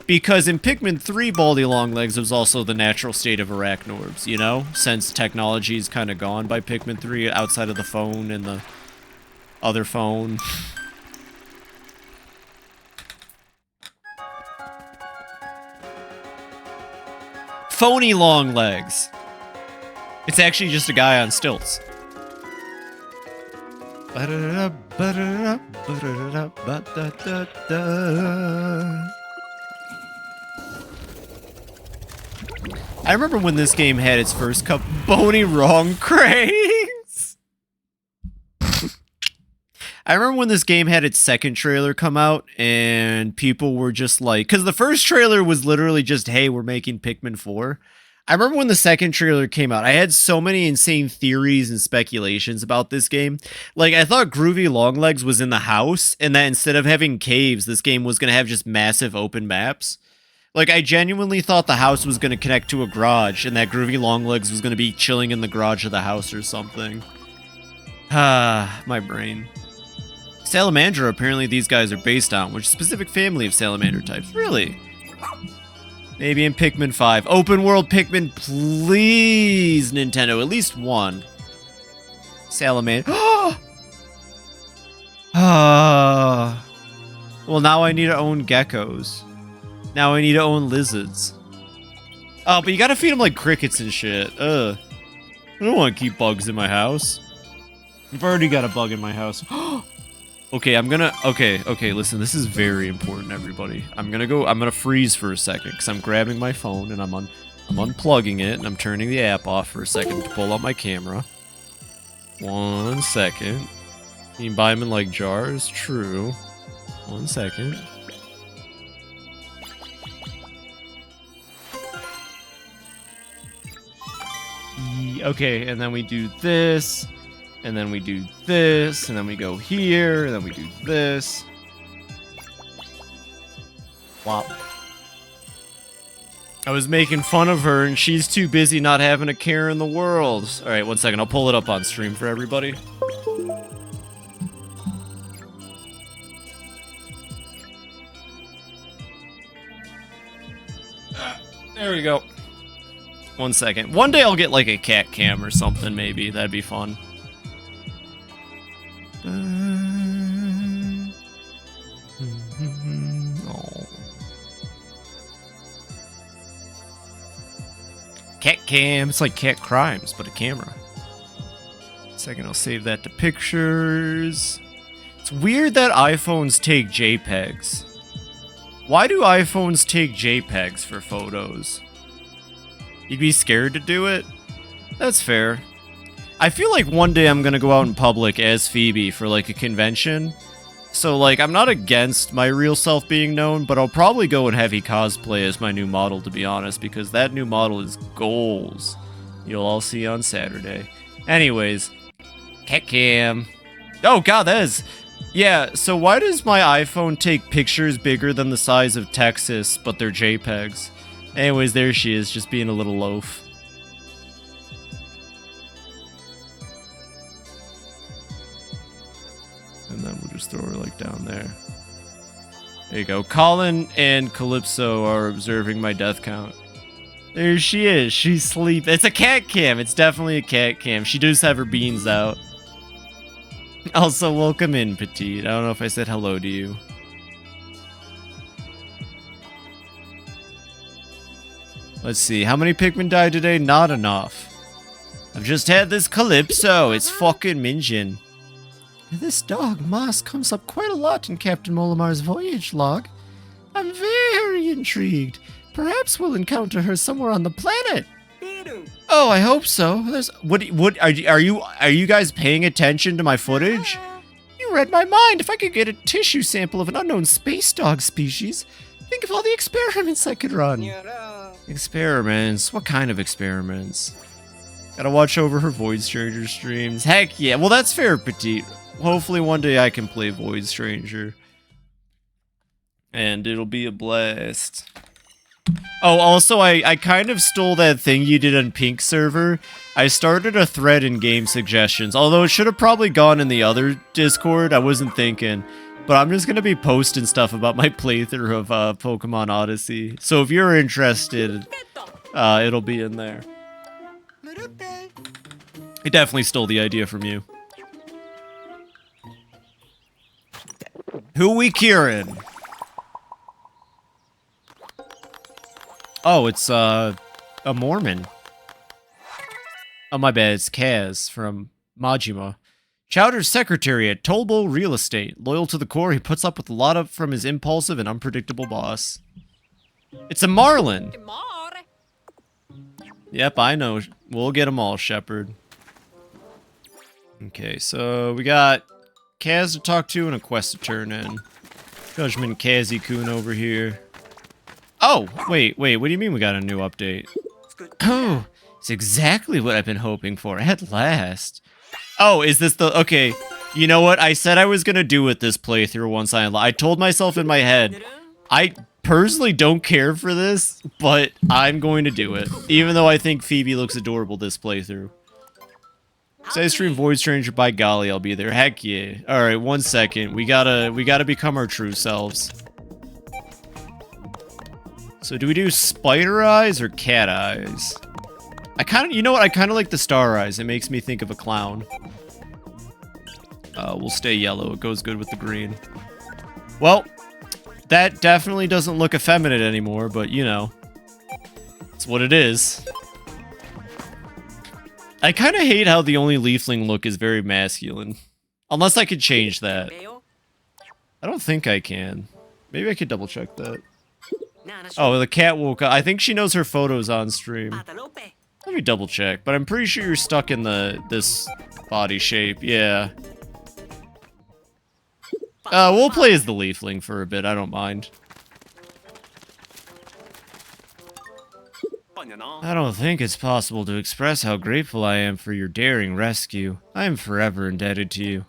because in Pikmin 3, Baldy Longlegs was also the natural state of Arachnorbs, you know? Since technology's kind of gone by Pikmin 3 outside of the phone and the other phone. Phony Longlegs. It's actually just a guy on stilts. I remember when this game had its first cup. Bony wrong craze. I remember when this game had its second trailer come out and people were just like, because the first trailer was literally just, hey, we're making Pikmin 4. I remember when the second trailer came out, I had so many insane theories and speculations about this game. Like, I thought Groovy Longlegs was in the house, and that instead of having caves, this game was going to have just massive open maps. Like, I genuinely thought the house was going to connect to a garage, and that Groovy Longlegs was going to be chilling in the garage of the house or something. Ah, my brain. Salamander, apparently these guys are based on, which specific family of salamander types? Really? Maybe in Pikmin 5. Open world Pikmin, please, Nintendo. At least one. Salamander. Well, now I need to own geckos. Now I need to own lizards. Oh, but you gotta feed them like crickets and shit. I don't want to keep bugs in my house. I've already got a bug in my house. Okay, okay, listen, this is very important, everybody. I'm gonna freeze for a second, because I'm grabbing my phone, and I'm unplugging it, and I'm turning the app off for a second to pull out my camera. 1 second. You can buy them in like jars? True. 1 second. Okay, and then we do this, and then we do this, and then we go here, and then we do this. Wow. I was making fun of her, and she's too busy not having a care in the world. Alright, 1 second. I'll pull it up on stream for everybody. There we go. 1 second. One day I'll get like a cat cam or something, maybe. That'd be fun. Oh. Cat cam. It's like cat crimes, but a camera. Second, I'll save that to pictures. It's weird that iPhones take JPEGs. Why do iPhones take JPEGs for photos? You'd be scared to do it? That's fair. I feel like one day I'm gonna go out in public as Phoebe for like a convention. So like, I'm not against my real self being known, but I'll probably go in heavy cosplay as my new model, to be honest, because that new model is goals. You'll all see on Saturday. Anyways, cat cam. Oh god, that is... Yeah, so why does my iPhone take pictures bigger than the size of Texas, but they're JPEGs? Anyways, there she is, just being a little loaf. And then we'll just throw her like down there. There you go. Colin and Calypso are observing my death count. There she is. She's sleeping. It's a cat cam. It's definitely a cat cam. She does have her beans out. Also, welcome in, Petite. I don't know if I said hello to you. Let's see. How many Pikmin died today? Not enough. I've just had this Calypso. It's fucking minging. This dog, Moss, comes up quite a lot in Captain Molimar's voyage log. I'm very intrigued. Perhaps we'll encounter her somewhere on the planet. Oh, I hope so. There's what are you guys paying attention to my footage? You read my mind. If I could get a tissue sample of an unknown space dog species, think of all the experiments I could run. Experiments? What kind of experiments? Gotta watch over her Void Stranger streams. Heck yeah. Well, that's fair, Petite. Hopefully one day I can play Void Stranger. And it'll be a blast. Oh, also, I kind of stole that thing you did on Pink server. I started a thread in game suggestions, although it should have probably gone in the other Discord. I wasn't thinking. But I'm just going to be posting stuff about my playthrough of Pokemon Odyssey. So if you're interested, it'll be in there. I definitely stole the idea from you. Who we curing? Oh, it's a Mormon. Oh, my bad. It's Kaz from Majima. Chowder's secretary at Tolbo Real Estate. Loyal to the core, he puts up with a lot from his impulsive and unpredictable boss. It's a Marlin. Yep, I know. We'll get them all, Shepard. Okay, so we got Kaz to talk to and a quest to turn in. Judgment Kazi-kun over here. Oh, wait, what do you mean we got a new update? Oh, it's exactly what I've been hoping for, at last. Oh, is this the... Okay, you know what? I said I was gonna do it this playthrough once I told myself in my head, I personally don't care for this, but I'm going to do it. Even though I think Phoebe looks adorable this playthrough. Say stream Void Stranger, by golly, I'll be there. Heck yeah. Alright, 1 second. We gotta become our true selves. So do we do spider eyes or cat eyes? You know what? I kind of like the star eyes. It makes me think of a clown. We'll stay yellow. It goes good with the green. Well, that definitely doesn't look effeminate anymore, but you know. It's what it is. I kind of hate how the only Leafling look is very masculine. Unless I could change that. I don't think I can. Maybe I could double check that. Oh, the cat woke up. I think she knows her photos on stream. Let me double check, but I'm pretty sure you're stuck in this body shape. Yeah. We'll play as the Leafling for a bit. I don't mind. I don't think it's possible to express how grateful I am for your daring rescue. I am forever indebted to you.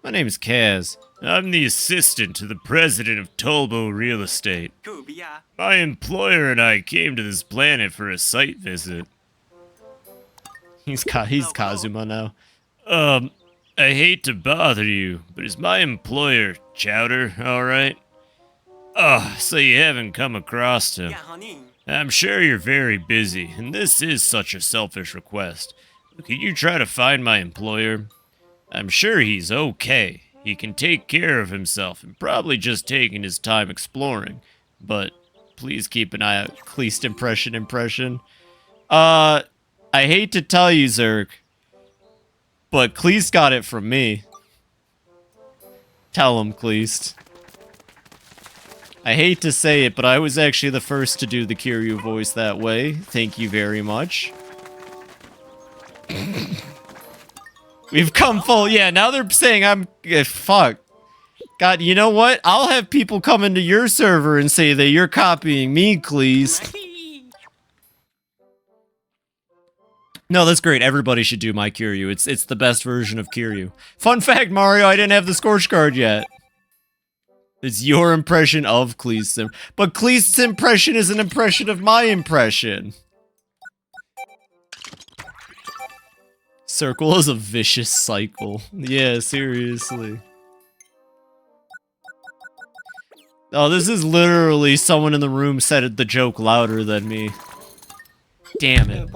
My name is Kaz. I'm the assistant to the president of Tolbo Real Estate. My employer and I came to this planet for a site visit. He's Kazuma now. I hate to bother you, but is my employer Chowder alright? Oh, so you haven't come across him. I'm sure you're very busy, and this is such a selfish request. Could you try to find my employer? I'm sure he's okay. He can take care of himself and probably just taking his time exploring. But please keep an eye out. Kleist impression. I hate to tell you, Zerk, but Kleist got it from me. Tell him, Kleist. I hate to say it, but I was actually the first to do the Kiryu voice that way. Thank you very much. We've come full. Yeah, now they're saying I'm... fuck. God, you know what? I'll have people come into your server and say that you're copying me, Kleist. No, that's great. Everybody should do my Kiryu. It's the best version of Kiryu. Fun fact, Mario, I didn't have the Scorch card yet. It's your impression of Kleist's. But Kleist's impression is an impression of my impression. Circle is a vicious cycle. Yeah, seriously. Oh, this is literally someone in the room said the joke louder than me. Damn it.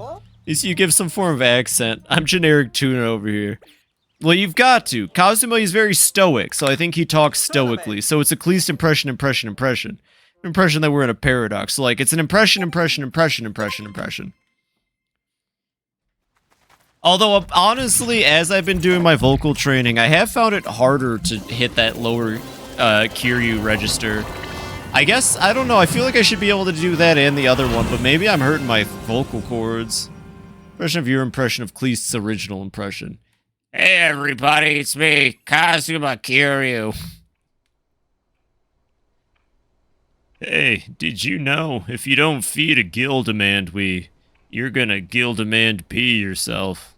Is you give some form of accent. I'm generic tuna over here. Well, you've got to. Kazuma is very stoic, so I think he talks stoically. So it's a Kleist impression. Impression that we're in a paradox. So, like, it's an impression. Although, honestly, as I've been doing my vocal training, I have found it harder to hit that lower Kiryu register. I guess, I don't know, I feel like I should be able to do that and the other one, but maybe I'm hurting my vocal cords. Impression of your impression of Kleist's original impression. Hey everybody, it's me, Kazuma Kiryu. Hey, did you know if you don't feed a GILDAMANDWEE, you're gonna GILDAMAND-pee yourself?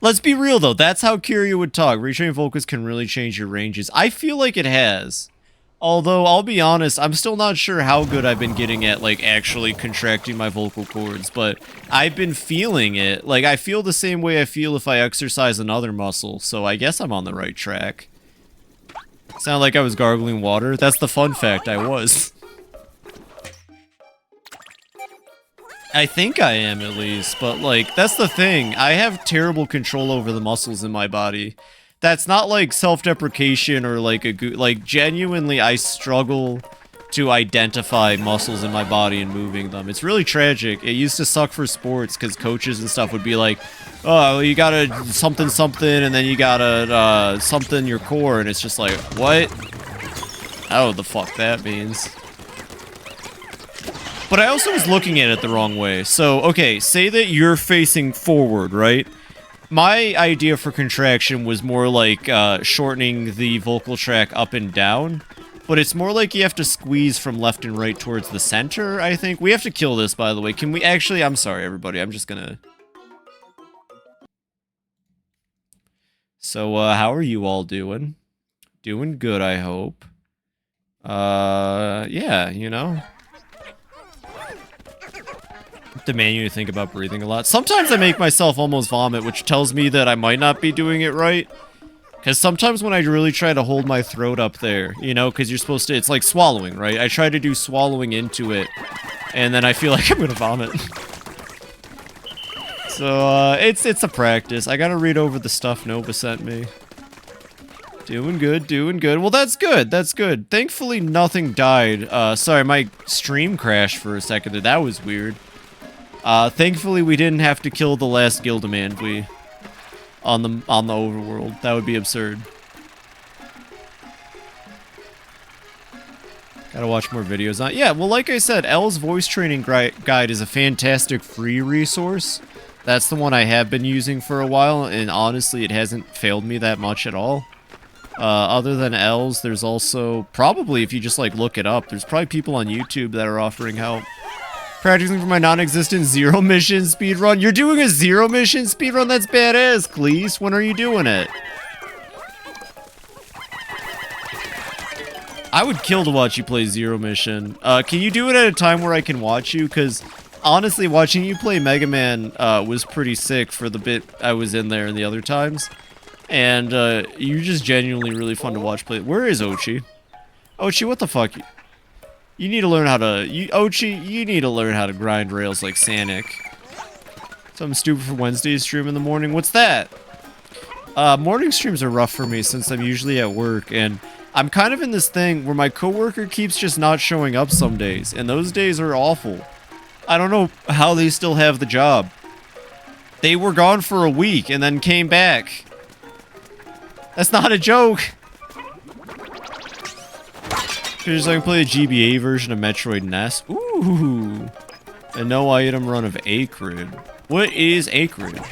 Let's be real though, that's how Kiryu would talk. Retraining vocals can really change your ranges. I feel like it has. Although, I'll be honest, I'm still not sure how good I've been getting at, like, actually contracting my vocal cords, but I've been feeling it. Like, I feel the same way I feel if I exercise another muscle, so I guess I'm on the right track. Sound like I was gargling water? That's the fun fact, I was. I think I am, at least, but, like, that's the thing. I have terrible control over the muscles in my body. That's not like self-deprecation or like like genuinely I struggle to identify muscles in my body and moving them. It's really tragic. It used to suck for sports because coaches and stuff would be like, oh, you gotta something and then you gotta something your core, and it's just like, what? I don't know what the fuck that means. But I also was looking at it the wrong way. So, okay, say that you're facing forward, right? My idea for contraction was more like shortening the vocal tract up and down, but it's more like you have to squeeze from left and right towards the center, I think. We have to kill this, by the way. Can we actually... I'm sorry, everybody. I'm just gonna... So, how are you all doing? Doing good, I hope. Yeah, you know... demand you to think about breathing a lot. Sometimes I make myself almost vomit, which tells me that I might not be doing it right. Because sometimes when I really try to hold my throat up there, you know, because you're supposed to, it's like swallowing, right? I try to do swallowing into it, and then I feel like I'm gonna vomit. So, it's a practice. I gotta read over the stuff Nova sent me. Doing good, doing good. Well, that's good, that's good. Thankfully, nothing died. Sorry, my stream crashed for a second there. That was weird. Thankfully, we didn't have to kill the last GILDAMANDWEE on the overworld. That would be absurd. Gotta watch more videos on. Yeah, well, like I said, L's voice training guide is a fantastic free resource. That's the one I have been using for a while, and honestly, it hasn't failed me that much at all. Other than L's, there's also, probably if you just like look it up, there's probably people on YouTube that are offering help. Practicing for my non-existent zero mission speedrun. You're doing a zero mission speedrun? That's badass, Cleese. When are you doing it? I would kill to watch you play zero mission. Can you do it at a time where I can watch you? Because honestly, watching you play Mega Man was pretty sick for the bit I was in there and the other times. And you're just genuinely really fun to watch play. Where is Ochi? Ochi, what the fuck? You need to learn how to... Ochi, you need to learn how to grind rails like Sanic. Something stupid for Wednesday's stream in the morning. What's that? Morning streams are rough for me since I'm usually at work, and I'm kind of in this thing where my coworker keeps just not showing up some days, and those days are awful. I don't know how they still have the job. They were gone for a week and then came back. That's not a joke. Just like play a GBA version of Metroid NES. Ooh. A no item run of Acrid. What is Acrid?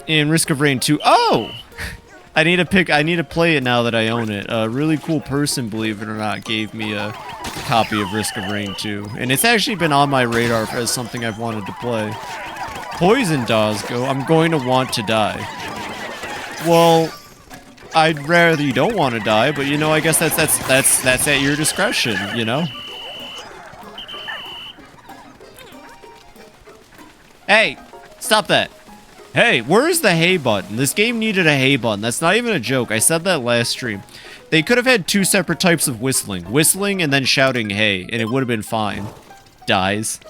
In Risk of Rain 2. Oh! I need to play it now that I own it. A really cool person, believe it or not, gave me a copy of Risk of Rain 2. And it's actually been on my radar as something I've wanted to play. Poison Dozgo, I'm going to want to die. Well, I'd rather you don't want to die, but you know, I guess that's at your discretion, you know? Hey, stop that. Hey, where's the hey button? This game needed a hey button. That's not even a joke. I said that last stream. They could have had two separate types of whistling. Whistling and then shouting hey, and it would have been fine. Dies.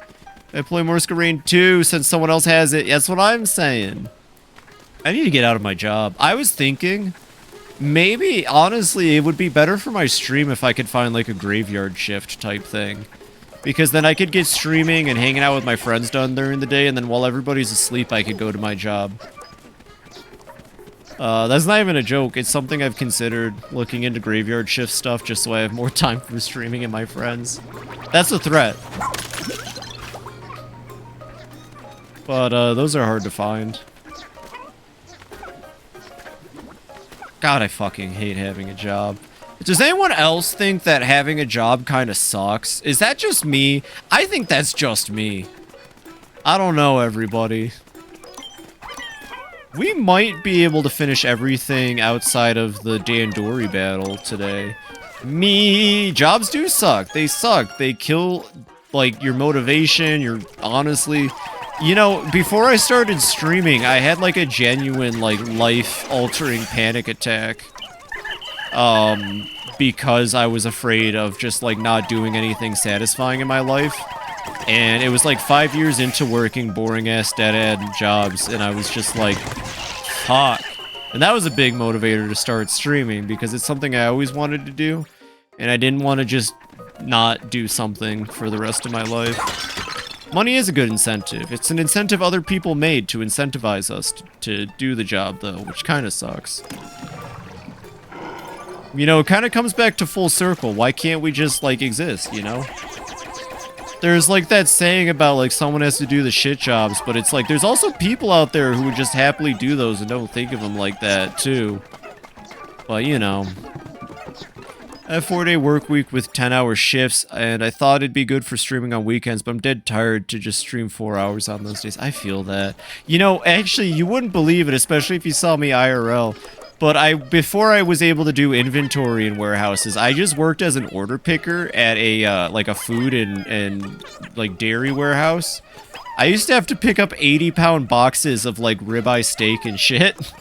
I play Risk of Rain 2 since someone else has it. That's what I'm saying. I need to get out of my job. I was thinking, maybe, honestly, it would be better for my stream if I could find, like, a graveyard shift type thing. Because then I could get streaming and hanging out with my friends done during the day, and then while everybody's asleep, I could go to my job. That's not even a joke. It's something I've considered, looking into graveyard shift stuff, just so I have more time for streaming and my friends. That's a threat. But, those are hard to find. God, I fucking hate having a job. Does anyone else think that having a job kind of sucks? Is that just me? I think that's just me. I don't know, everybody. We might be able to finish everything outside of the Dandori battle today. Jobs do suck. They suck. They kill, like, your motivation, your... Honestly... You know, before I started streaming, I had, like, a genuine, like, life-altering panic attack. Because I was afraid of just, like, not doing anything satisfying in my life. And it was, like, 5 years into working boring-ass dead-end jobs, and I was just like, fuck. And that was a big motivator to start streaming, because it's something I always wanted to do, and I didn't want to just not do something for the rest of my life. Money is a good incentive. It's an incentive other people made to incentivize us to do the job, though, which kind of sucks. You know, it kind of comes back to full circle. Why can't we just, like, exist, you know? There's, like, that saying about, like, someone has to do the shit jobs, but it's like, there's also people out there who would just happily do those and don't think of them like that, too. But, you know... I have a 4-day work week with 10-hour shifts, and I thought it'd be good for streaming on weekends, but I'm dead tired to just stream 4 hours on those days. I feel that. You know, actually, you wouldn't believe it, especially if you saw me IRL, but before I was able to do inventory in warehouses, I just worked as an order picker at a, like, a food and like, dairy warehouse. I used to have to pick up 80-pound boxes of, like, ribeye steak and shit.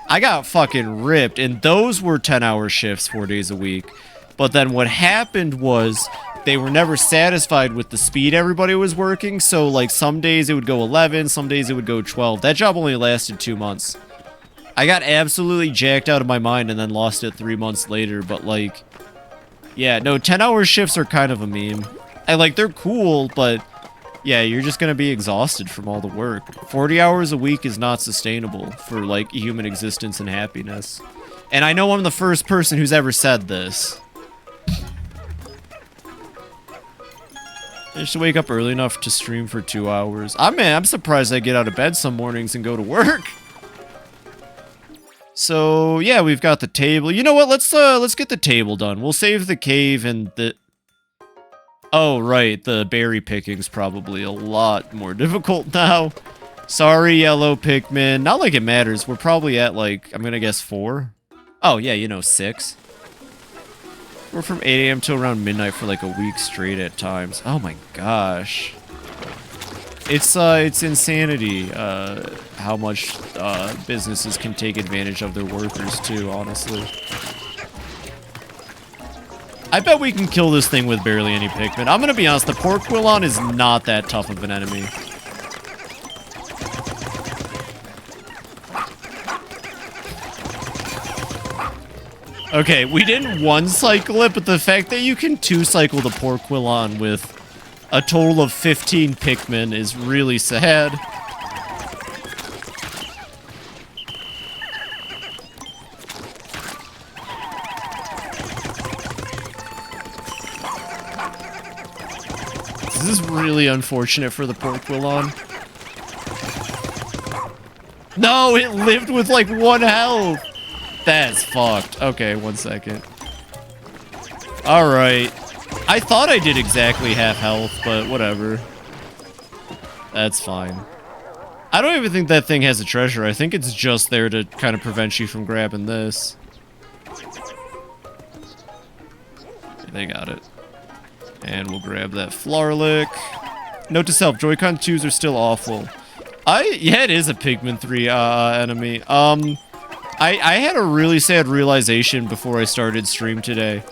I got fucking ripped, and those were 10-hour shifts 4 days a week. But then what happened was they were never satisfied with the speed everybody was working. So, like, some days it would go 11, some days it would go 12. That job only lasted 2 months. I got absolutely jacked out of my mind and then lost it 3 months later. But, like, yeah, no, 10-hour shifts are kind of a meme. They're cool, but yeah, you're just gonna be exhausted from all the work. 40 hours a week is not sustainable for, like, human existence and happiness. And I know I'm the first person who's ever said this. I should wake up early enough to stream for 2 hours. I'm surprised I get out of bed some mornings and go to work. So, yeah, we've got the table. You know what? Let's get the table done. We'll save the cave and the... Oh, right. The berry picking's probably a lot more difficult now. Sorry, yellow Pikmin. Not like it matters. We're probably at, like, I'm gonna guess 4. Oh, yeah, you know, 6. We're from 8 a.m. till around midnight for like a week straight at times. Oh my gosh. It's insanity, how much, businesses can take advantage of their workers too, honestly. I bet we can kill this thing with barely any Pikmin. I'm gonna be honest, the Porquilon is not that tough of an enemy. Okay, we didn't one-cycle it, but the fact that you can two-cycle the Porquilon with a total of 15 Pikmin is really sad. This is really unfortunate for the Porquilon. No, it lived with like 1 health! That's fucked. Okay, 1 second. Alright. I thought I did exactly half health, but whatever. That's fine. I don't even think that thing has a treasure. I think it's just there to kind of prevent you from grabbing this. They got it. And we'll grab that Flarlick. Note to self, Joy-Con 2s are still awful. Yeah, it is a Pikmin 3 enemy. I had a really sad realization before I started stream today.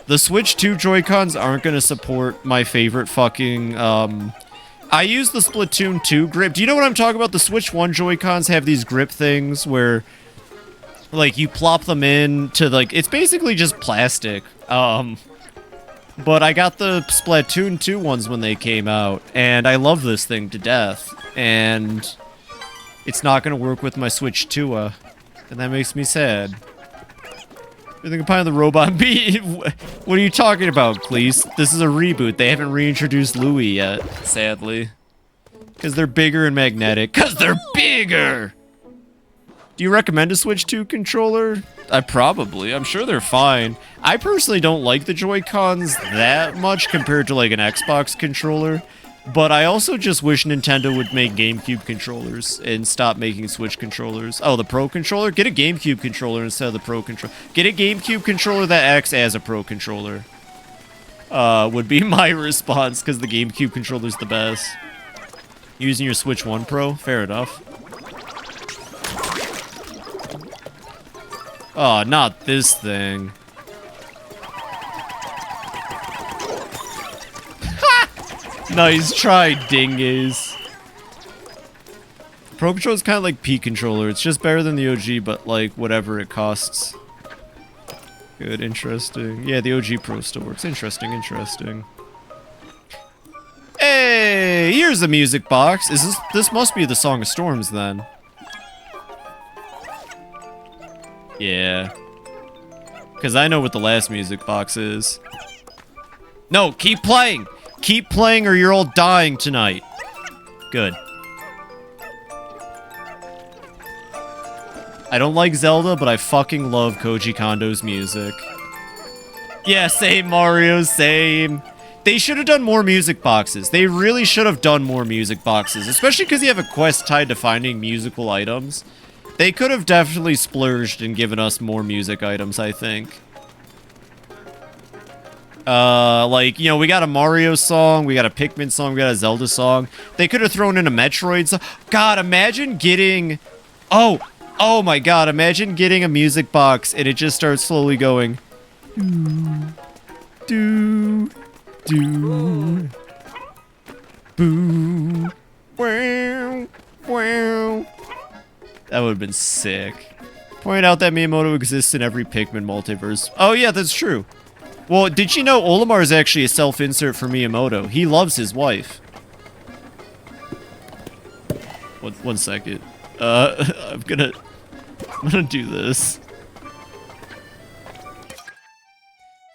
The Switch 2 Joy-Cons aren't going to support my favorite fucking, I use the Splatoon 2 grip. Do you know what I'm talking about? The Switch 1 Joy-Cons have these grip things where, like, you plop them in to, like, it's basically just plastic. But I got the Splatoon 2 ones when they came out, and I love this thing to death. And it's not going to work with my Switch 2, and that makes me sad. You think of the robot beat? What are you talking about, Cleese? This is a reboot. They haven't reintroduced Louie yet, sadly. Because they're bigger and magnetic. Because they're bigger! Do you recommend a Switch 2 controller? Probably. I'm sure they're fine. I personally don't like the Joy-Cons that much compared to like an Xbox controller. But I also just wish Nintendo would make GameCube controllers and stop making Switch controllers. Oh, the Pro controller? Get a GameCube controller instead of the Pro controller. Get a GameCube controller that acts as a Pro controller. Would be my response, because the GameCube controller's the best. Using your Switch 1 Pro? Fair enough. Oh, not this thing. Nice try, dingus. Pro Controller is kind of like P Controller. It's just better than the OG, but like whatever it costs. Good, interesting. Yeah, the OG Pro still works. Interesting, interesting. Hey, here's the music box. This must be the Song of Storms then. Yeah. Because I know what the last music box is. No, keep playing! Keep playing or you're all dying tonight. Good. I don't like Zelda, but I fucking love Koji Kondo's music. Yeah, same, Mario, same. They should have done more music boxes. They really should have done more music boxes, especially because you have a quest tied to finding musical items. They could have definitely splurged and given us more music items, I think. Like, you know, we got a Mario song, we got a Pikmin song, we got a Zelda song. They could have thrown in a Metroid song. God, imagine getting... Oh my god, imagine getting a music box and it just starts slowly going... Do... Do... Boo... Wow... Wow... That would have been sick. Point out that Miyamoto exists in every Pikmin multiverse. Oh yeah, that's true. Well, did you know Olimar is actually a self-insert for Miyamoto? He loves his wife. One second. I'm gonna do this.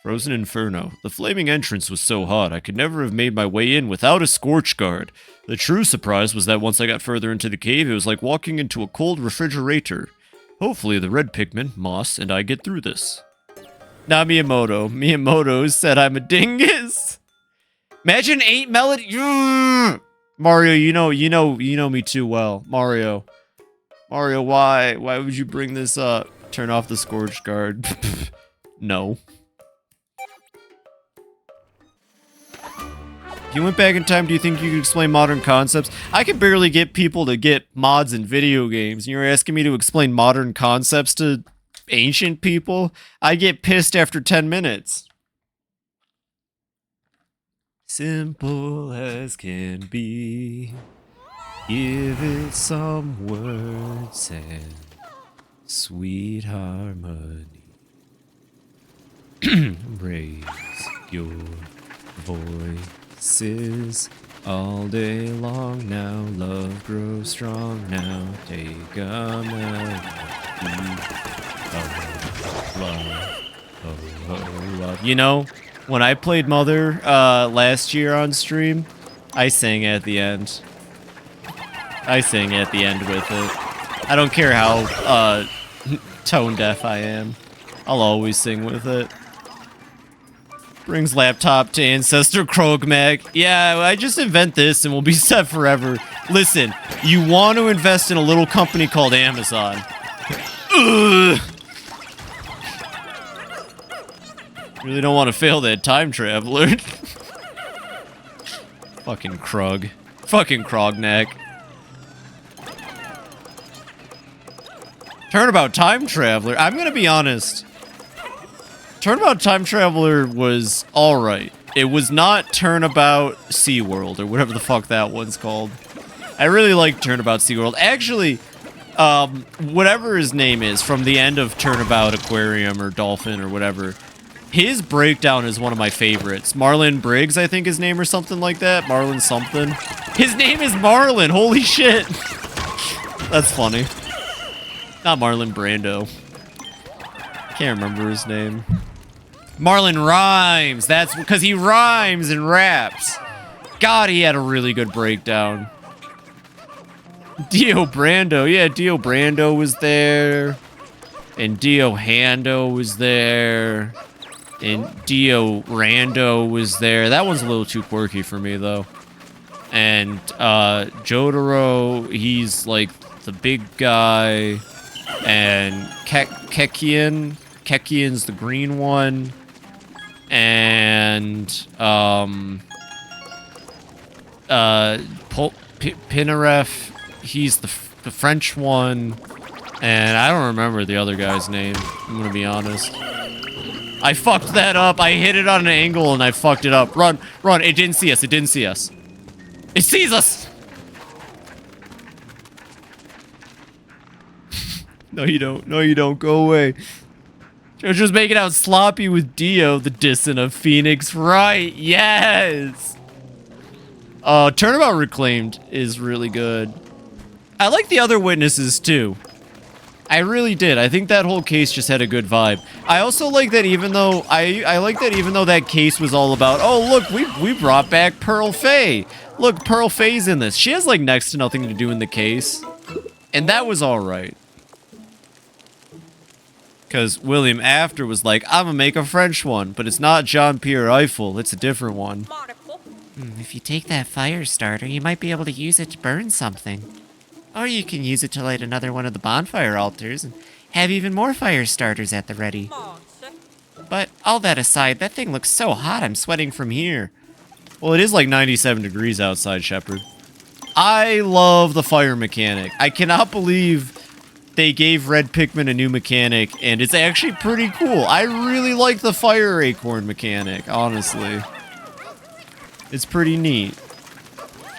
Frozen Inferno. The flaming entrance was so hot, I could never have made my way in without a scorch guard. The true surprise was that once I got further into the cave, it was like walking into a cold refrigerator. Hopefully the red Pikmin, Moss, and I get through this. Now Miyamoto. Miyamoto said I'm a dingus. Imagine 8 melody. Mario, you know me too well. Mario, why would you bring this up? Turn off the scorch guard. No. If you went back in time, do you think you could explain modern concepts? I can barely get people to get mods in video games. You're asking me to explain modern concepts to ancient people? I get pissed after 10 minutes. Simple as can be. Give it some words and sweet harmony. Raise your voices all day long now. Love grows strong now. Take a melody of love. You know, when I played Mother last year on stream, I sang at the end. I sing at the end with it. I don't care how tone deaf I am. I'll always sing with it. Brings laptop to Ancestor Krogmag. Yeah, I just invent this and we'll be set forever. Listen, you want to invest in a little company called Amazon. Ugh. Really don't want to fail that time traveler. Fucking Krog. Fucking Krognak. Turnabout Time Traveler. I'm gonna be honest. Turnabout Time Traveler was alright. It was not Turnabout SeaWorld or whatever the fuck that one's called. I really like Turnabout SeaWorld. Actually, whatever his name is from the end of Turnabout Aquarium or Dolphin or whatever, his breakdown is one of my favorites. Marlon Briggs, I think his name or something like that. Marlon something. His name is Marlon. Holy shit. That's funny. Not Marlon Brando. Can't remember his name. Marlon Rhymes. That's because he rhymes and raps. God, he had a really good breakdown. Dio Brando. Yeah, Dio Brando was there. And Dio Hando was there. And Dio Rando was there. That one's a little too quirky for me, though. And Jotaro, he's like the big guy. And Kekian's the green one. And Pinaref, he's the French one. And I don't remember the other guy's name, I'm gonna be honest. I fucked that up. I hit it on an angle and I fucked it up. Run, run. It didn't see us. It didn't see us. It sees us. No, you don't. No, you don't. Go away. JoJo's making out sloppy with Dio, the distant of Phoenix. Right. Yes. Turnabout Reclaimed is really good. I like the other witnesses too. I really did. I think that whole case just had a good vibe. I also like that even though I like that even though that case was all about, oh look, we brought back Pearl Faye. Look, Pearl Faye's in this. She has like next to nothing to do in the case. And that was alright. Because William After was like, I'm gonna make a French one, but it's not Jean-Pierre Eiffel, it's a different one. If you take that fire starter, you might be able to use it to burn something. Or you can use it to light another one of the bonfire altars and have even more fire starters at the ready. But all that aside, that thing looks so hot I'm sweating from here. Well, it is like 97 degrees outside, Shepard. I love the fire mechanic. I cannot believe they gave Red Pikmin a new mechanic, and it's actually pretty cool. I really like the fire acorn mechanic, honestly. It's pretty neat.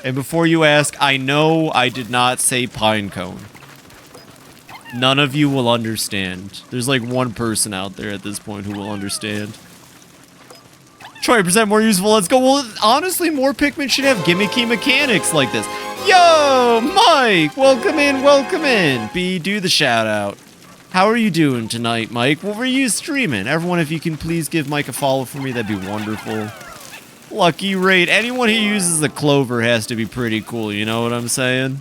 And before you ask, I know I did not say pine cone. None of you will understand. There's like one person out there at this point who will understand. 20% more useful, let's go. Well, honestly, more Pikmin should have gimmicky mechanics like this. Yo, Mike! Welcome in, welcome in. B, do the shout out. How are you doing tonight, Mike? What were you streaming? Everyone, if you can please give Mike a follow for me, that'd be wonderful. Lucky raid. Anyone who uses the clover has to be pretty cool, you know what I'm saying?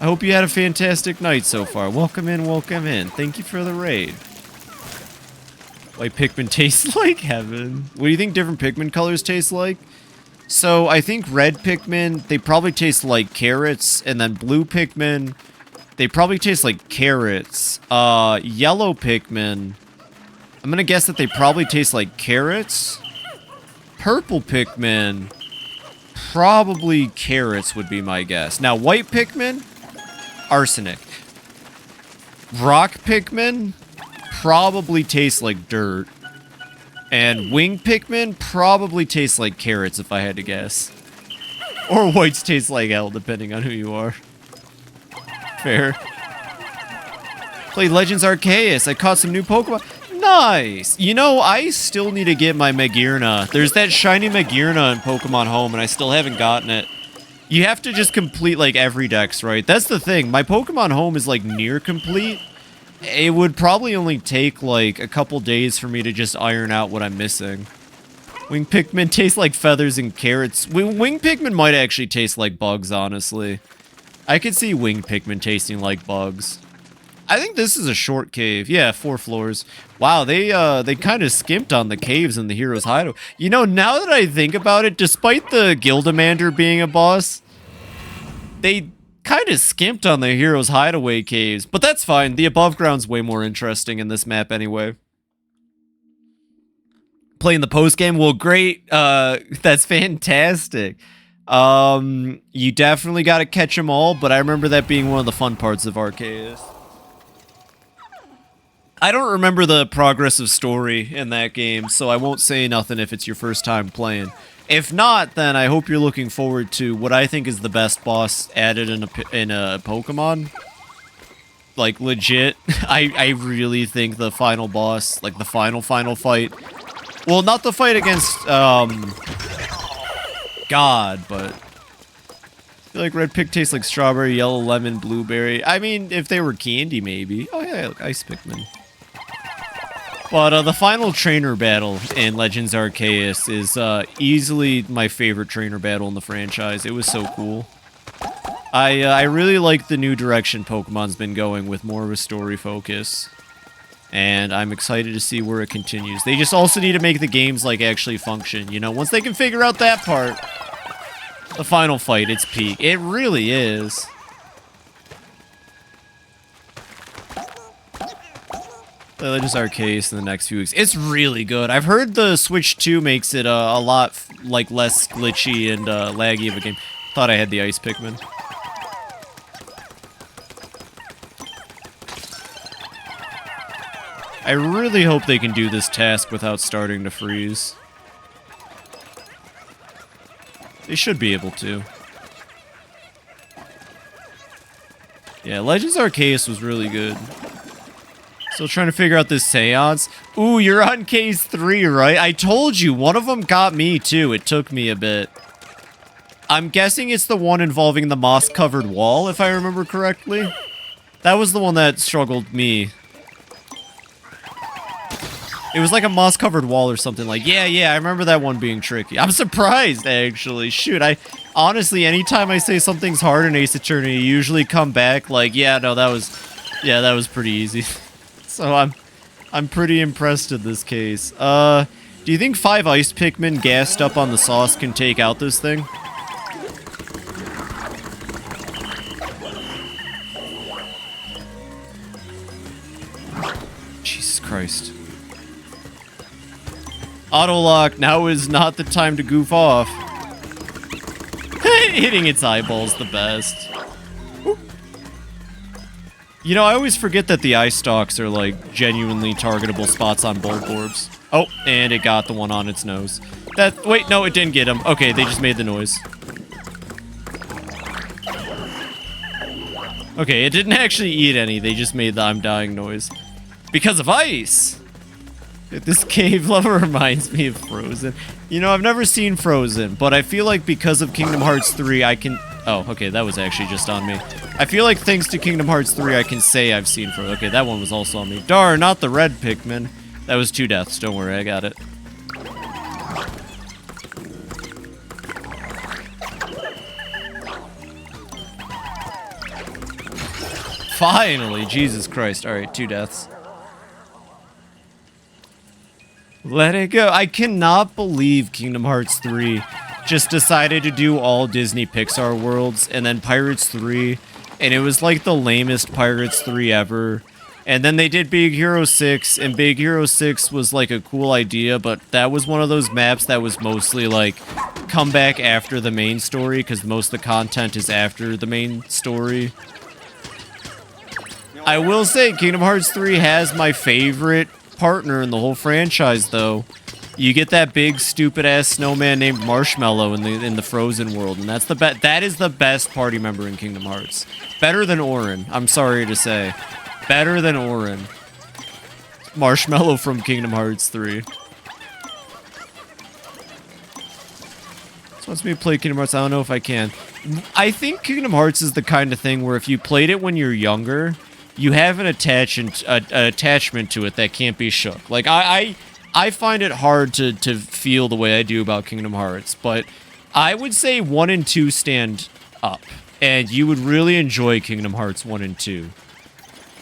I hope you had a fantastic night so far. Welcome in, welcome in. Thank you for the raid. White Pikmin tastes like heaven. What do you think different Pikmin colors taste like? So, I think red Pikmin, they probably taste like carrots, and then blue Pikmin, they probably taste like carrots. Yellow Pikmin, I'm gonna guess that they probably taste like carrots. Purple Pikmin, probably carrots would be my guess. Now, white Pikmin, arsenic. Rock Pikmin, probably tastes like dirt. And wing Pikmin probably tastes like carrots if I had to guess. Or whites taste like hell, depending on who you are. Fair. Played Legends Arceus. I caught some new Pokemon. Nice! You know, I still need to get my Magearna. There's that shiny Magearna in Pokemon Home, and I still haven't gotten it. You have to just complete, like, every dex, right? That's the thing. My Pokemon Home is, like, near complete. It would probably only take, like, a couple days for me to just iron out what I'm missing. Wing Pikmin taste like feathers and carrots. Wing Pikmin might actually taste like bugs, honestly. I could see Wing Pikmin tasting like bugs. I think this is a short cave. Yeah, 4 floors. Wow, they kind of skimped on the caves in the Hero's Hideout. You know, now that I think about it, despite the Gildamander being a boss, they kind of skimped on the Hero's Hideaway caves. But that's fine. The above ground's way more interesting in this map anyway. Playing the post game? Well, great. That's fantastic. You definitely got to catch them all, but I remember that being one of the fun parts of Arceus. I don't remember the progressive story in that game, so I won't say nothing if it's your first time playing. If not, then I hope you're looking forward to what I think is the best boss added in a Pokemon. Like, legit, I really think the final boss, like the final fight. Well, not the fight against, God, but I feel like red pick tastes like strawberry, yellow lemon, blueberry. I mean, if they were candy, maybe. Oh yeah, look, Ice Pikmin. But the final trainer battle in Legends Arceus is easily my favorite trainer battle in the franchise. It was so cool. I really like the new direction Pokemon's been going with more of a story focus. And I'm excited to see where it continues. They just also need to make the games, like, actually function. You know, once they can figure out that part, the final fight, it's peak. It really is. Legends Arceus in the next few weeks. It's really good. I've heard the Switch 2 makes it a lot, like, less glitchy and laggy of a game. Thought I had the Ice Pikmin. I really hope they can do this task without starting to freeze. They should be able to. Yeah, Legends Arceus was really good. Still trying to figure out this seance. Ooh, you're on case 3, right? I told you, one of them got me too. It took me a bit. I'm guessing it's the one involving the moss-covered wall, if I remember correctly. That was the one that struggled me. It was like a moss-covered wall or something like, yeah, I remember that one being tricky. I'm surprised, actually. Shoot, honestly, anytime I say something's hard in Ace Attorney, you usually come back like, yeah, no, that was pretty easy. So I'm pretty impressed in this case. Do you think 5 Ice Pikmin gassed up on the sauce can take out this thing? Jesus Christ. Autolock, now is not the time to goof off. Hitting its eyeballs the best. You know, I always forget that the eye stalks are, like, genuinely targetable spots on Bulborbs. Oh, and it got the one on its nose. Wait, no, it didn't get him. Okay, they just made the noise. Okay, it didn't actually eat any. They just made the I'm dying noise. Because of ice! This cave level reminds me of Frozen. You know, I've never seen Frozen, but I feel like because of Kingdom Hearts 3, I can... Oh, okay, that was actually just on me. I feel like thanks to Kingdom Hearts 3, I can say I've seen for... Okay, that one was also on me. Darn, not the red Pikmin. That was 2 deaths. Don't worry, I got it. Finally! Jesus Christ. Alright, 2 deaths. Let it go. I cannot believe Kingdom Hearts 3 just decided to do all Disney Pixar worlds and then Pirates 3, and it was like the lamest Pirates 3 ever. And then they did Big Hero 6, and Big Hero 6 was like a cool idea, but that was one of those maps that was mostly like come back after the main story, because most of the content is after the main story. I will say Kingdom Hearts 3 has my favorite partner in the whole franchise, though. You get that big stupid ass snowman named Marshmallow in the Frozen world, and that's that is the best party member in Kingdom Hearts. Better than Auron, I'm sorry to say. Better than Auron. Marshmallow from Kingdom Hearts 3. So wants me to play Kingdom Hearts. I don't know if I can. I think Kingdom Hearts is the kind of thing where if you played it when you're younger, you have an attachment to it that can't be shook. Like I find it hard to feel the way I do about Kingdom Hearts, but I would say 1 and 2 stand up, and you would really enjoy Kingdom Hearts 1 and 2.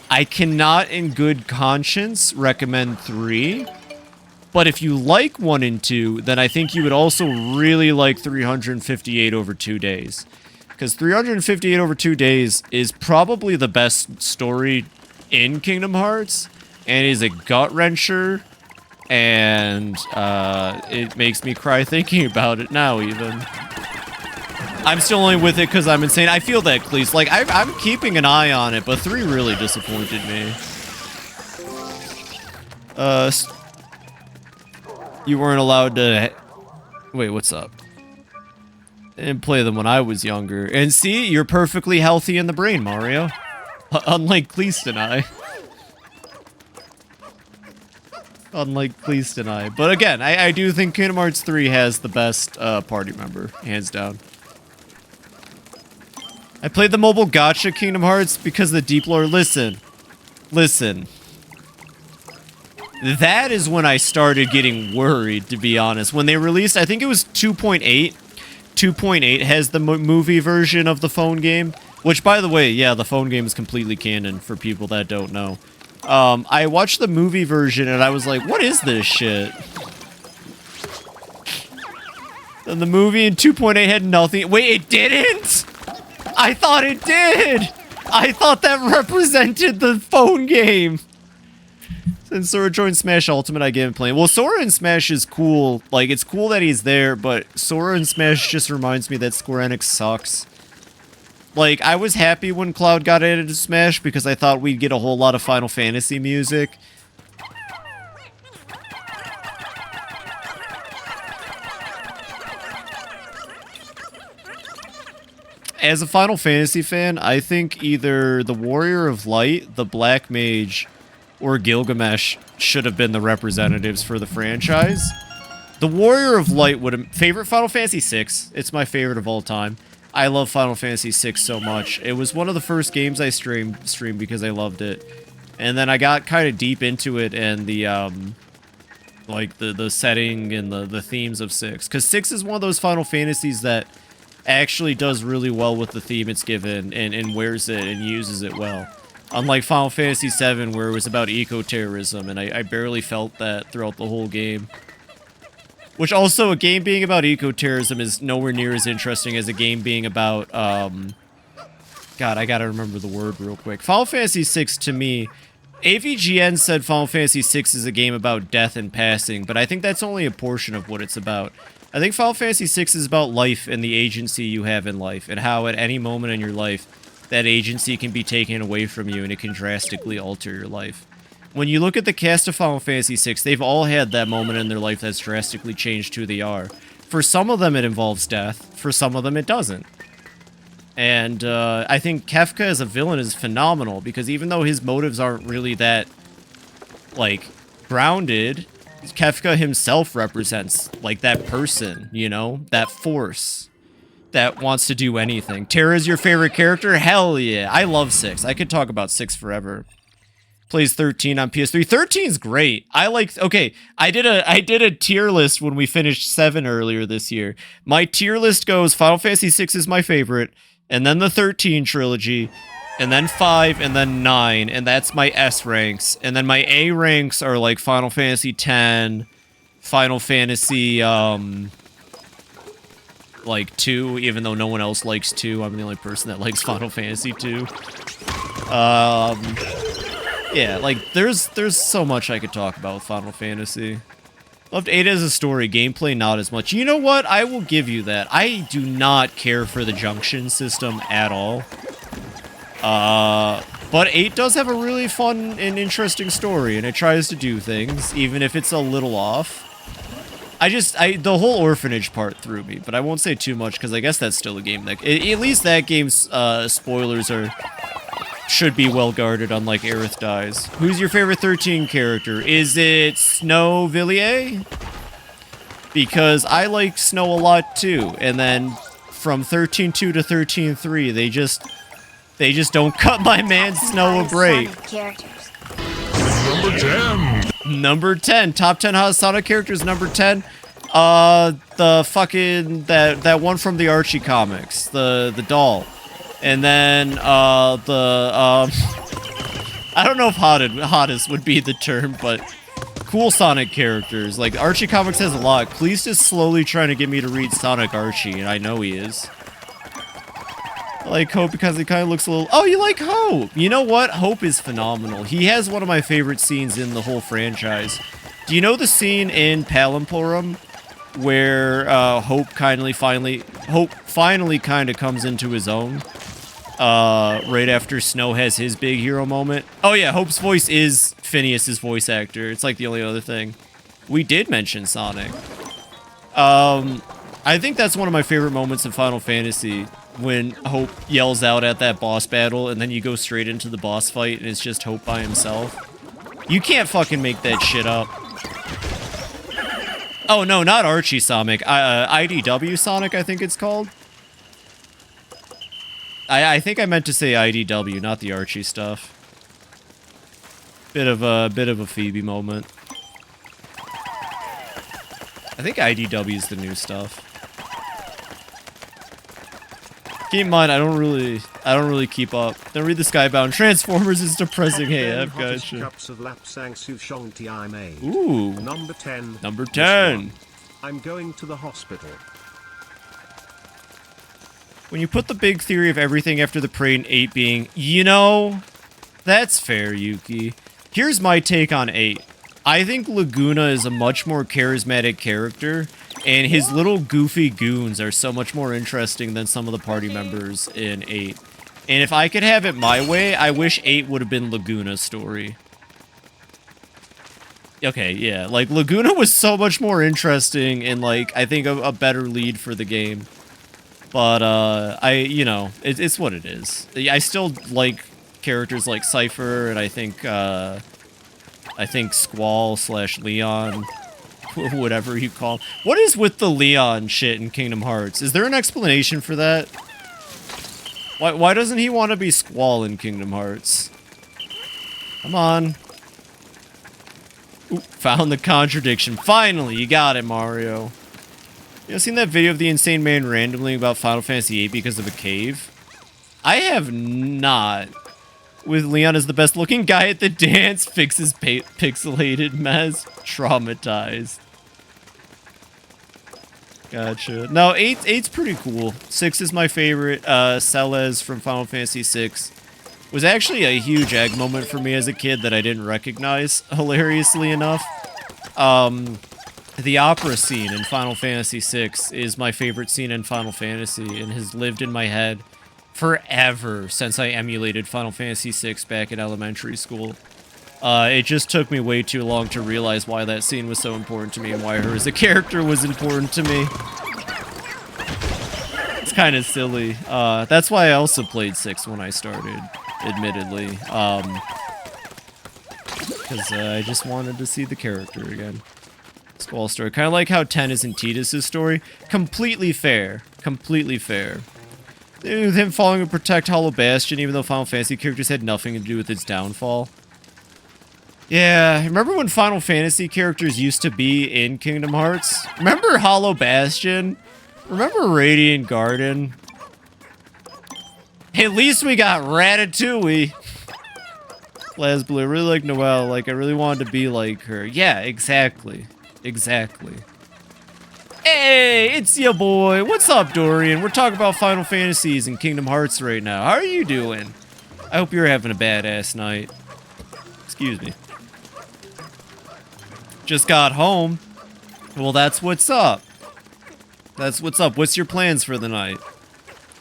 I cannot in good conscience recommend 3, but if you like 1 and 2, then I think you would also really like 358 over 2 days. Because 358 over 2 days is probably the best story in Kingdom Hearts, and is a gut-wrencher, and it makes me cry thinking about it now, even. I'm still only with it because I'm insane. I feel that, Cleese. Like, I'm keeping an eye on it, but 3 really disappointed me. You weren't allowed to... Wait, what's up? I didn't play them when I was younger. And see, you're perfectly healthy in the brain, Mario. Unlike Cleese and I. Unlike Cleese and I. But again, I do think Kingdom Hearts 3 has the best party member, hands down. I played the mobile gacha Kingdom Hearts because the deep lore... Listen. That is when I started getting worried, to be honest. When they released, I think it was 2.8. 2.8 has the movie version of the phone game. Which, by the way, yeah, the phone game is completely canon for people that don't know. I watched the movie version and I was like, what is this shit? And the movie in 2.8 had nothing... Wait, it didn't?! I thought it did! I thought that represented the phone game! Since Sora joined Smash Ultimate, I get him playing. Well, Sora in Smash is cool. Like, it's cool that he's there, but Sora in Smash just reminds me that Square Enix sucks. Like, I was happy when Cloud got added to Smash because I thought we'd get a whole lot of Final Fantasy music. As a Final Fantasy fan, I think either the Warrior of Light, the Black Mage, or Gilgamesh should have been the representatives for the franchise. The Warrior of Light would have... Favorite Final Fantasy VI. It's my favorite of all time. I love Final Fantasy VI so much. It was one of the first games I streamed because I loved it. And then I got kind of deep into it and the, like, the setting and the themes of 6. Because 6 is one of those Final Fantasies that actually does really well with the theme it's given and wears it and uses it well. Unlike Final Fantasy VII, where it was about eco-terrorism, and I barely felt that throughout the whole game. Which also, a game being about eco-terrorism is nowhere near as interesting as a game being about, God, I gotta remember the word real quick. Final Fantasy VI, to me, AVGN said Final Fantasy VI is a game about death and passing, but I think that's only a portion of what it's about. I think Final Fantasy VI is about life and the agency you have in life, and how at any moment in your life, that agency can be taken away from you and it can drastically alter your life. When you look at the cast of Final Fantasy VI, they've all had that moment in their life that's drastically changed who they are. For some of them, it involves death. For some of them, it doesn't. And I think Kefka as a villain is phenomenal, because even though his motives aren't really that, like, grounded, Kefka himself represents, like, that person, you know? That force. that wants to do anything. Terra's your favorite character? Hell yeah. I love 6. I could talk about 6 forever. Plays 13 on PS3. 13's great. Okay, I did a tier list when we finished 7 earlier this year. My tier list goes Final Fantasy 6 is my favorite, and then the 13 trilogy, and then 5, and then 9, and that's my S ranks. And then my A ranks are like Final Fantasy 10, Final Fantasy like 2, even though no one else likes 2. I'm the only person that likes Final Fantasy 2. Yeah, like there's so much I could talk about with Final Fantasy. Loved 8 as a story, gameplay not as much. You know what? I will give you that. I do not care for the junction system at all. But 8 does have a really fun and interesting story, and it tries to do things, even if it's a little off. The whole orphanage part threw me, but I won't say too much, because I guess that's still a game that, at least that game's, spoilers should be well guarded, unlike Aerith dies. Who's your favorite 13 character? Is it Snow Villiers? Because I like Snow a lot too, and then from 13.2 to 13.3, they just don't cut my man Snow a break. Characters. Number 10. Top 10 hottest Sonic characters, number 10. The fucking, that one from the Archie comics, the doll. And then, I don't know if hottest would be the term, but cool Sonic characters. Like, Archie Comics has a lot. Cleese is slowly trying to get me to read Sonic Archie, and I know he is. I like Hope because he kind of looks a little... Oh, you like Hope! You know what? Hope is phenomenal. He has one of my favorite scenes in the whole franchise. Do you know the scene in Palimporum where Hope finally kind of comes into his own? Right after Snow has his big hero moment. Oh yeah, Hope's voice is Phineas's voice actor. It's like the only other thing. We did mention Sonic. I think that's one of my favorite moments in Final Fantasy, when Hope yells out at that boss battle, and then you go straight into the boss fight, and it's just Hope by himself. You can't fucking make that shit up. Oh no, not Archie Sonic. IDW Sonic, I think it's called. I think I meant to say IDW, not the Archie stuff. Bit of a Phoebe moment. I think IDW is the new stuff. Keep in mind, I don't really keep up. Don't read the Skybound. Transformers is depressing. Hey, I've got you. Ooh. Number 10. Number 10. I'm going to the hospital. When you put the big theory of everything after the parade and 8 being, you know, that's fair, Yuki. Here's my take on 8. I think Laguna is a much more charismatic character, and his little goofy goons are so much more interesting than some of the party members in 8. And if I could have it my way, I wish 8 would have been Laguna's story. Okay, yeah, like, Laguna was so much more interesting and, like, I think a better lead for the game. But, you know, it's what it is. I still like characters like Cypher, and I think Squall / Leon, whatever you call him. What is with the Leon shit in Kingdom Hearts? Is there an explanation for that? Why doesn't he want to be Squall in Kingdom Hearts? Come on. Ooh, found the contradiction. Finally, you got it, Mario. You know, seen that video of the insane man randomly about Final Fantasy VIII because of a cave? I have not. With Leon as the best looking guy at the dance, fixes pixelated mess. Traumatized. Gotcha. No, 8's pretty cool. 6 is my favorite. Celes from Final Fantasy VI was actually a huge egg moment for me as a kid that I didn't recognize, hilariously enough. The opera scene in Final Fantasy VI is my favorite scene in Final Fantasy and has lived in my head forever since I emulated Final Fantasy VI back in elementary school. It just took me way too long to realize why that scene was so important to me and why her as a character was important to me. It's kind of silly. That's why I also played 6 when I started, admittedly. Because I just wanted to see the character again. Squall story. Kind of like how 10 is in Tidus' story. Completely fair. Completely fair. With him falling to protect Hollow Bastion, even though Final Fantasy characters had nothing to do with its downfall. Yeah, remember when Final Fantasy characters used to be in Kingdom Hearts? Remember Hollow Bastion? Remember Radiant Garden? At least we got Ratatouille. Blue, I really like Noelle. Like, I really wanted to be like her. Yeah, exactly. Exactly. Hey, it's your boy. What's up, Dorian? We're talking about Final Fantasies and Kingdom Hearts right now. How are you doing? I hope you're having a badass night. Excuse me. Just got home. Well, that's what's up. That's what's up. What's your plans for the night?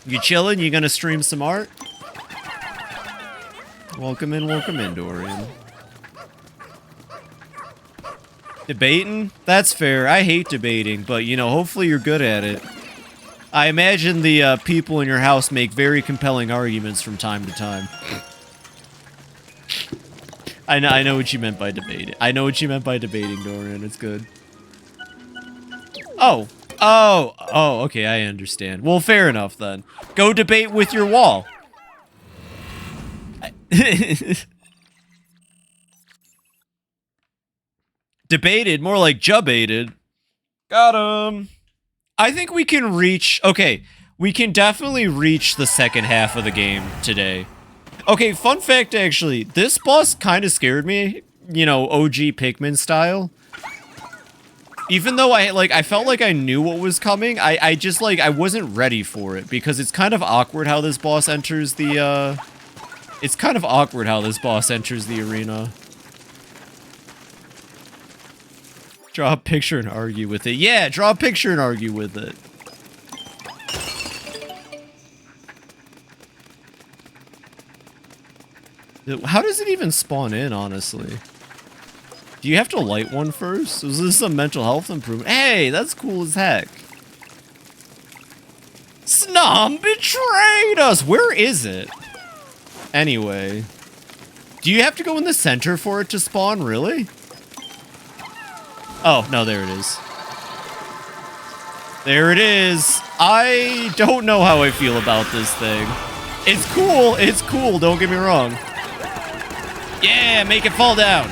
You chilling? You gonna stream some art? Welcome in, Dorian. Debating? That's fair. I hate debating, but, you know, hopefully you're good at it. I imagine the people in your house make very compelling arguments from time to time. I know what you meant by debating. I know what you meant by debating, Dorian. It's good. Oh, okay, I understand. Well, fair enough, then. Go debate with your wall. Debated, more like jubated. Got him. I think we can reach... Okay, we can definitely reach the second half of the game today. Okay, fun fact, actually. This boss kind of scared me. You know, OG Pikmin style. Even though I felt like I knew what was coming, I just, like, I wasn't ready for it. Because it's kind of awkward how this boss enters the, It's kind of awkward how this boss enters the arena. Draw a picture and argue with it. Yeah, draw a picture and argue with it. How does it even spawn in, honestly? Do you have to light one first? Was this a mental health improvement? Hey, that's cool as heck. Snom betrayed us! Where is it? Anyway. Do you have to go in the center for it to spawn, really? Oh, no, there it is. There it is. I don't know how I feel about this thing. It's cool, don't get me wrong. Yeah, make it fall down.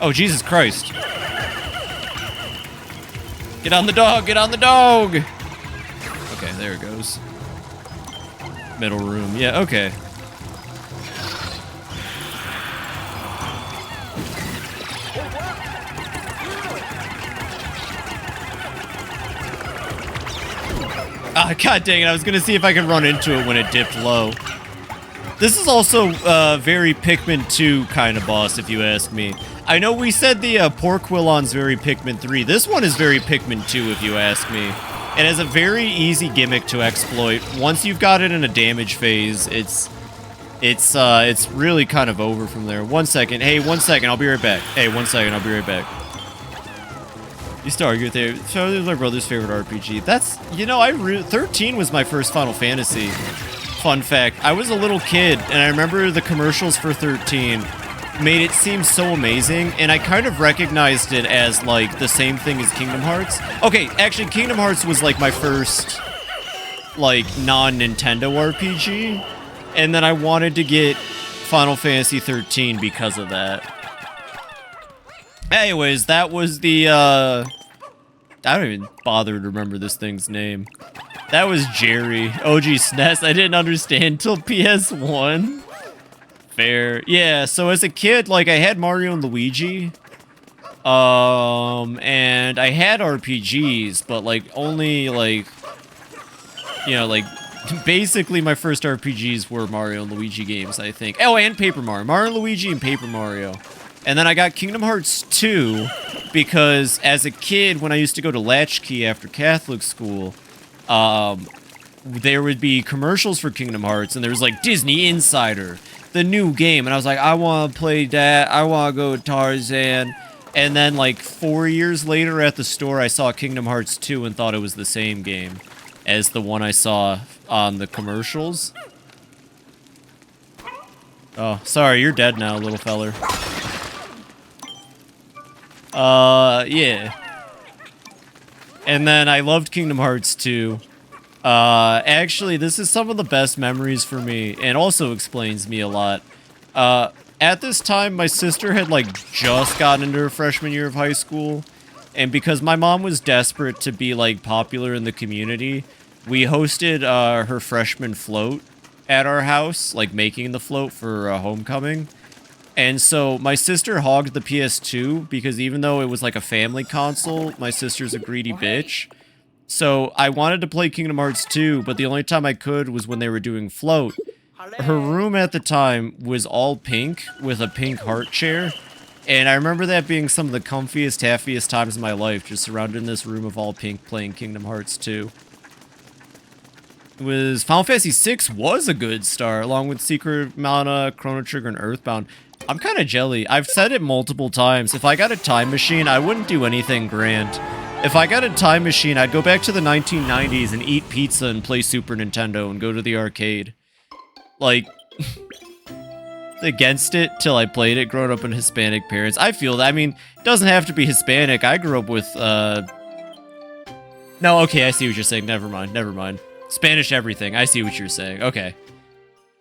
Oh, Jesus Christ. Get on the dog, get on the dog! Okay, there it goes. Middle room, yeah, okay. Ah, god dang it, I was gonna see if I could run into it when it dipped low. This is also very Pikmin 2 kind of boss, if you ask me. I know we said the Porquillon's very Pikmin 3. This one is very Pikmin 2, if you ask me. It has a very easy gimmick to exploit. Once you've got it in a damage phase, it's really kind of over from there. 1 second. Hey, 1 second. I'll be right back. Hey, 1 second. I'll be right back. You used to argue with it. So it was my brother's favorite RPG. That's, you know, 13 was my first Final Fantasy. Fun fact, I was a little kid, and I remember the commercials for 13 made it seem so amazing, and I kind of recognized it as, like, the same thing as Kingdom Hearts. Okay, actually, Kingdom Hearts was, like, my first, like, non-Nintendo RPG, and then I wanted to get Final Fantasy 13 because of that. Anyways, that was the, I don't even bother to remember this thing's name. That was Jerry. OG SNES. I didn't understand until PS1. Fair. Yeah, so as a kid, like, I had Mario and Luigi. And I had RPGs, but, like, only, like, you know, like, basically my first RPGs were Mario and Luigi games, I think. Oh, and Paper Mario. Mario and Luigi and Paper Mario. And then I got Kingdom Hearts 2 because as a kid, when I used to go to Latchkey after Catholic school, there would be commercials for Kingdom Hearts, and there was like Disney Insider, the new game, and I was like, I want to play that, I want to go to Tarzan, and then like 4 years later at the store, I saw Kingdom Hearts 2 and thought it was the same game as the one I saw on the commercials. Oh, sorry, you're dead now, little feller. Yeah. And then I loved Kingdom Hearts 2. Actually, this is some of the best memories for me, and also explains me a lot. At this time, my sister had, like, just gotten into her freshman year of high school, and because my mom was desperate to be, like, popular in the community, we hosted, her freshman float at our house, like, making the float for, homecoming. And so, my sister hogged the PS2, because even though it was, like, a family console, my sister's a greedy bitch. So, I wanted to play Kingdom Hearts 2, but the only time I could was when they were doing float. Her room at the time was all pink, with a pink heart chair. And I remember that being some of the comfiest, happiest times of my life, just surrounded in this room of all pink playing Kingdom Hearts 2. Final Fantasy VI was a good start, along with Secret of Mana, Chrono Trigger, and Earthbound. I'm kind of jelly. I've said it multiple times. If I got a time machine, I wouldn't do anything grand. If I got a time machine, I'd go back to the 1990s and eat pizza and play Super Nintendo and go to the arcade. Like, against it till I played it, growing up in Hispanic parents. I feel that. I mean, it doesn't have to be Hispanic. I grew up with, No, okay, I see what you're saying. Never mind. Spanish everything. I see what you're saying. Okay.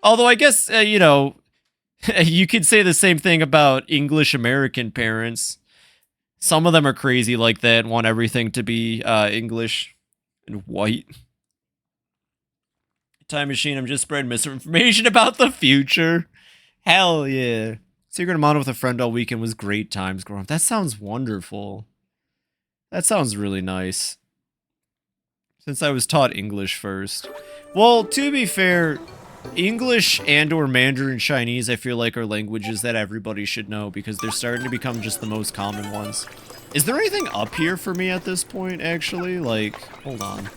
Although I guess, you know, you could say the same thing about English American parents. Some of them are crazy like that and want everything to be English and white. Time machine, I'm just spreading misinformation about the future. Hell yeah. Secret of Mana with a friend all weekend was great times growing up. That sounds wonderful. That sounds really nice. Since I was taught English first. Well, to be fair, English and or Mandarin Chinese I feel like are languages that everybody should know because they're starting to become just the most common ones. Is there anything up here for me at this point, actually? Like, hold on.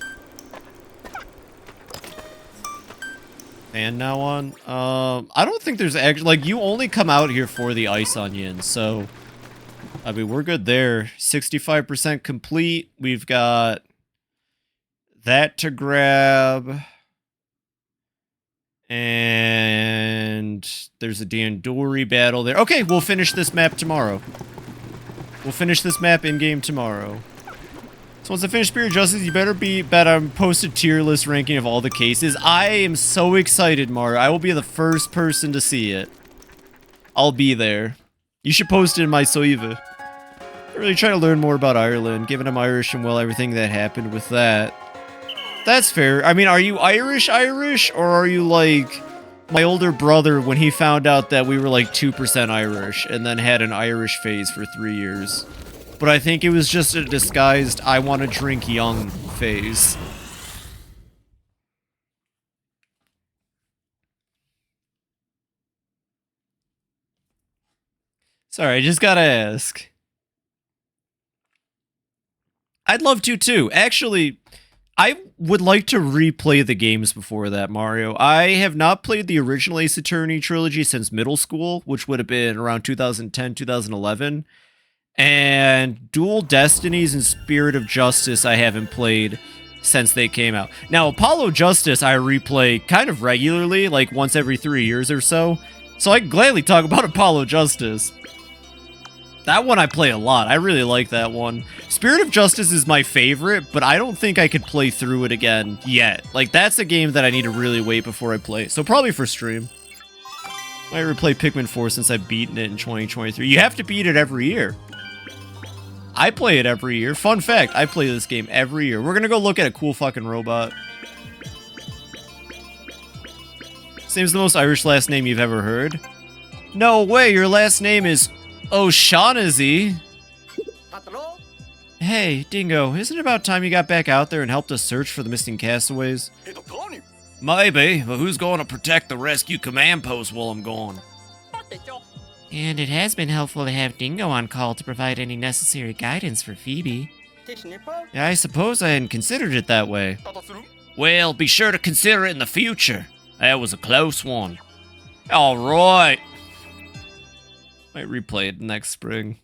Fan now on? I don't think there's actually, like, you only come out here for the ice onion, so, I mean, we're good there. 65% complete. We've got that to grab. And there's a Dandori battle there. Okay, we'll finish this map tomorrow. We'll finish this map in-game tomorrow. So once I finish Spirit Justice, you better bet I'm posted tier list ranking of all the cases. I am so excited, Mario. I will be the first person to see it. I'll be there. You should post it in my Soiva. I'm really trying to learn more about Ireland, given I'm Irish and well, everything that happened with that. That's fair. I mean, are you Irish, or are you like my older brother when he found out that we were like 2% Irish and then had an Irish phase for 3 years? But I think it was just a disguised I want to drink young phase. Sorry, I just gotta ask. I'd love to too. Actually, I would like to replay the games before that, Mario. I have not played the original Ace Attorney trilogy since middle school, which would have been around 2010, 2011. And Dual Destinies and Spirit of Justice I haven't played since they came out. Now, Apollo Justice I replay kind of regularly, like once every 3 years or so. So I can gladly talk about Apollo Justice. That one I play a lot. I really like that one. Spirit of Justice is my favorite, but I don't think I could play through it again yet. Like, that's a game that I need to really wait before I play. So probably for stream. I replay Pikmin 4 since I've beaten it in 2023. You have to beat it every year. I play it every year. Fun fact, I play this game every year. We're gonna go look at a cool fucking robot. His name's the most Irish last name you've ever heard. No way, your last name is O'Shaughnessy. Hey, Dingo, isn't it about time you got back out there and helped us search for the missing castaways? Maybe, but who's going to protect the rescue command post while I'm gone? And it has been helpful to have Dingo on call to provide any necessary guidance for Phoebe. Yeah, I suppose I hadn't considered it that way. Well, be sure to consider it in the future. That was a close one. Alright. Might replay it next spring.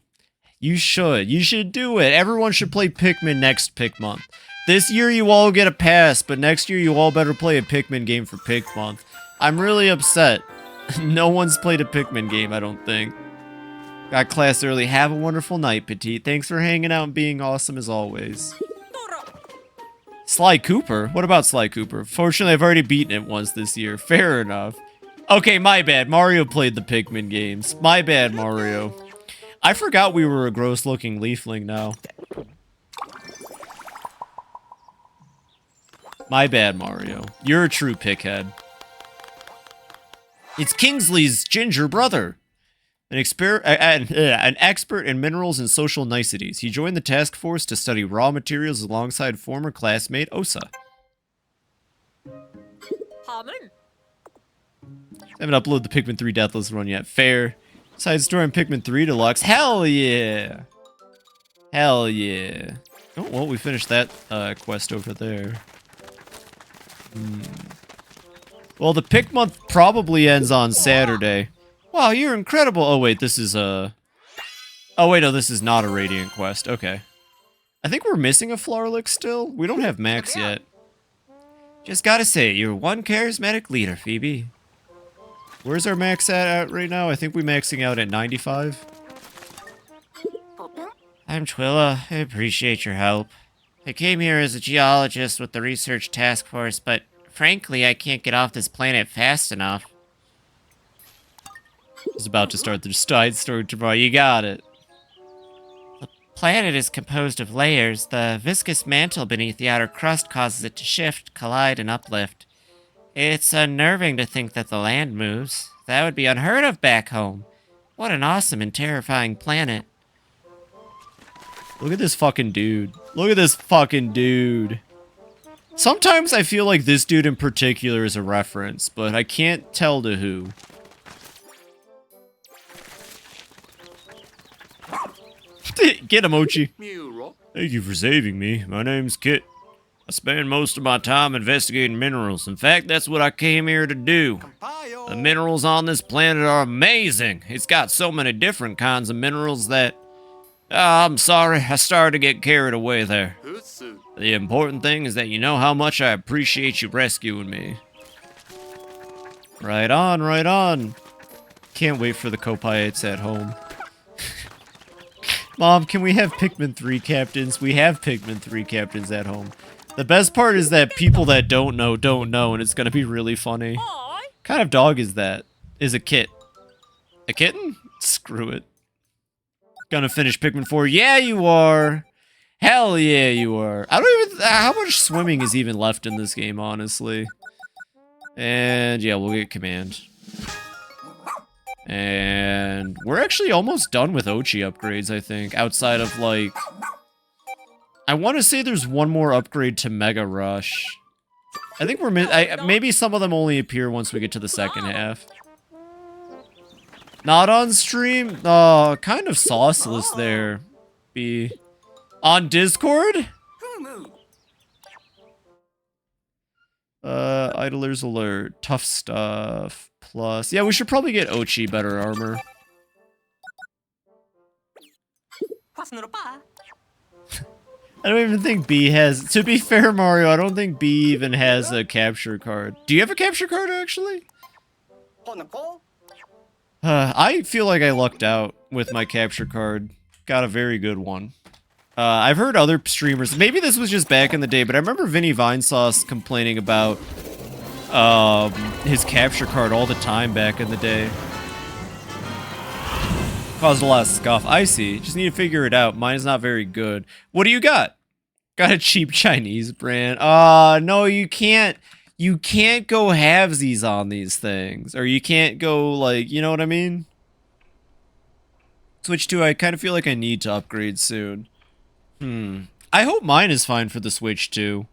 You should. You should do it. Everyone should play Pikmin next Pikmonth. This year you all get a pass, but next year you all better play a Pikmin game for Pikmonth. I'm really upset. No one's played a Pikmin game, I don't think. Got class early. Have a wonderful night, Petite. Thanks for hanging out and being awesome as always. Sly Cooper? What about Sly Cooper? Fortunately, I've already beaten it once this year. Fair enough. Okay, my bad. Mario played the Pikmin games. My bad, Mario. I forgot we were a gross-looking leafling now. My bad, Mario. You're a true pickhead. It's Kingsley's ginger brother. An expert in minerals and social niceties. He joined the task force to study raw materials alongside former classmate Osa. Hamen. I haven't uploaded the Pikmin 3 Deathless run yet. Fair. Side story on Pikmin 3 Deluxe. Hell yeah! Hell yeah. Oh, well, we finished that quest over there. Well, the Pikmonth probably ends on Saturday. Wow, you're incredible. Oh, wait, this is a... Oh, wait, no, this is not a Radiant quest. Okay. I think we're missing a Flarlick still. We don't have Max yet. Just gotta say, you're one charismatic leader, Phoebe. Where's our max at right now? I think we're maxing out at 95. I'm Twilla. I appreciate your help. I came here as a geologist with the research task force, but frankly, I can't get off this planet fast enough. I was about to start the side story tomorrow. You got it. The planet is composed of layers. The viscous mantle beneath the outer crust causes it to shift, collide, and uplift. It's unnerving to think that the land moves. That would be unheard of back home. What an awesome and terrifying planet. Look at this fucking dude. Look at this fucking dude. Sometimes I feel like this dude in particular is a reference, but I can't tell to who. Get him, Ochi. Thank you for saving me. My name's Kit. I spend most of my time investigating minerals. In fact, that's what I came here to do. The minerals on this planet are amazing. It's got so many different kinds of minerals that... I'm sorry, I started to get carried away there. The important thing is that you know how much I appreciate you rescuing me. Right on, right on. Can't wait for the Copiates at home. Mom, can we have Pikmin 3 captains? We have Pikmin 3 captains at home. The best part is that people that don't know, and it's gonna be really funny. What kind of dog is that? Is a kit. A kitten? Screw it. Gonna finish Pikmin 4. Yeah, you are! Hell yeah, you are. I don't even... How much swimming is even left in this game, honestly? And yeah, we'll get command. And we're actually almost done with Ochi upgrades, I think. Outside of, like... I want to say there's one more upgrade to Mega Rush. I think we're... maybe some of them only appear once we get to the second half. Not on stream? Kind of sauceless there. B. On Discord? Idler's Alert. Tough stuff. Plus... Yeah, we should probably get Ochi better armor. I don't even think B has... To be fair, Mario, I don't think B even has a capture card. Do you have a capture card, actually? I feel like I lucked out with my capture card. Got a very good one. I've heard other streamers... Maybe this was just back in the day, but I remember Vinny Vinesauce complaining about his capture card all the time back in the day. Caused a lot of scuff. I see. Just need to figure it out. Mine is not very good. What do you got? Got a cheap Chinese brand. No, you can't. You can't go halvesies on these things. Or you can't go, like, you know what I mean? Switch 2, I kind of feel like I need to upgrade soon. I hope mine is fine for the Switch 2.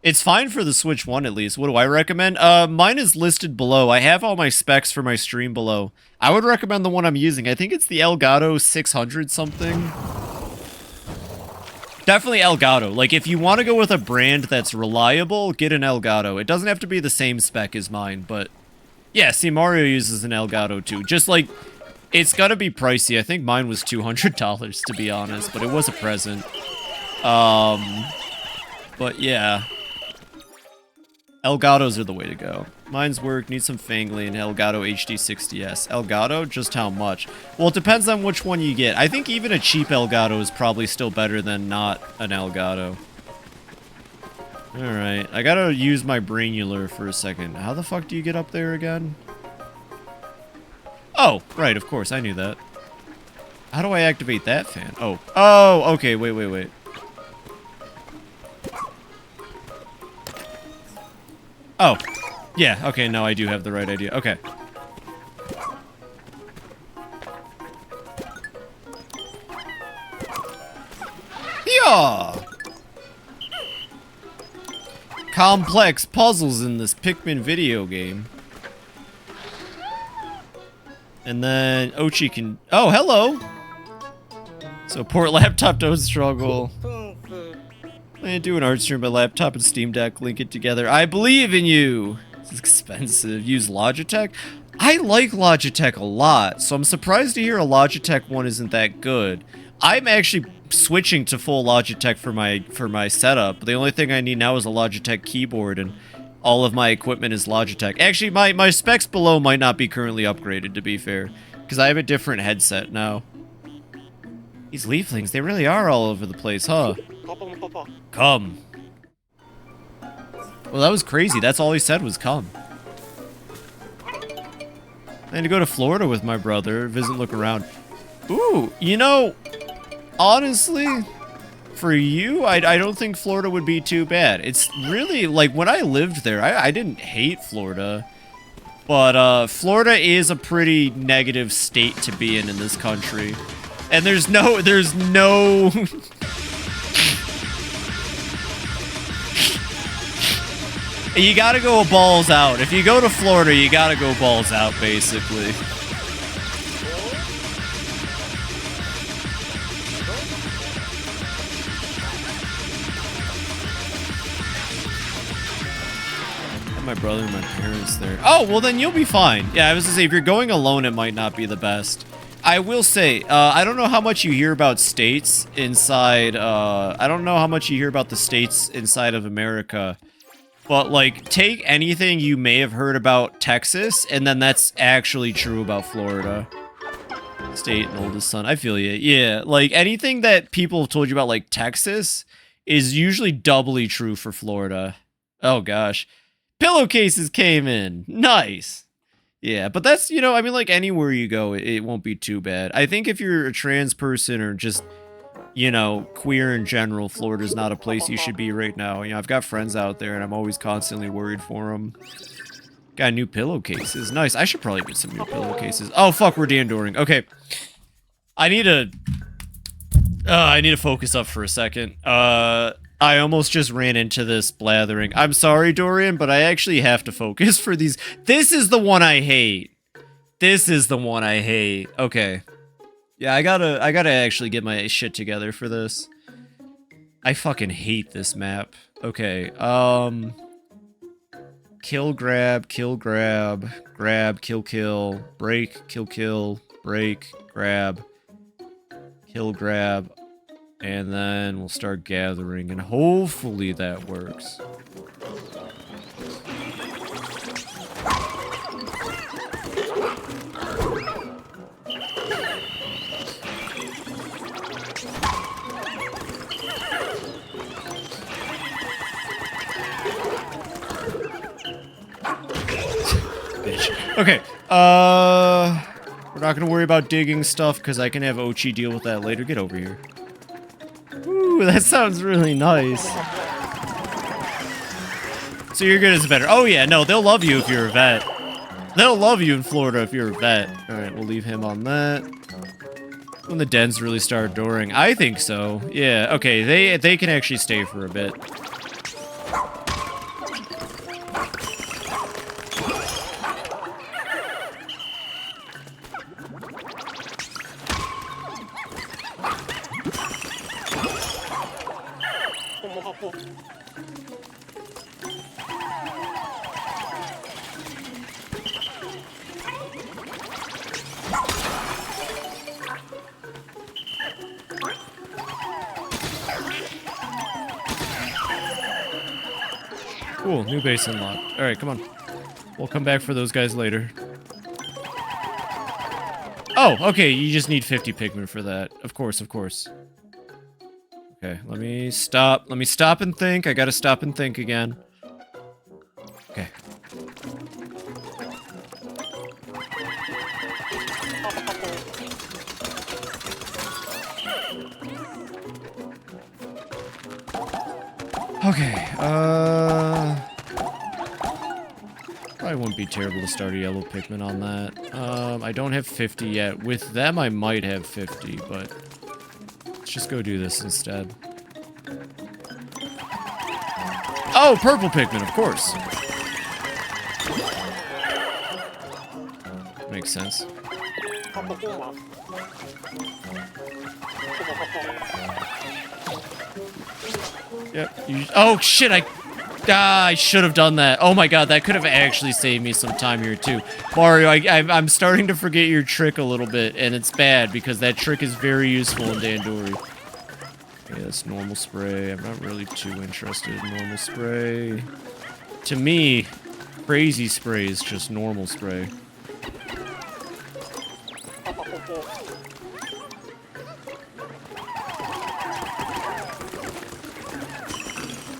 It's fine for the Switch 1 at least. What do I recommend? Mine is listed below. I have all my specs for my stream below. I would recommend the one I'm using. I think it's the Elgato 600 something. Definitely Elgato. Like, if you want to go with a brand that's reliable, get an Elgato. It doesn't have to be the same spec as mine, but... Yeah, see, Mario uses an Elgato too. Just like... It's gotta be pricey. I think mine was $200, to be honest, but it was a present. But yeah. Elgatos are the way to go. Mine's work, need some Fangly and Elgato HD60S. Elgato? Just how much? Well, it depends on which one you get. I think even a cheap Elgato is probably still better than not an Elgato. Alright, I gotta use my brainular for a second. How the fuck do you get up there again? Oh, right, of course, I knew that. How do I activate that fan? Oh. Oh, okay, wait. Oh. Yeah, okay, no, I do have the right idea. Okay. Yeah! Complex puzzles in this Pikmin video game. And then Ochi can... Oh, hello! Support laptop, don't struggle. I do an art stream by laptop and Steam Deck, link it together. I believe in you! It's expensive. Use Logitech? I like Logitech a lot, so I'm surprised to hear a Logitech one isn't that good. I'm actually switching to full Logitech for my setup. The only thing I need now is a Logitech keyboard, and all of my equipment is Logitech. Actually, my specs below might not be currently upgraded, to be fair, because I have a different headset now. These leaflings, they really are all over the place, huh? Come. Well, that was crazy. That's all he said was come. I had to go to Florida with my brother, visit, look around. Ooh, you know, honestly, for you, I don't think Florida would be too bad. It's really, like, when I lived there, I didn't hate Florida. But, Florida is a pretty negative state to be in this country. And there's no... You gotta go balls out. If you go to Florida, you gotta go balls out, basically. My brother and my parents there. Oh, well then you'll be fine. Yeah, I was gonna say, if you're going alone, it might not be the best. I will say, I don't know how much you hear about states inside, I don't know how much you hear about the states inside of America. But, like, take anything you may have heard about Texas, and then that's actually true about Florida. State and oldest son. I feel you. Yeah, like, anything that people have told you about, like, Texas is usually doubly true for Florida. Oh, gosh. Pillowcases came in. Nice. Yeah, but that's, you know, I mean, like, anywhere you go, it won't be too bad. I think if you're a trans person or just... you know, queer in general, Florida's not a place you should be right now. You know, I've got friends out there, and I'm always constantly worried for them. Got new pillowcases. Nice. I should probably get some new pillowcases. Oh, fuck, we're Dandoring. Okay. I need to focus up for a second. I almost just ran into this blathering. I'm sorry, Dorian, but I actually have to focus for these. This is the one I hate. This is the one I hate. Okay. Yeah, I gotta actually get my shit together for this. I fucking hate this map. Okay, kill, grab, grab, kill, break, kill, break, grab, kill, grab, and then we'll start gathering, and hopefully that works. Okay, we're not gonna worry about digging stuff because I can have Ochi deal with that later. Get over here. Ooh, that sounds really nice. So you're good as a veteran. Oh yeah, no, they'll love you if you're a vet. They'll love you in Florida if you're a vet. Alright, we'll leave him on that. When the dens really start dooring. I think so. Yeah, okay, they can actually stay for a bit. Cool, new base unlocked. Alright, come on. We'll come back for those guys later. Oh, okay, you just need 50 pigmen for that. Of course, of course. Okay, let me stop. Let me stop and think. I gotta stop and think again. Okay. Okay, probably wouldn't be terrible to start a yellow Pikmin on that. I don't have 50 yet. With them, I might have 50, but let's just go do this instead. Oh, purple Pikmin, of course. Makes sense. Yep. Oh shit! I should have done that. Oh my god, that could have actually saved me some time here too. Mario, I'm starting to forget your trick a little bit, and it's bad because that trick is very useful in Dandori. Okay, that's normal spray. I'm not really too interested in normal spray. To me, crazy spray is just normal spray.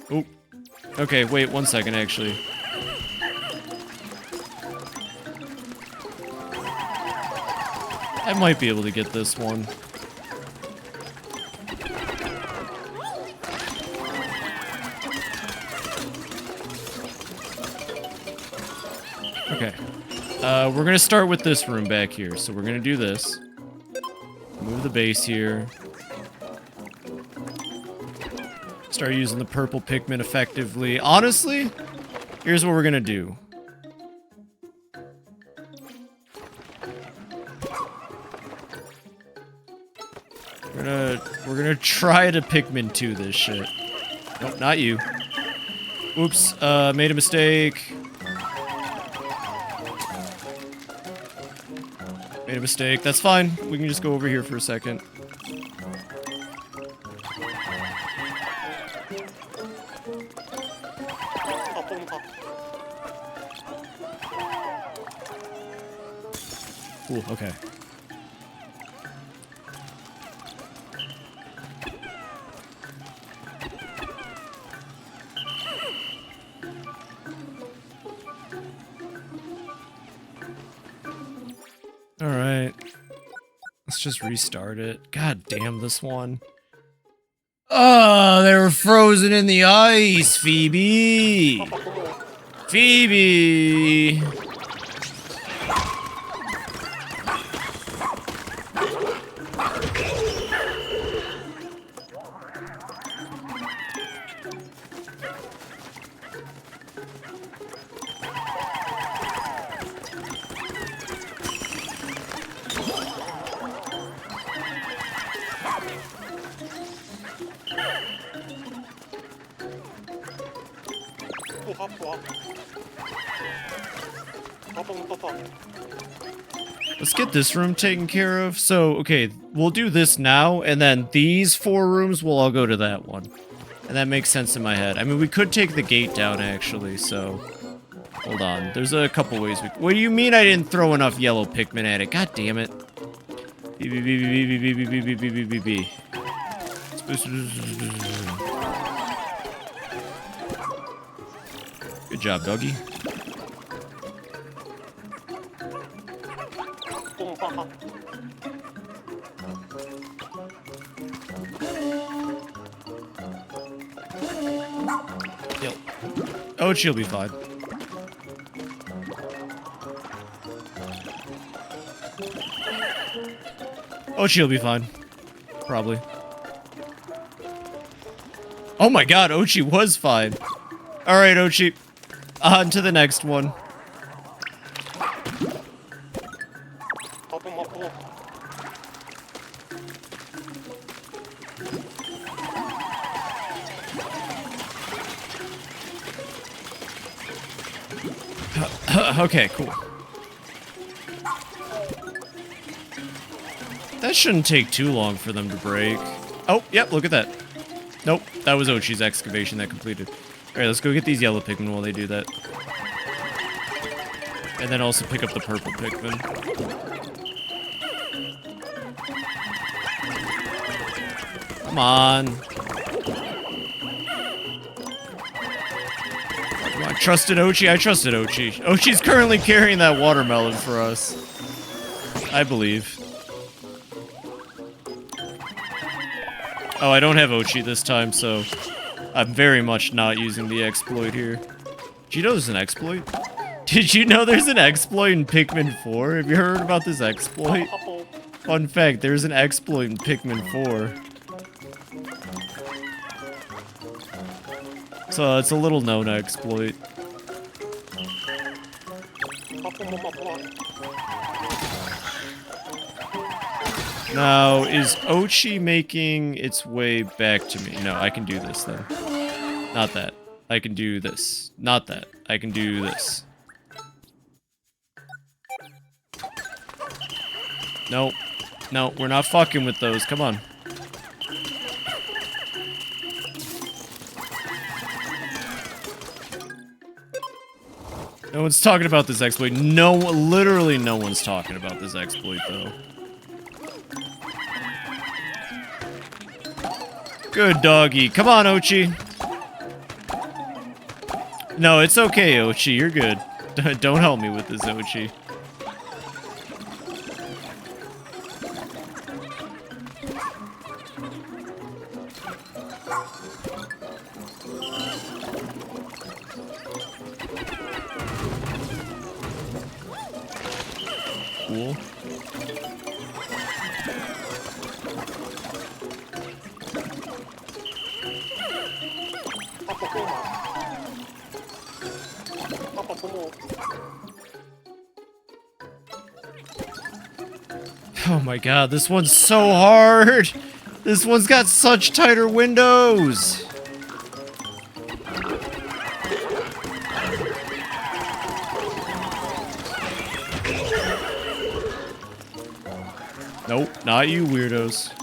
Oh, okay, wait 1 second, actually. I might be able to get this one. Okay. We're gonna start with this room back here, so we're gonna do this. Move the base here. Start using the purple Pikmin effectively. Honestly, here's what we're gonna do. We're gonna try to Pikmin 2 this shit. Nope, not you. Oops, made a mistake. Made a mistake. That's fine. We can just go over here for a second. Cool, okay. Alright. Let's just restart it. God damn this one. Oh, they were frozen in the ice, Phoebe! Phoebe! Let's get this room taken care of. So, okay, we'll do this now, and then these 4 rooms will all go to that one. And that makes sense in my head. I mean, we could take the gate down, actually, so... Hold on. There's a couple ways we... What do you mean I didn't throw enough yellow Pikmin at it? God damn it. Good job, doggy. Yep. Oh, she'll be fine. Oh, she'll be fine. Probably. Oh my god, Ochi was fine. Alright, Ochi. On to the next one. Okay, cool. That shouldn't take too long for them to break. Oh, yep, look at that. Nope, that was Ochi's excavation that completed. Alright, let's go get these yellow Pikmin while they do that. And then also pick up the purple Pikmin. Come on. Come on, trusted Ochi. I trusted Ochi. Ochi's currently carrying that watermelon for us. I believe. Oh, I don't have Ochi this time, so I'm very much not using the exploit here. Did you know there's an exploit? Did you know there's an exploit in Pikmin 4? Have you heard about this exploit? Fun fact, there's an exploit in Pikmin 4. So it's a little known exploit. Now, is Ochi making its way back to me? No, I can do this then. Not that. I can do this. Not that. I can do this. Nope. No, we're not fucking with those. Come on. No one's talking about this exploit. No, literally no one's talking about this exploit, though. Good doggy. Come on, Ochi. No, it's okay, Ochi. You're good. Don't help me with this, Ochi. Cool. Oh my god, this one's so hard! This one's got such tighter windows! Nope, not you weirdos.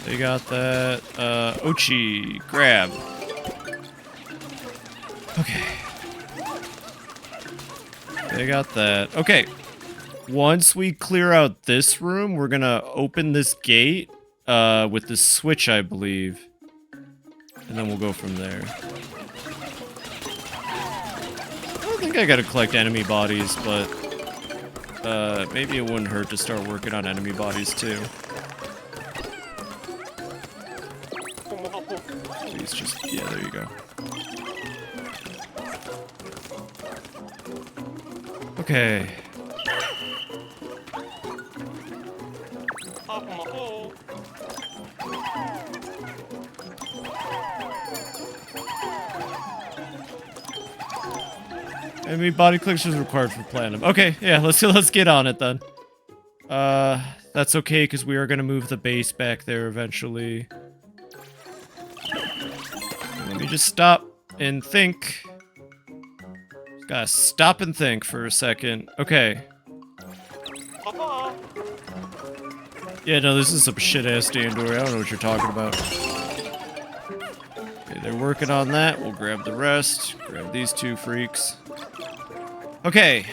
They got that. Ochi, grab. Okay. They got that. Okay. Once we clear out this room, we're gonna open this gate with this switch, I believe. And then we'll go from there. I don't think I gotta collect enemy bodies, but maybe it wouldn't hurt to start working on enemy bodies too. Please just, yeah, there you go. Okay. Enemy body collection is required for platinum. Okay, yeah, let's get on it then. That's okay because we are gonna move the base back there eventually. Let me just stop and think. Just gotta stop and think for a second. Okay. Yeah, no, this is some shit-ass Dandori. I don't know what you're talking about. Okay, they're working on that. We'll grab the rest. Grab these two freaks. Okay,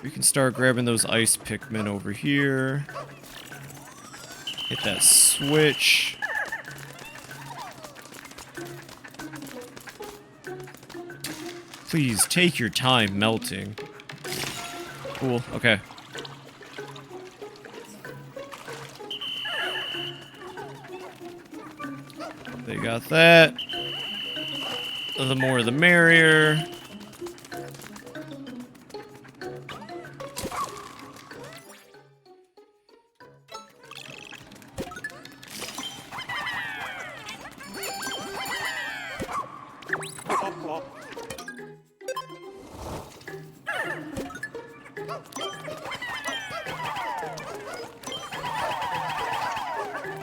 we can start grabbing those ice Pikmin over here. Hit that switch. Please, take your time melting. Cool, okay. They got that. The more the merrier.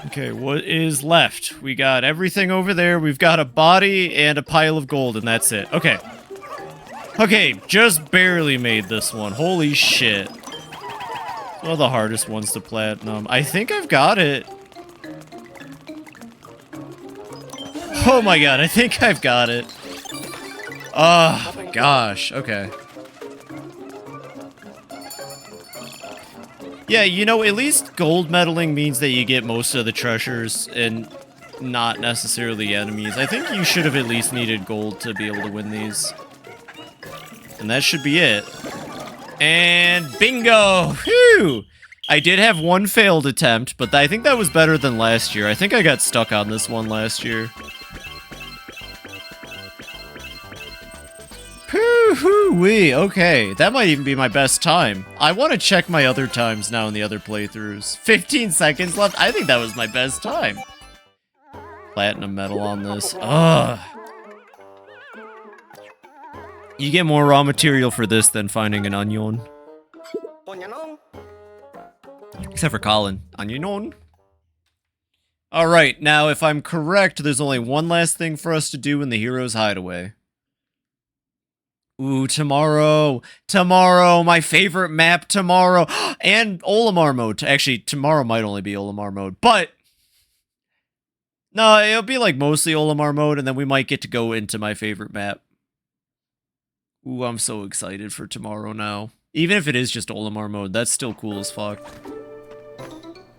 Okay, what is left? We got everything over there. We've got a body and a pile of gold, and that's it. Okay. Okay, just barely made this one. Holy shit. One of the hardest ones to platinum. I think I've got it. Oh my god, I think I've got it. Oh my gosh, okay. Yeah, you know, at least gold medaling means that you get most of the treasures and not necessarily enemies. I think you should have at least needed gold to be able to win these. And that should be it. And bingo! Whew! I did have one failed attempt, but I think that was better than last year. I think I got stuck on this one last year. Wee, okay. That might even be my best time. I want to check my other times now in the other playthroughs. 15 seconds left. I think that was my best time. Platinum medal on this. Ugh. You get more raw material for this than finding an onion. Except for Colin. Onion. Alright, now if I'm correct, there's only one last thing for us to do in the Hero's Hideaway. Ooh, tomorrow. Tomorrow, my favorite map tomorrow. And Olimar mode. Actually, tomorrow might only be Olimar mode, but no, it'll be like mostly Olimar mode, and then we might get to go into my favorite map. Ooh, I'm so excited for tomorrow now. Even if it is just Olimar mode, that's still cool as fuck.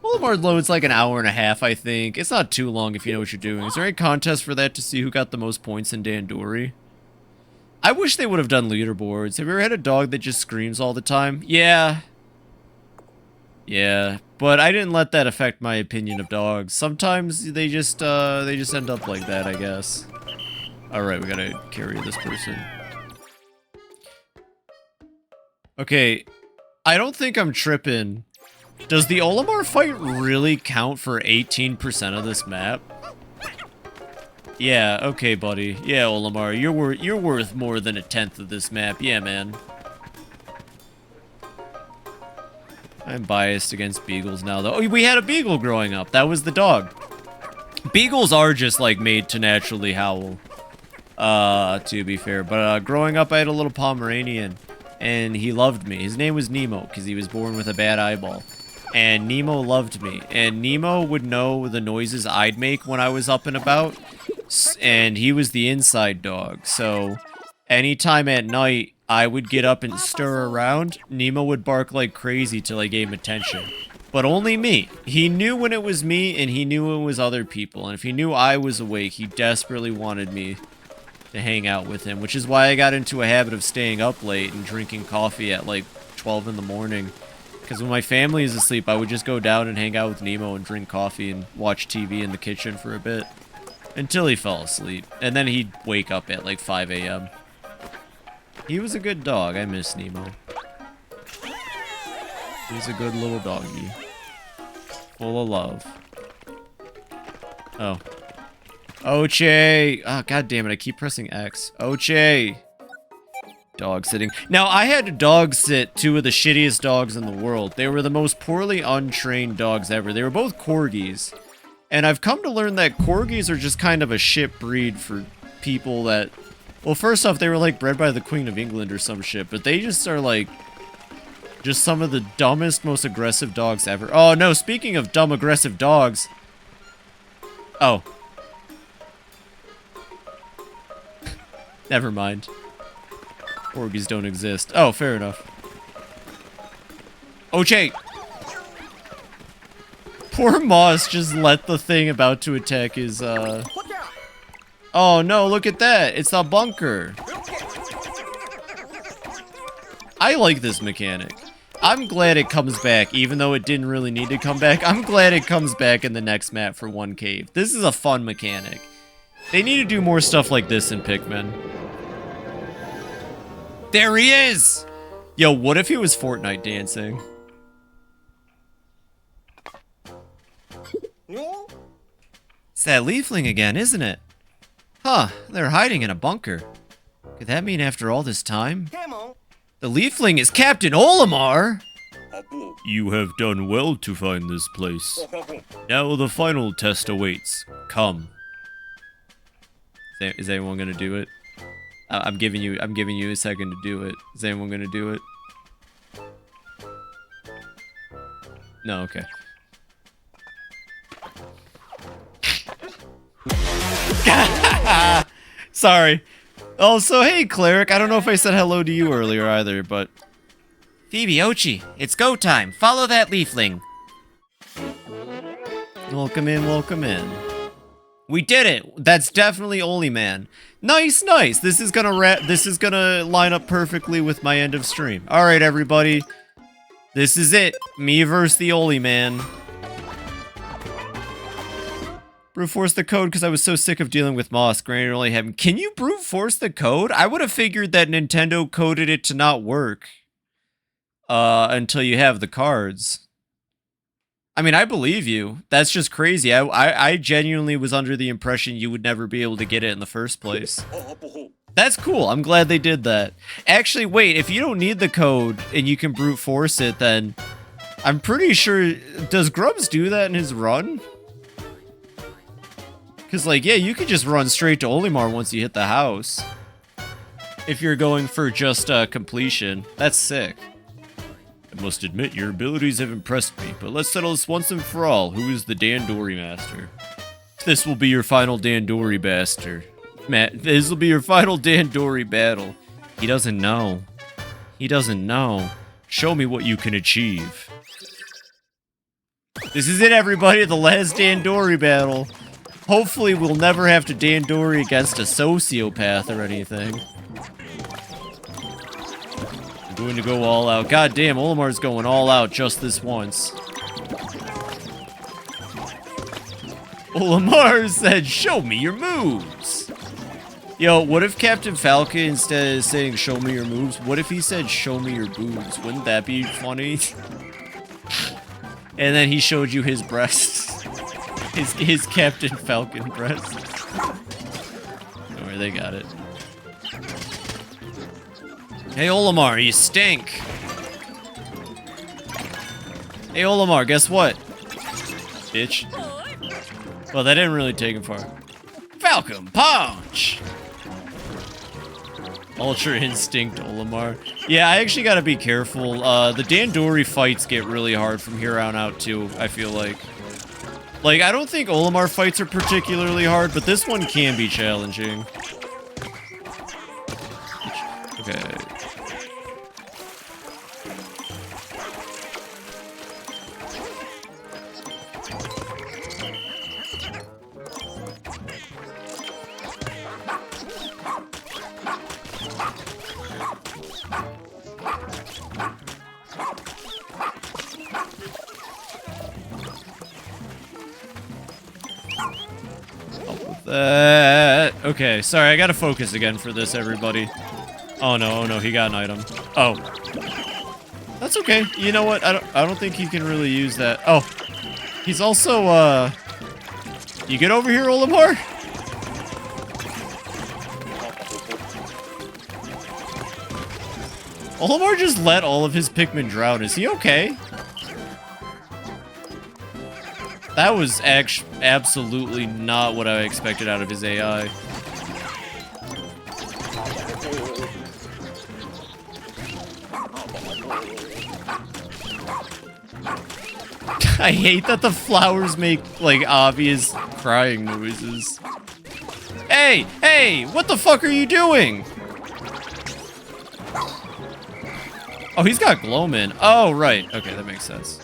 Olimar load's like an hour and a half, I think. It's not too long if you know what you're doing. Is there any contest for that to see who got the most points in Dandori? I wish they would have done leaderboards. Have you ever had a dog that just screams all the time? Yeah. Yeah, but I didn't let that affect my opinion of dogs. Sometimes they just end up like that, I guess. Alright, we gotta carry this person. Okay, I don't think I'm tripping. Does the Olimar fight really count for 18% of this map? Yeah, okay, buddy. Yeah, Olimar, you're worth more than 1/10 of this map. Yeah, man. I'm biased against beagles now, though. Oh, we had a beagle growing up. That was the dog. Beagles are just, like, made to naturally howl. To be fair. But, growing up, I had a little Pomeranian. And he loved me. His name was Nemo, because he was born with a bad eyeball. And Nemo loved me. And Nemo would know the noises I'd make when I was up and about. And he was the inside dog. So, anytime at night I would get up and stir around, Nemo would bark like crazy till I gave him attention. But only me. He knew when it was me, and he knew when it was other people. And if he knew I was awake, he desperately wanted me to hang out with him. Which is why I got into a habit of staying up late and drinking coffee at like 12 in the morning. Because when my family is asleep, I would just go down and hang out with Nemo and drink coffee and watch TV in the kitchen for a bit. Until he fell asleep. And then he'd wake up at like 5 a.m. He was a good dog. I miss Nemo. He's a good little doggy. Full of love. Oh. Oche! Oh, god damn it. I keep pressing X. Oche! Dog sitting. Now, I had to dog sit 2 of the shittiest dogs in the world. They were the most poorly untrained dogs ever. They were both corgis. And I've come to learn that corgis are just kind of a shit breed for people that... Well, first off, they were like bred by the Queen of England or some shit, but they just are like... just some of the dumbest, most aggressive dogs ever. Oh, no, speaking of dumb, aggressive dogs... Oh. Never mind. Corgis don't exist. Oh, fair enough. Oche! Poor Moss just let the thing about to attack his, Oh, no, look at that. It's the bunker. I like this mechanic. I'm glad it comes back, even though it didn't really need to come back. I'm glad it comes back in the next map for one cave. This is a fun mechanic. They need to do more stuff like this in Pikmin. There he is! Yo, what if he was Fortnite dancing? It's that leafling again, isn't it? Huh, they're hiding in a bunker. Could that mean after all this time? The leafling is Captain Olimar! You have done well to find this place. Now the final test awaits. Come. Is anyone gonna do it? I'm giving you a second to do it. Is anyone gonna do it? No, okay. Sorry. Also, hey, Cleric. I don't know if I said hello to you earlier either, but... Phoebe, Ochi, it's go time. Follow that leafling. Welcome in, welcome in. We did it! That's definitely Oli Man. Nice, nice! This is gonna line up perfectly with my end of stream. Alright, everybody. This is it. Me versus the Oli Man. Brute force the code because I was so sick of dealing with Moss. Granted, only having... Can you brute force the code? I would have figured that Nintendo coded it to not work. Until you have the cards. I mean, I believe you. That's just crazy. I genuinely was under the impression you would never be able to get it in the first place. That's cool. I'm glad they did that. Actually, wait, if you don't need the code and you can brute force it, then I'm pretty sure... Does Grubbs do that in his run? Because, like, yeah, you could just run straight to Olimar once you hit the house. If you're going for just completion. That's sick. I must admit, your abilities have impressed me, but let's settle this once and for all. Who is the Dandori Master? This will be your final Dandori Master. This will be your final Dandori battle. He doesn't know. He doesn't know. Show me what you can achieve. This is it, everybody. The last Dandori battle. Hopefully, we'll never have to Dandori against a sociopath or anything. I'm going to go all out. God damn, Olimar's going all out just this once. Olimar said, show me your moves. Yo, what if Captain Falcon, instead of saying show me your moves, what if he said show me your boobs? Wouldn't that be funny? And then he showed you his breasts. His Captain Falcon breasts. Don't worry, they got it. Hey, Olimar, you stink. Hey, Olimar, guess what? Bitch. Well, that didn't really take him far. Falcon Punch! Ultra Instinct Olimar. Yeah, I actually gotta be careful. The Dandori fights get really hard from here on out, too, I feel like. Like, I don't think Olimar fights are particularly hard, but this one can be challenging. Okay. Okay, sorry, I gotta focus again for this, everybody. Oh no, he got an item. Oh. That's okay. You know what? I don't think he can really use that. Oh. He's also, You get over here, Olimar? Olimar just let all of his Pikmin drown. Is he okay? That was absolutely not what I expected out of his AI. I hate that the flowers make, like, obvious crying noises. Hey! Hey! What the fuck are you doing? Oh, he's got Glowman. Oh, right. Okay, that makes sense.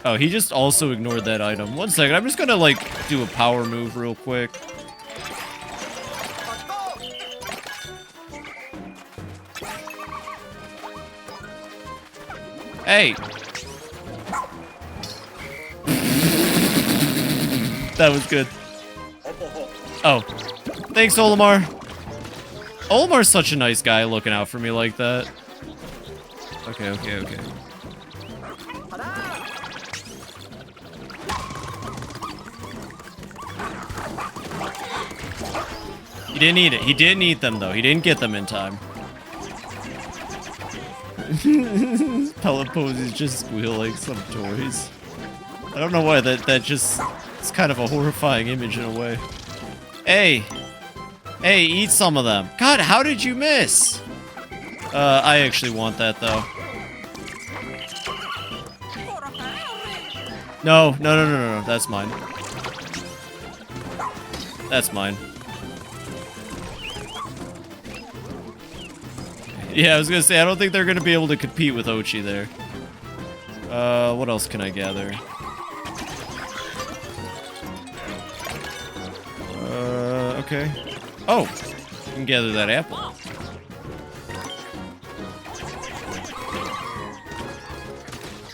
Oh, he just also ignored that item. One second, I'm just gonna, like, do a power move real quick. Hey! That was good. Oh. Thanks, Olimar. Olimar's such a nice guy looking out for me like that. Okay. He didn't eat it. He didn't eat them, though. He didn't get them in time. Pellet poses just squeal like some toys. I don't know why that just... It's kind of a horrifying image in a way. Hey! Hey, eat some of them. God, how did you miss? I actually want that, though. No. That's mine. That's mine. Yeah, I was gonna say, I don't think they're gonna be able to compete with Ochi there. What else can I gather? Okay. Oh! You can gather that apple.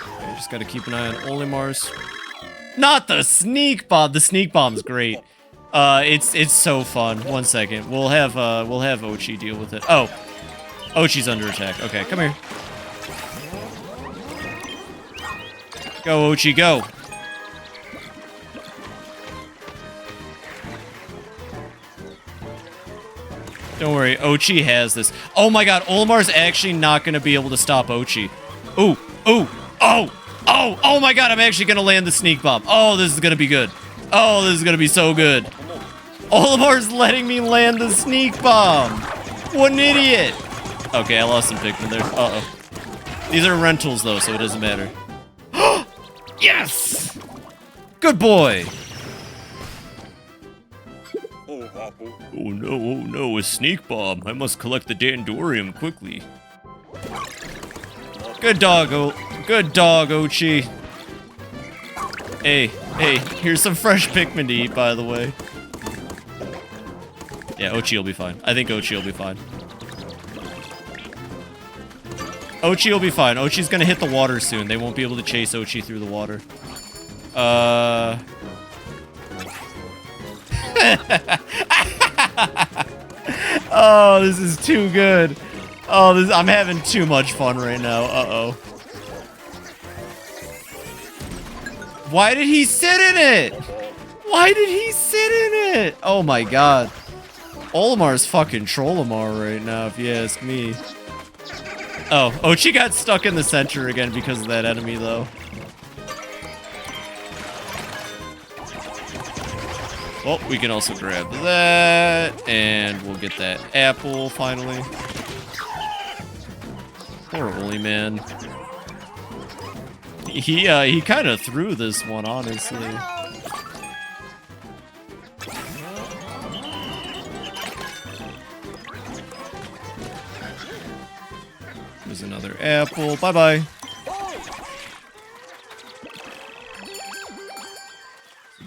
I just gotta keep an eye on Olimar's. Not the sneak bomb! The sneak bomb's great. It's so fun. 1 second. We'll have Ochi deal with it. Oh! Ochi's under attack. Okay, come here. Go, Ochi, go! Don't worry, Ochi has this. Oh my god, Olimar's actually not gonna be able to stop Ochi. Ooh, ooh, oh my god, I'm actually gonna land the sneak bomb. Oh, this is gonna be good. Oh, this is gonna be so good. Olimar's letting me land the sneak bomb. What an idiot. Okay, I lost some Pikmin there. Uh-oh. These are rentals, though, so it doesn't matter. Yes! Good boy! Oh no, a sneak bomb. I must collect the Dandorium quickly. Good dog, Ochi. Hey, here's some fresh Pikmin to eat, by the way. Yeah, Ochi will be fine. I think Ochi will be fine. Ochi will be fine. Ochi's gonna hit the water soon. They won't be able to chase Ochi through the water. Oh, this is too good. Oh, I'm having too much fun right now. Uh-oh. Why did he sit in it? Why did he sit in it? Oh my god. Olimar's fucking Trollimar right now, if you ask me. Oh, Ochi got stuck in the center again because of that enemy, though. Well, we can also grab that, and we'll get that apple, finally. Poor Oli man. He kind of threw this one, honestly. There's another apple. Bye-bye.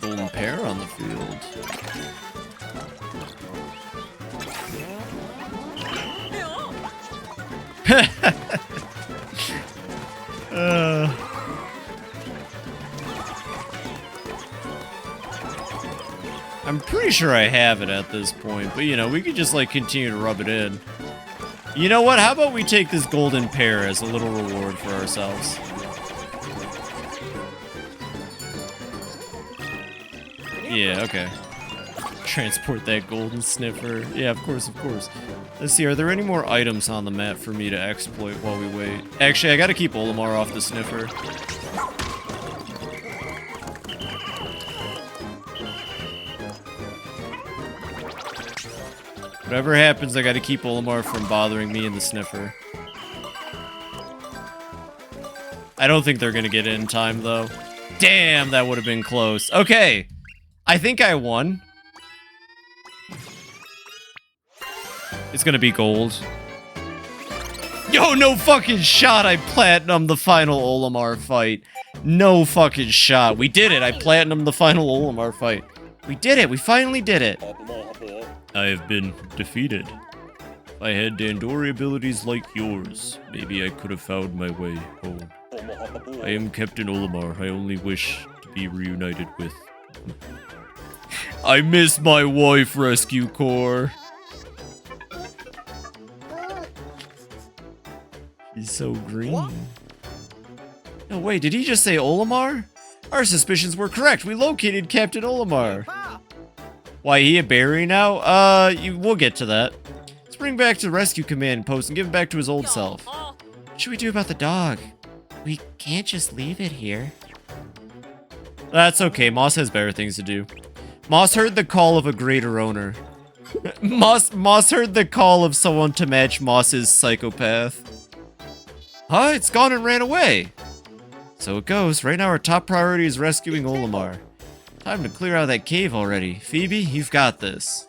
Golden pear on the field. I'm pretty sure I have it at this point, but you know, we could just like continue to rub it in. You know what? How about we take this golden pear as a little reward for ourselves? Yeah, okay. Transport that golden sniffer. Yeah, of course, of course. Let's see, are there any more items on the map for me to exploit while we wait? Actually, I gotta keep Olimar off the sniffer. Whatever happens, I gotta keep Olimar from bothering me and the sniffer. I don't think they're gonna get in time, though. Damn, that would have been close. Okay. I think I won. It's gonna be gold. Yo, no fucking shot I platinum the final Olimar fight. No fucking shot. We did it. I platinum the final Olimar fight. We did it. We finally did it. I have been defeated. If I had Dandori abilities like yours, maybe I could have found my way home. I am Captain Olimar. I only wish to be reunited with... I miss my wife, Rescue Corps. He's so green. What? No, wait, did he just say Olimar? Our suspicions were correct. We located Captain Olimar. Why, he a berry now? We'll get to that. Let's bring back to rescue command post and give him back to his old self. What should we do about the dog? We can't just leave it here. That's okay. Moss has better things to do. Moss heard the call of a greater owner. Moss heard the call of someone to match Moss's psychopath. Huh? It's gone and ran away. So it goes. Right now our top priority is rescuing Olimar. Time to clear out of that cave already. Phoebe, you've got this.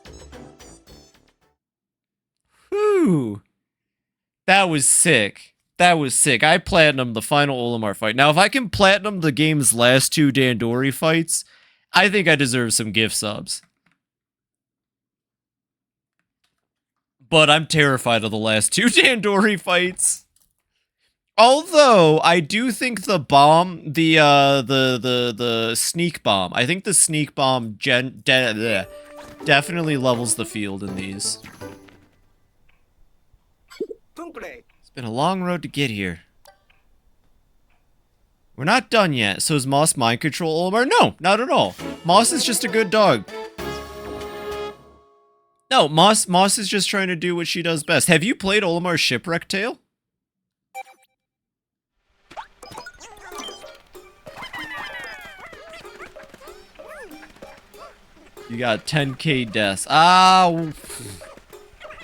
Whew. That was sick. That was sick. I platinumed the final Olimar fight. Now, if I can platinum the game's last 2 Dandori fights, I think I deserve some gift subs. But I'm terrified of the last 2 Dandori fights. Although, I do think the bomb, the sneak bomb, I think the sneak bomb definitely levels the field in these. It's been a long road to get here. We're not done yet, so is Moss mind control Olimar? No, not at all. Moss is just a good dog. No, Moss is just trying to do what she does best. Have you played Olimar's Shipwreck Tale? You got 10k deaths. Ah,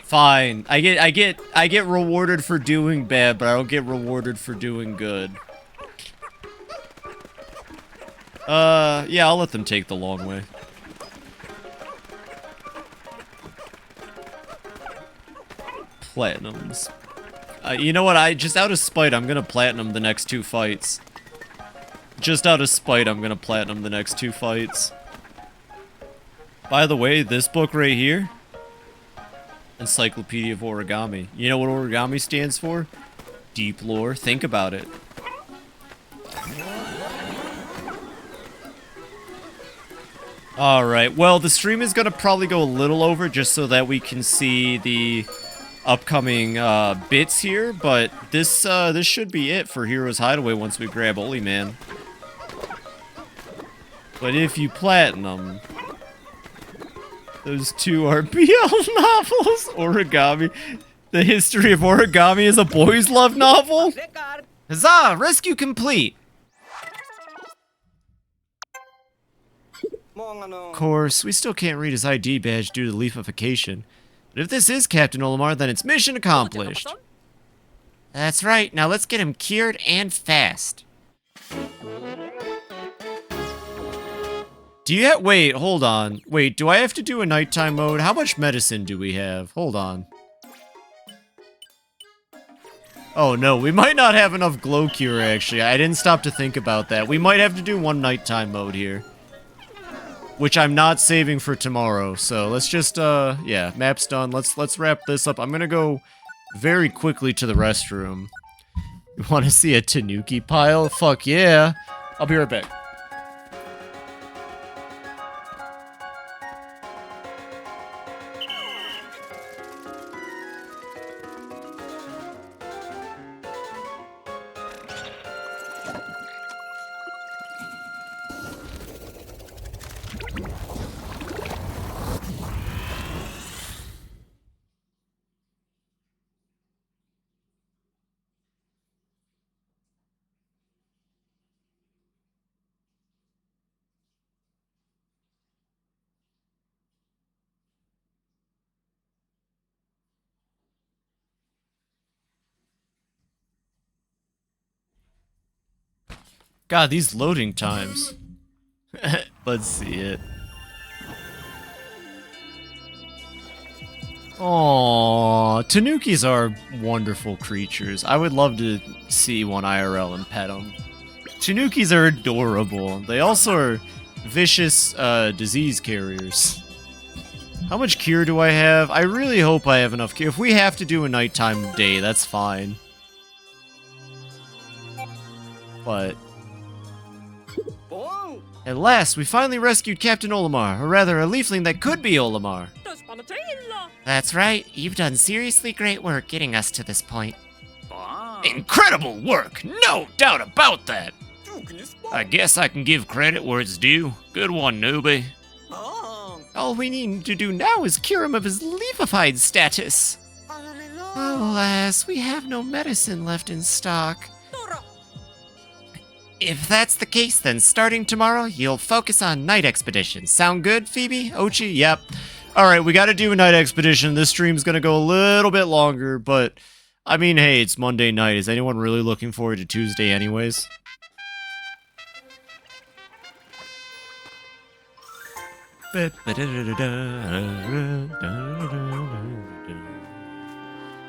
fine. I get rewarded for doing bad, but I don't get rewarded for doing good. Yeah, I'll let them take the long way. Platinums. You know what? Just out of spite, I'm gonna platinum the next 2 fights. Just out of spite, I'm gonna platinum the next 2 fights. By the way, this book right here, Encyclopedia of Origami. You know what origami stands for? Deep lore. Think about it. Alright, well, the stream is gonna probably go a little over just so that we can see the upcoming bits here, but this should be it for Hero's Hideaway once we grab Oli Man. But if you platinum those 2 RBL novels, Origami, The History of Origami is a boys' love novel? Huzzah! Rescue complete! Of course, we still can't read his ID badge due to leafification. But if this is Captain Olimar, then it's mission accomplished. That's right. Now let's get him cured and fast. Do you have— wait, hold on. Wait, do I have to do a nighttime mode? How much medicine do we have? Hold on. Oh no, we might not have enough glow cure actually. I didn't stop to think about that. We might have to do one nighttime mode here. Which I'm not saving for tomorrow, so let's just, yeah, map's done. Let's wrap this up. I'm gonna go very quickly to the restroom. You wanna see a Tanuki pile? Fuck yeah. I'll be right back. God, these loading times. Let's see it. Aww, Tanukis are wonderful creatures. I would love to see one IRL and pet them. Tanukis are adorable. They also are vicious disease carriers. How much cure do I have? I really hope I have enough cure. If we have to do a nighttime day, that's fine. But at last, we finally rescued Captain Olimar, or rather, a leafling that could be Olimar. That's right. You've done seriously great work getting us to this point. Incredible work! No doubt about that! I guess I can give credit where it's due. Good one, newbie. All we need to do now is cure him of his leafified status. Alas, we have no medicine left in stock. If that's the case, then starting tomorrow, you'll focus on night expeditions. Sound good, Phoebe? Ochi? Yep. Alright, we gotta do a night expedition. This stream's gonna go a little bit longer, but... I mean, hey, it's Monday night. Is anyone really looking forward to Tuesday anyways?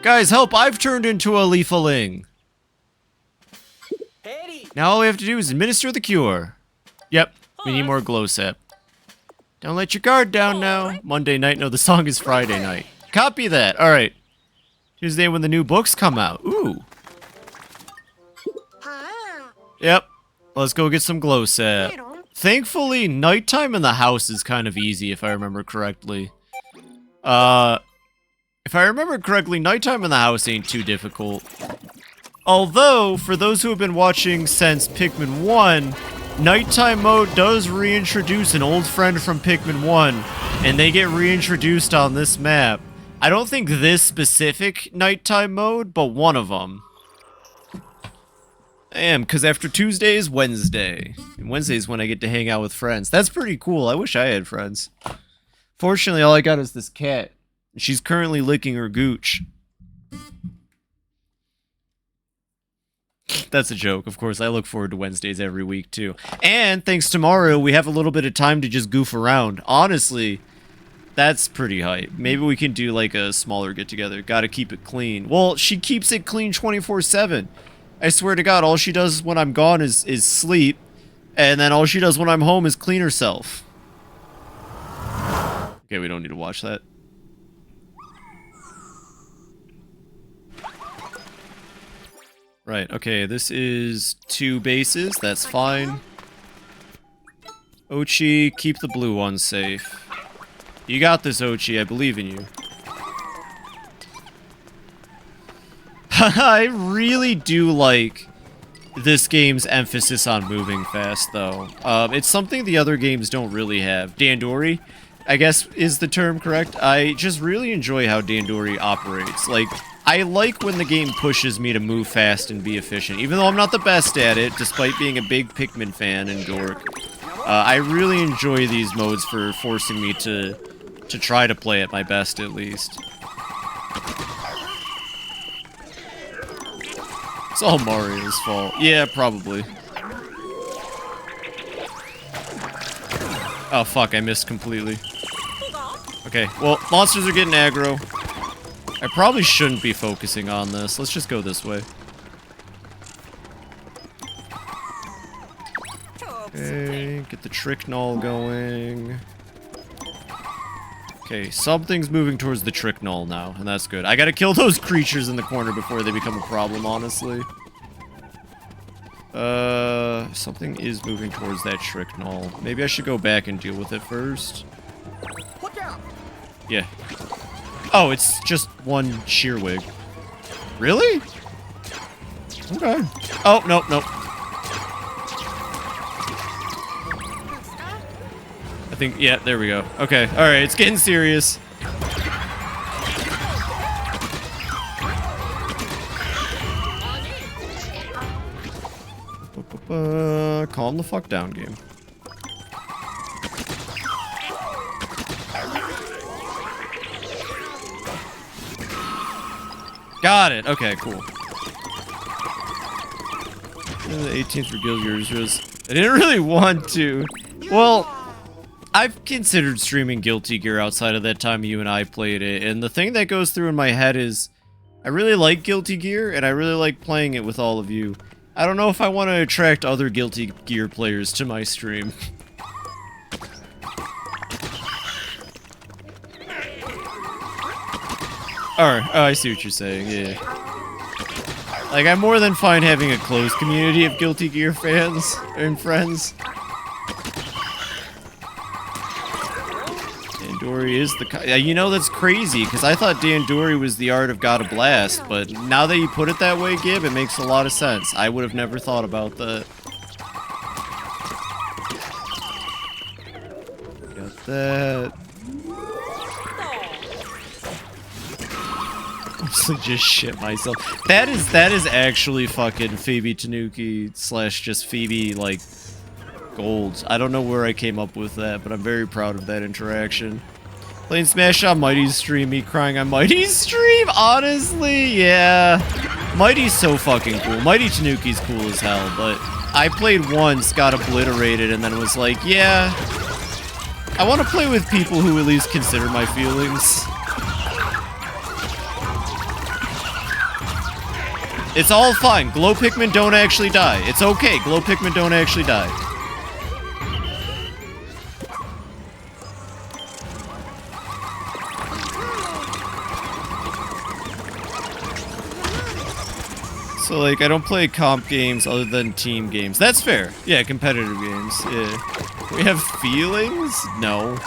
Guys, help! I've turned into a leafaling! Now all we have to do is administer the cure. Yep, we need more glow sap. Don't let your guard down now. Monday night, no, the song is Friday night. Copy that, alright. Tuesday when the new books come out. Ooh. Yep, let's go get some glow sap. Thankfully, nighttime in the house is kind of easy, if I remember correctly. If I remember correctly, nighttime in the house ain't too difficult. Although, for those who have been watching since Pikmin 1, nighttime mode does reintroduce an old friend from Pikmin 1, and they get reintroduced on this map. I don't think this specific nighttime mode, but one of them. I am, because after Tuesday is Wednesday. And Wednesday is when I get to hang out with friends. That's pretty cool. I wish I had friends. Fortunately, all I got is this cat. She's currently licking her gooch. That's a joke. Of course, I look forward to Wednesdays every week, too. And thanks to Mario, we have a little bit of time to just goof around. Honestly, that's pretty hype. Maybe we can do, like, a smaller get-together. Gotta keep it clean. Well, she keeps it clean 24/7. I swear to God, all she does when I'm gone is sleep. And then all she does when I'm home is clean herself. Okay, we don't need to watch that. Right, okay, this is 2 bases, that's fine. Ochi, keep the blue one safe. You got this, Ochi, I believe in you. I really do like this game's emphasis on moving fast, though. It's something the other games don't really have. Dandori, I guess, is the term correct? I just really enjoy how Dandori operates. Like, I like when the game pushes me to move fast and be efficient, even though I'm not the best at it, despite being a big Pikmin fan and dork. I really enjoy these modes for forcing me to try to play at my best, at least. It's all Mario's fault. Yeah, probably. Oh, fuck, I missed completely. Okay, well, monsters are getting aggro. I probably shouldn't be focusing on this. Let's just go this way. Okay, get the trick null going. Okay, something's moving towards the trick null now, and that's good. I gotta kill those creatures in the corner before they become a problem, honestly. Something is moving towards that trick null. Maybe I should go back and deal with it first. Yeah. Oh, it's just one shearwig. Really? Okay. Oh, nope, nope. I think, yeah, there we go. Okay, alright, it's getting serious. Calm the fuck down, game. Got it. Okay, cool. The 18th for Guild Gears. I didn't really want to. Well, I've considered streaming Guilty Gear outside of that time you and I played it, and the thing that goes through in my head is I really like Guilty Gear, and I really like playing it with all of you. I don't know if I want to attract other Guilty Gear players to my stream. Alright, oh, I see what you're saying, yeah. Like, I'm more than fine having a close community of Guilty Gear fans and friends. Dandori is the... You know, that's crazy, because I thought Dandori was the art of God of Blast, but now that you put it that way, Gib, it makes a lot of sense. I would have never thought about that. Got that. Just shit myself. That is actually fucking FibiTanuki / just Phoebe, like, gold. I don't know where I came up with that, but I'm very proud of that interaction. Playing Smash on Mighty's stream, me crying on Mighty's stream? Honestly, yeah. Mighty's so fucking cool. FibiTanuki's cool as hell, but I played once, got obliterated, and then was like, yeah, I want to play with people who at least consider my feelings. It's all fine. Glow Pikmin don't actually die. It's okay. Glow Pikmin don't actually die. So, like, I don't play comp games other than team games. That's fair. Yeah, competitive games. Yeah. We have feelings? No.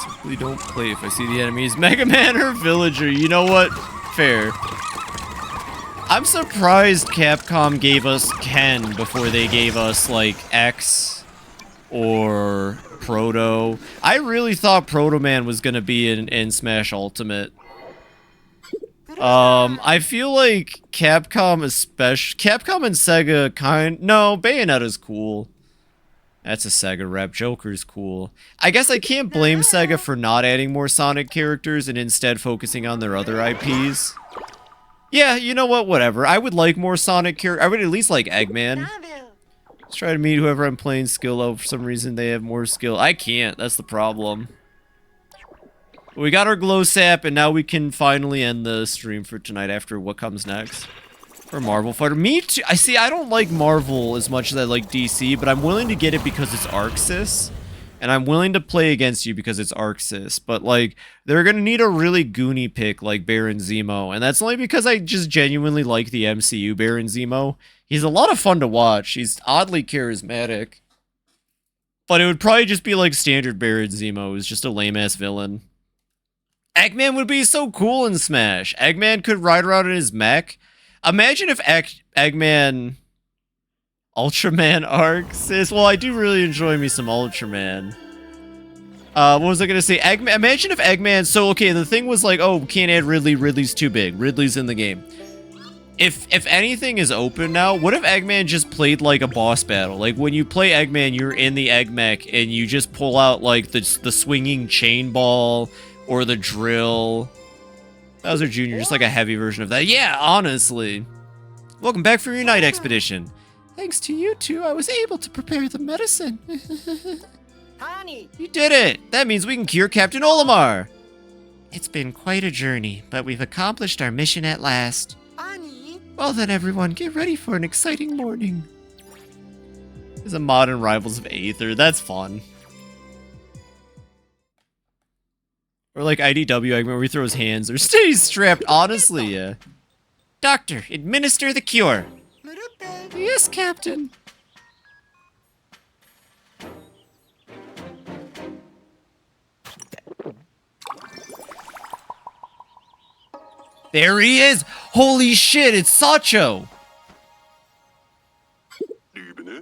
Simply don't play if I see the enemies. Mega Man or Villager? You know what? Fair. I'm surprised Capcom gave us Ken before they gave us, like, X or Proto. I really thought Proto Man was gonna be in Smash Ultimate. I feel like Capcom and Sega no, Bayonetta's cool. That's a Sega rep. Joker's cool. I guess I can't blame Sega for not adding more Sonic characters and instead focusing on their other IPs. Yeah, you know what? Whatever. I would like more Sonic characters. I would at least like Eggman. Let's try to meet whoever I'm playing skill of. For some reason, they have more skill. I can't. That's the problem. We got our glow sap, and now we can finally end the stream for tonight after what comes next. Or Marvel Fighter. Me too. I don't like Marvel as much as I like DC, but I'm willing to get it because it's Arxis. And I'm willing to play against you because it's Arxis. But, like, they're gonna need a really goony pick like Baron Zemo. And that's only because I just genuinely like the MCU Baron Zemo. He's a lot of fun to watch. He's oddly charismatic. But it would probably just be like standard Baron Zemo. He's just a lame-ass villain. Eggman would be so cool in Smash. Eggman could ride around in his mech. Imagine if Eggman... Ultraman Arxis? Well, I do really enjoy me some Ultraman. What was I gonna say? Imagine if Eggman... So, okay, the thing was like, oh, can't add Ridley. Ridley's too big. Ridley's in the game. If anything is open now, what if Eggman just played like a boss battle? Like, when you play Eggman, you're in the Egg Mech, and you just pull out, like, the swinging chain ball... Or the drill. Bowser Jr., just like a heavy version of that. Yeah, honestly. Welcome back from your night expedition. Thanks to you two, I was able to prepare the medicine. Honey. You did it! That means we can cure Captain Olimar. It's been quite a journey, but we've accomplished our mission at last. Honey. Well then, everyone, get ready for an exciting morning. There's a modern Rivals of Aether. That's fun. Or like IDW Eggman where he throws hands or stays strapped. Honestly, yeah. Doctor, administer the cure. Yes, Captain. There he is! Holy shit, it's Sacho!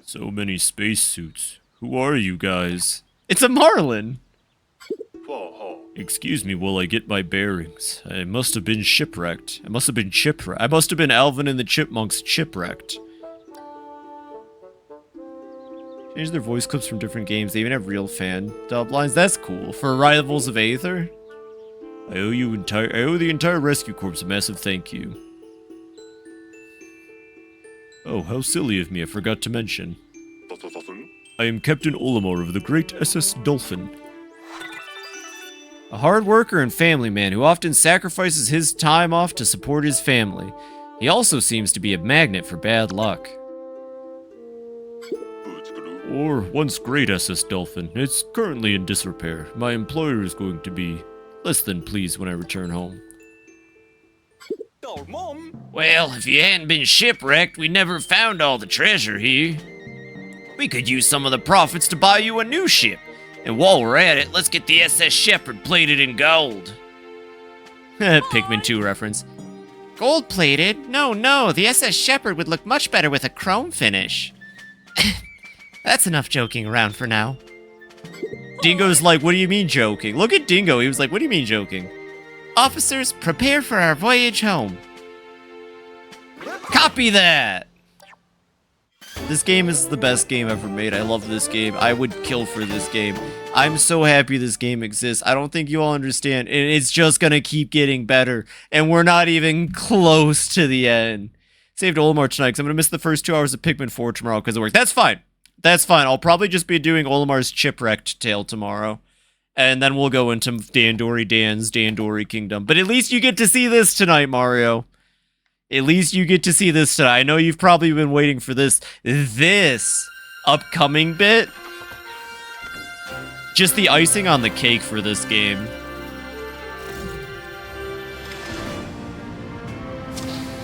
So many spacesuits. Who are you guys? It's a Marlin! Excuse me while I get my bearings. I must have been shipwrecked. I must have been Alvin and the Chipmunks shipwrecked. Change their voice clips from different games. They even have real fan dub lines. That's cool. For Rivals of Aether? I owe the entire rescue corps a massive thank you. Oh, how silly of me, I forgot to mention. I am Captain Olimar of the great SS Dolphin. A hard worker and family man who often sacrifices his time off to support his family. He also seems to be a magnet for bad luck. Or once great SS Dolphin. It's currently in disrepair. My employer is going to be less than pleased when I return home. Oh, Mom. Well, if you hadn't been shipwrecked, we never found all the treasure here. We could use some of the profits to buy you a new ship. And while we're at it, let's get the SS Shepherd plated in gold. Pikmin 2 reference. Gold-plated? No, the SS Shepherd would look much better with a chrome finish. That's enough joking around for now. Dingo's like, what do you mean joking? Look at Dingo, he was like, what do you mean joking? Officers, prepare for our voyage home. Copy that! This game is the best game ever made. I love this game. I would kill for this game. I'm so happy this game exists. I don't think you all understand. And it's just gonna keep getting better. And we're not even close to the end. Saved Olimar tonight because I'm gonna miss the first 2 hours of Pikmin 4 tomorrow because of work. That's fine. That's fine. I'll probably just be doing Olimar's Chipwrecked tale tomorrow. And then we'll go into Dan's Dandori Kingdom. But at least you get to see this tonight, Mario. At least you get to see this tonight. I know you've probably been waiting for this upcoming bit. Just the icing on the cake for this game.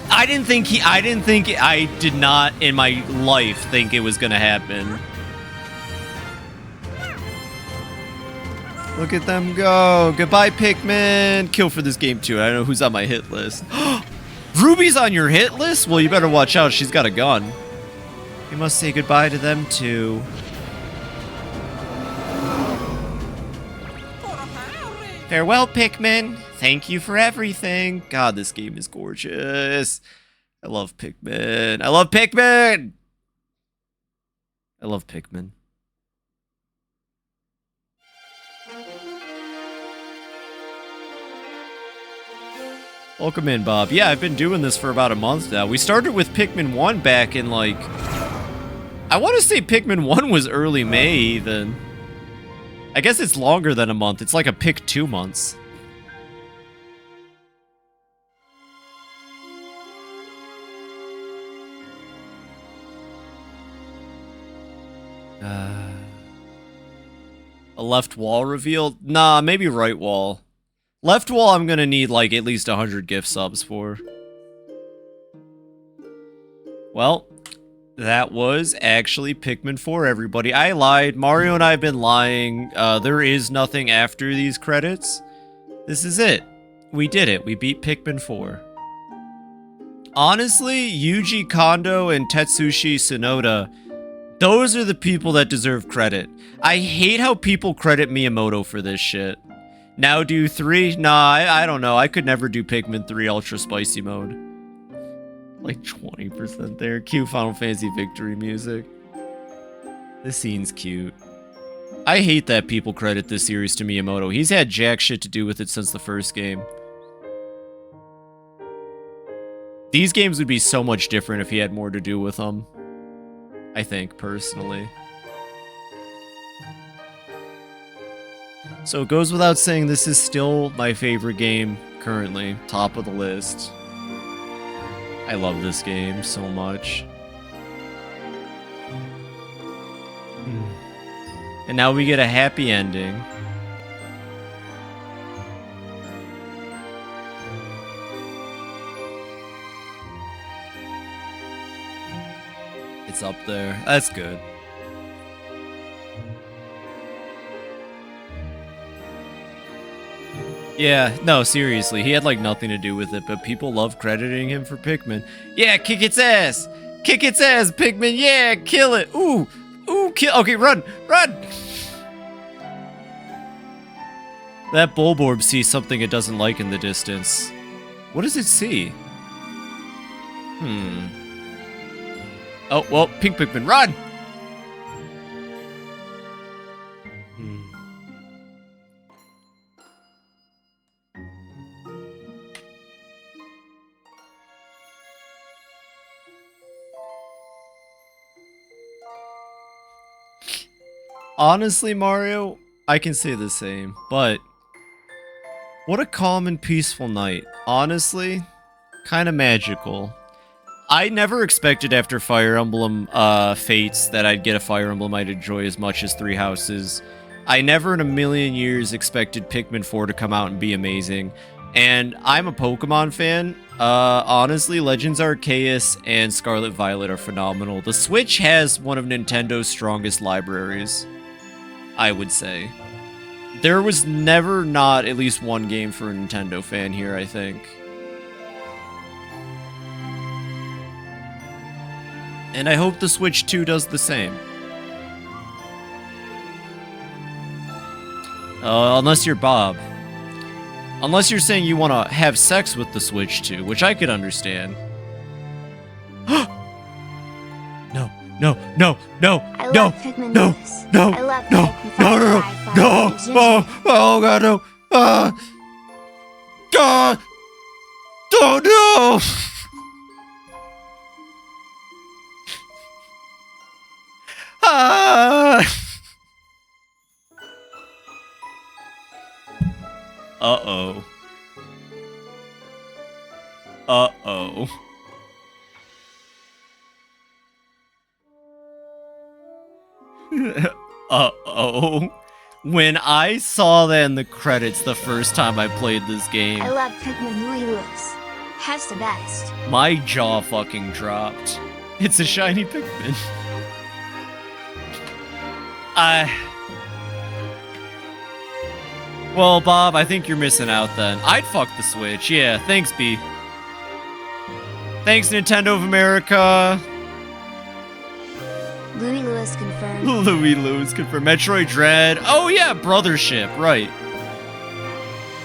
I did not in my life think it was gonna happen. Look at them go. Goodbye, Pikmin. Kill for this game, too. I don't know who's on my hit list. Ruby's on your hit list? Well, you better watch out. She's got a gun. You must say goodbye to them, too. Farewell, Pikmin. Thank you for everything. God, this game is gorgeous. I love Pikmin. I love Pikmin! I love Pikmin. Welcome in, Bob. Yeah, I've been doing this for about a month now. We started with Pikmin 1 back in, like... I want to say Pikmin 1 was early May, even. I guess it's longer than a month. It's like a Pik 2 months. A left wall reveal? Nah, maybe right wall. Left wall I'm gonna need like at least 100 gift subs for. Well, that was actually Pikmin 4, everybody. I lied. Mario and I have been lying. There is nothing after these credits. This is it. We did it. We beat Pikmin 4. Honestly, Yuji Kondo and Tetsushi Tsunoda, those are the people that deserve credit. I hate how people credit Miyamoto for this shit. Now do 3? Nah, I don't know. I could never do Pikmin 3 Ultra Spicy Mode. Like 20% there. Cute Final Fantasy victory music. This scene's cute. I hate that people credit this series to Miyamoto. He's had jack shit to do with it since the first game. These games would be so much different if he had more to do with them. I think, personally. So it goes without saying this is still my favorite game currently. Top of the list. I love this game so much. And now we get a happy ending. It's up there. That's good. Yeah, no, seriously, he had like nothing to do with it, but people love crediting him for Pikmin. Yeah, kick its ass! Kick its ass, Pikmin! Yeah, kill it! Ooh! Ooh, kill! Okay, run! Run! That Bulborb sees something it doesn't like in the distance. What does it see? Oh, well, Pink Pikmin, run! Honestly, Mario, I can say the same, but what a calm and peaceful night. Honestly, kind of magical. I never expected after Fire Emblem Fates that I'd get a Fire Emblem I'd enjoy as much as Three Houses. I never in a million years expected Pikmin 4 to come out and be amazing. And I'm a Pokemon fan. Honestly, Legends Arceus and Scarlet Violet are phenomenal. The Switch has one of Nintendo's strongest libraries, I would say. There was never not at least one game for a Nintendo fan here, I think. And I hope the Switch 2 does the same. Unless you're Bob. Unless you're saying you want to have sex with the Switch 2, which I could understand. No, no, no, no, I no, love Pikmin no, Lewis. no, I love no, Pikmin no, no, no, no, oh, oh god, no, God, oh no! Ah! Uh-oh. Uh-oh. Uh-oh. When I saw that in the credits the first time I played this game, I love Pikmin Lewis. Has the best. my jaw fucking dropped. It's a shiny Pikmin. Well, Bob, I think you're missing out then. I'd fuck the Switch. Yeah, thanks, B. Thanks, Nintendo of America. Louis Lewis confirmed. Louis Lewis confirmed. Metroid Dread. Oh, yeah, Brothership. Right.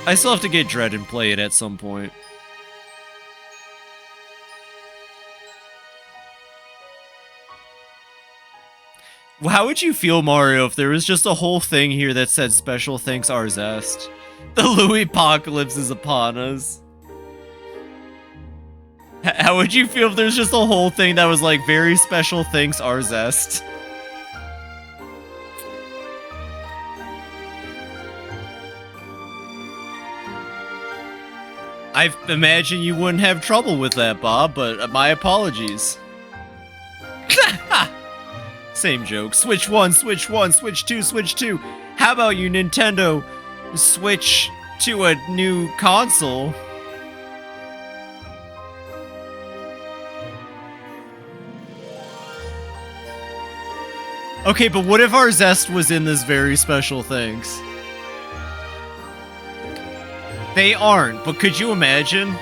I still have to get Dread and play it at some point. How would you feel, Mario, if there was just a whole thing here that said special thanks Arzest? The Louis apocalypse is upon us. How would you feel if there's just a whole thing that was like very special thanks Arzest? I imagine you wouldn't have trouble with that, Bob, but my apologies. Same joke. Switch 1, Switch 1, Switch 2, Switch 2. How about you, Nintendo, switch to a new console? Okay, but what if our Zest was in this very special things? They aren't, but could you imagine?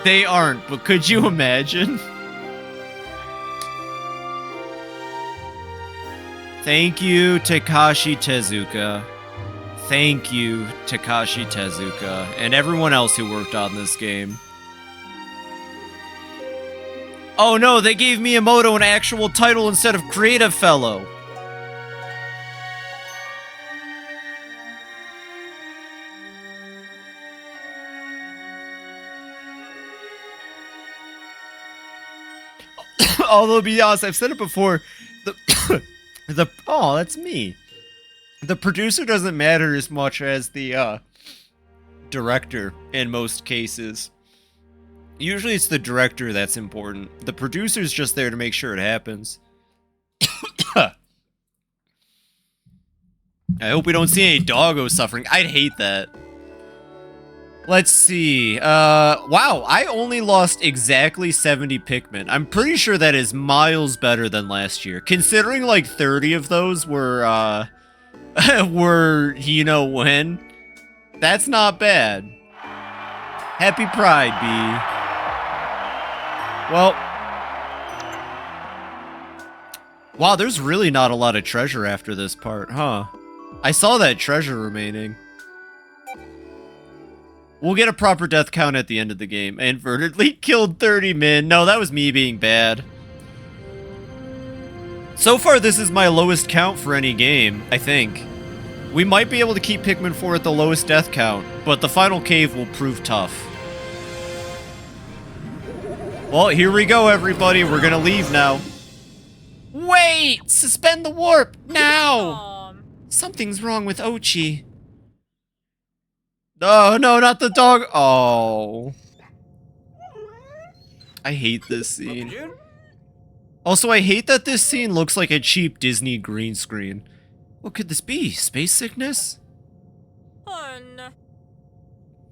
They aren't, but could you imagine? Thank you, Takashi Tezuka. Thank you, Takashi Tezuka, and everyone else who worked on this game. Oh no, they gave Miyamoto an actual title instead of Creative Fellow. Although, to be honest, I've said it before, oh, that's me. The producer doesn't matter as much as the director in most cases. Usually it's the director that's important. The producer's just there to make sure it happens. I hope we don't see any doggo suffering. I'd hate that. Let's see. Wow, I only lost exactly 70 Pikmin. I'm pretty sure that is miles better than last year. Considering like 30 of those were, were, you know when? That's not bad. Happy Pride, B. Well, wow, there's really not a lot of treasure after this part, huh? I saw that treasure remaining. We'll get a proper death count at the end of the game. I inadvertently killed 30 min. No, that was me being bad. So far, this is my lowest count for any game, I think. We might be able to keep Pikmin 4 at the lowest death count, but the final cave will prove tough. Well, here we go, everybody. We're gonna leave now. Wait! Suspend the warp! Now! Something's wrong with Ochi. Oh, no, not the dog. Oh. I hate this scene. Also, I hate that this scene looks like a cheap Disney green screen. What could this be? Space sickness?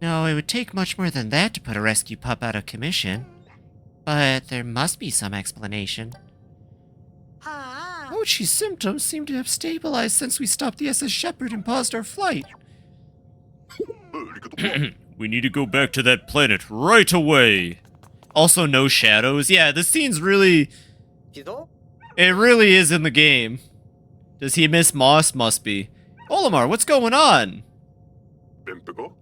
No, it would take much more than that to put a rescue pup out of commission. But there must be some explanation. Ochi's symptoms seem to have stabilized since we stopped the SS Shepherd and paused our flight. We need to go back to that planet right away. Also, no shadows. Yeah, this scene's really... It really is in the game. Does he miss Moss? Must be. Olimar, what's going on?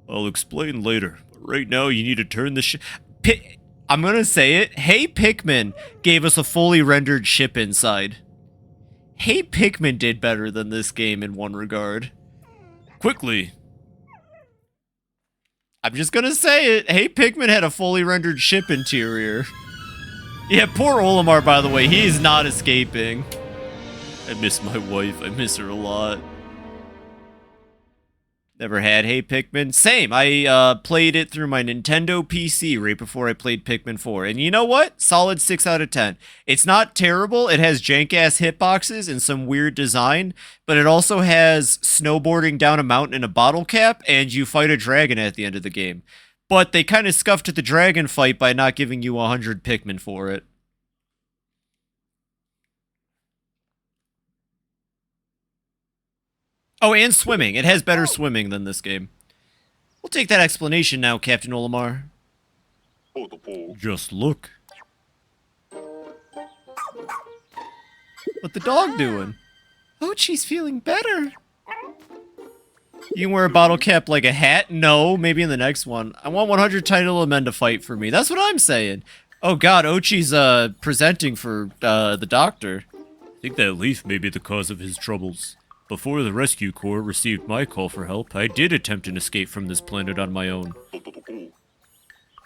I'll explain later. But right now, you need to turn the I'm gonna say it. Hey Pikmin gave us a fully rendered ship inside. Hey Pikmin did better than this game in one regard. Quickly. I'm just gonna say it. Hey Pikmin had a fully rendered ship interior. Yeah, poor Olimar, by the way. He is not escaping. I miss my wife. I miss her a lot. Never had Hey Pikmin. Same. I played it through my Nintendo PC right before I played Pikmin 4. And you know what? Solid 6 out of 10. It's not terrible. It has jank-ass hitboxes and some weird design, but it also has snowboarding down a mountain in a bottle cap, and you fight a dragon at the end of the game. But they kind of scuffed the dragon fight by not giving you 100 Pikmin for it. Oh, and swimming. It has better swimming than this game. We'll take that explanation now, Captain Olimar. Just look. What the dog doing? Oh, she's feeling better. You can wear a bottle cap like a hat? No, maybe in the next one. I want 100 tiny little men to fight for me. That's what I'm saying. Oh god, Ochi's presenting for the doctor. I think that leaf may be the cause of his troubles. Before the rescue corps received my call for help, I did attempt an escape from this planet on my own.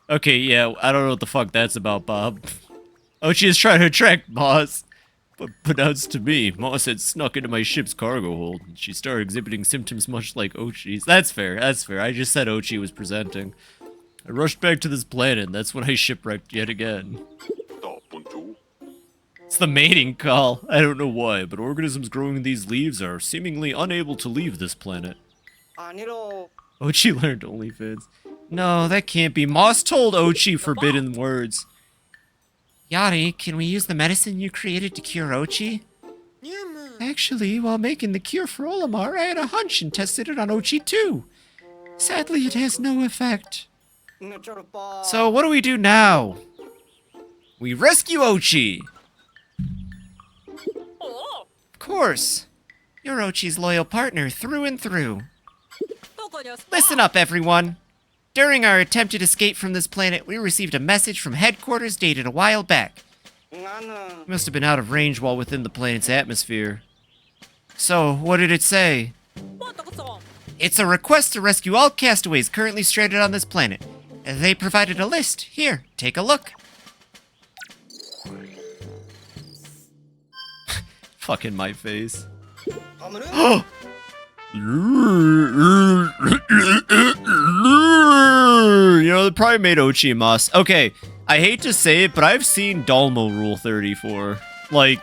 Okay, yeah, I don't know what the fuck that's about, Bob. Ochi is trying to attract Moss. But pronounced to me, Moss had snuck into my ship's cargo hold, and she started exhibiting symptoms much like Ochi's. That's fair, that's fair. I just said Ochi was presenting. I rushed back to this planet, and that's when I shipwrecked yet again. It's the mating call. I don't know why, but organisms growing these leaves are seemingly unable to leave this planet. Ochi learned OnlyFans. No, that can't be. Moss told Ochi forbidden words. Yari, can we use the medicine you created to cure Ochi? Actually, while making the cure for Olimar, I had a hunch and tested it on Ochi too. Sadly, it has no effect. So what do we do now? We rescue Ochi! Of course. You're Ochi's loyal partner through and through. Listen up, everyone. During our attempted escape from this planet, we received a message from headquarters dated a while back. We must have been out of range while within the planet's atmosphere. So, what did it say? It's a request to rescue all castaways currently stranded on this planet. They provided a list. Here, take a look. Fucking my face. You know, they probably made Ochi and Moss. Okay, I hate to say it, but I've seen Dalmo Rule 34. Like,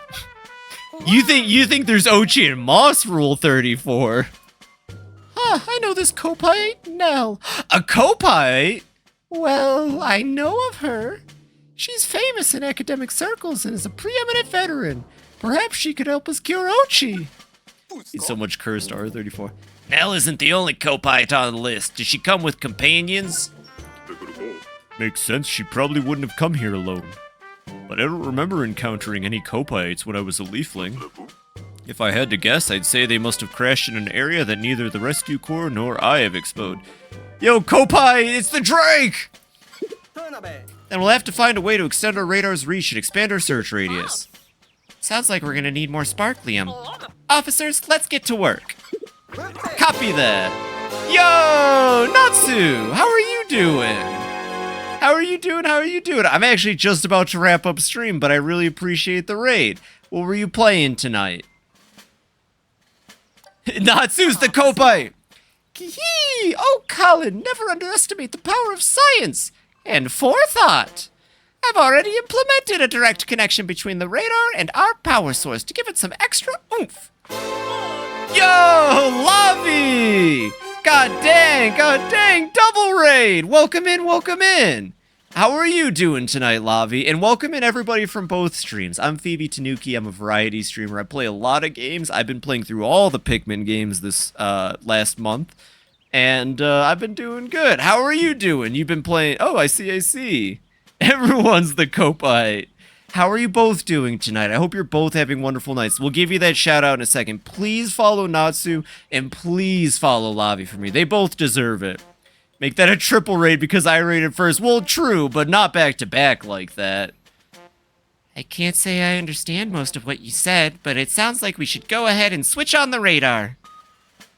you think there's Ochi and Moss Rule 34? Huh, I know this Kopite, Nell. A Kopite? Well, I know of her. She's famous in academic circles and is a preeminent veteran. Perhaps she could help us cure Ochi. He's so much cursed, R34. Nell isn't the only Kopite on the list. Does she come with companions? Makes sense, she probably wouldn't have come here alone. But I don't remember encountering any Kopites when I was a leafling. If I had to guess, I'd say they must have crashed in an area that neither the rescue corps nor I have explored. Yo, Kopite, it's the Drake! Then we'll have to find a way to extend our radar's reach and expand our search radius. Sounds like we're gonna need more sparklium. Officers, let's get to work. Copy that. Yo, Natsu, how are you doing? How are you doing? How are you doing? I'm actually just about to wrap up stream, but I really appreciate the raid. What were you playing tonight? Natsu's the Kopite. Kee! Oh, Colin, never underestimate the power of science and forethought. I've already implemented a direct connection between the radar and our power source to give it some extra oomph. Yo, Lavi! God dang, double raid! Welcome in, welcome in! How are you doing tonight, Lavi? And welcome in everybody from both streams. I'm FibiTanuki, I'm a variety streamer. I play a lot of games. I've been playing through all the Pikmin games this last month. And I've been doing good. How are you doing? You've been playing... Oh, I see. Everyone's the Kopite. How are you both doing tonight? I hope you're both having wonderful nights. We'll give you that shout out in a second. Please follow Natsu and please follow Lavi for me. They both deserve it. Make that a triple raid because I raided first. Well, true, but not back to back like that. I can't say I understand most of what you said, but it sounds like we should go ahead and switch on the radar.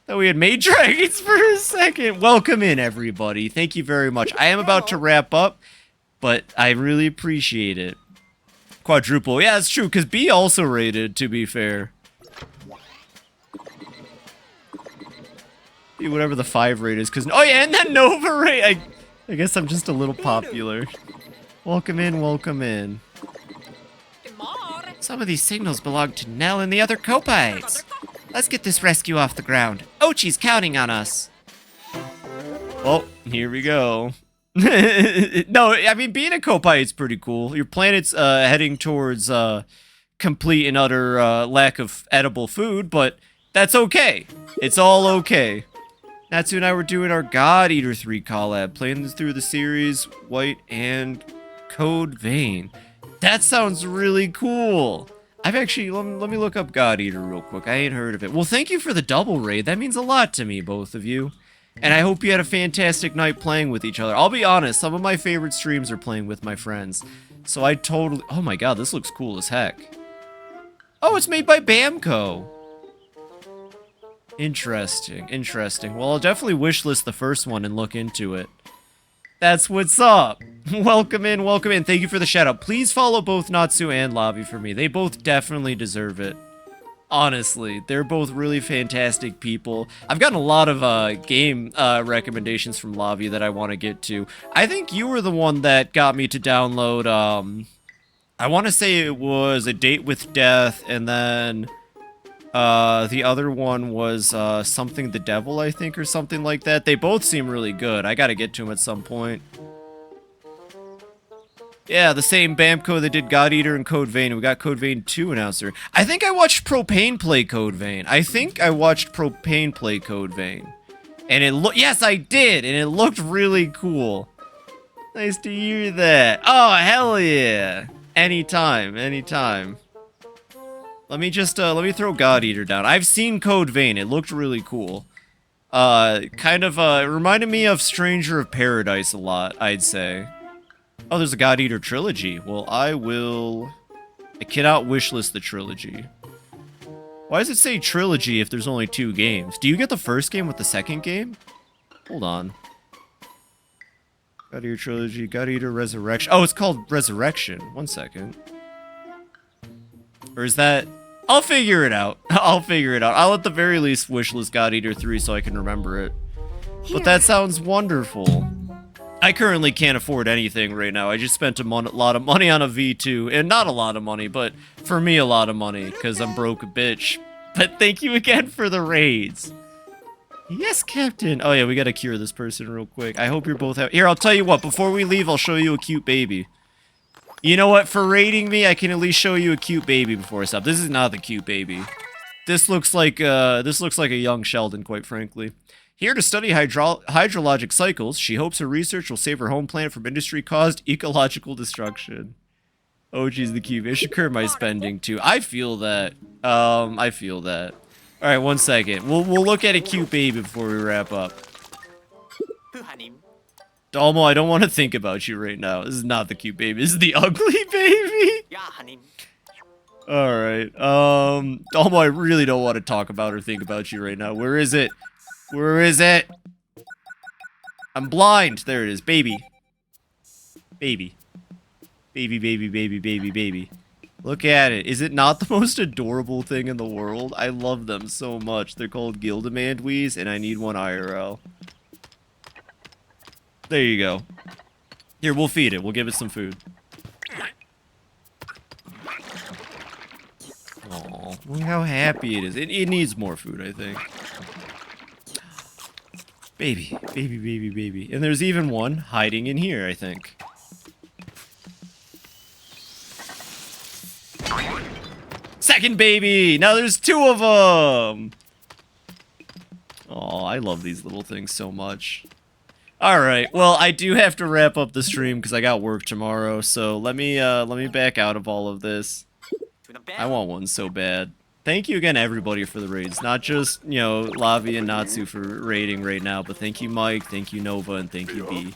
Thought we had made dragons for a second. Welcome in, everybody. Thank you very much. I am about to wrap up, but I really appreciate it. Quadruple. Yeah, it's true, because B also raided, to be fair. Be whatever the 5 raid is, because... Oh, yeah, and then Nova raid. I guess I'm just a little popular. Welcome in, welcome in. Some of these signals belong to Nell and the other Copites. Let's get this rescue off the ground. Ochi's counting on us. Well, here we go. No, I mean, being a Kopite is pretty cool. Your planet's heading towards complete and utter lack of edible food, but that's okay. It's all okay. Natsu and I were doing our God Eater 3 collab, playing this through the series, White and Code Vein. That sounds really cool. I've actually, let me look up God Eater real quick. I ain't heard of it. Well, thank you for the double raid. That means a lot to me, both of you. And I hope you had a fantastic night playing with each other. I'll be honest, some of my favorite streams are playing with my friends. So I totally... Oh my god, this looks cool as heck. Oh, it's made by Bamco. Interesting, interesting. Well, I'll definitely wishlist the first one and look into it. That's what's up. Welcome in, welcome in. Thank you for the shout out. Please follow both Natsu and Lavi for me. They both definitely deserve it. Honestly, they're both really fantastic people. I've gotten a lot of game recommendations from Lavi that I want to get to. I think you were the one that got me to download, I want to say it was A Date with Death, and then the other one was Something the Devil, I think, or something like that. They both seem really good. I gotta get to them at some point. Yeah, the same Bamco that did God Eater and Code Vein. We got Code Vein 2 announcer. I think I watched Propane play Code Vein. And it yes, I did, and it looked really cool. Nice to hear that. Oh, hell yeah. Anytime, anytime. Let me just, let me throw God Eater down. I've seen Code Vein. It looked really cool. Kind of, it reminded me of Stranger of Paradise a lot, I'd say. Oh, there's a God Eater trilogy. Well, I cannot wishlist the trilogy. Why does it say trilogy if there's only 2 games? Do you get the first game with the second game? Hold on. God Eater trilogy, God Eater Resurrection. Oh, it's called Resurrection. 1 second. Or is that... I'll figure it out. I'll figure it out. I'll at the very least wishlist God Eater 3 so I can remember it. But that sounds wonderful. I currently can't afford anything right now. I just spent a lot of money on a V2. And not a lot of money, but for me a lot of money. Because I'm broke a bitch. But thank you again for the raids. Yes, Captain. Oh yeah, we gotta cure this person real quick. I hope you're both happy. Here, I'll tell you what. Before we leave, I'll show you a cute baby. You know what? For raiding me, I can at least show you a cute baby before I stop. This is not the cute baby. This looks like a young Sheldon, quite frankly. Here to study hydrologic cycles, she hopes her research will save her home planet from industry-caused ecological destruction. Oh, geez, the cute. I should curb my spending, too. I feel that. I feel that. All right, 1 second. We'll look at a cute baby before we wrap up. Dalmo, I don't want to think about you right now. This is not the cute baby. This is the ugly baby. All right. Dalmo, I really don't want to talk about or think about you right now. Where is it? Where is it? I'm blind. There it is. Baby. Baby. Baby, baby, baby, baby, baby. Look at it. Is it not the most adorable thing in the world? I love them so much. They're called GILDAMANDWEEs, and I need one IRL. There you go. Here, we'll feed it. We'll give it some food. Aw, look how happy it is. It needs more food, I think. Baby, baby, baby, baby. And there's even one hiding in here, I think. Second baby! Now there's 2 of them! Oh, I love these little things so much. Alright, well, I do have to wrap up the stream because I got work tomorrow, so let me back out of all of this. I want one so bad. thank you again, everybody, for the raids. Not just, you know, Lavi and Natsu for raiding right now, but thank you, Mike, thank you, Nova, and thank you, B.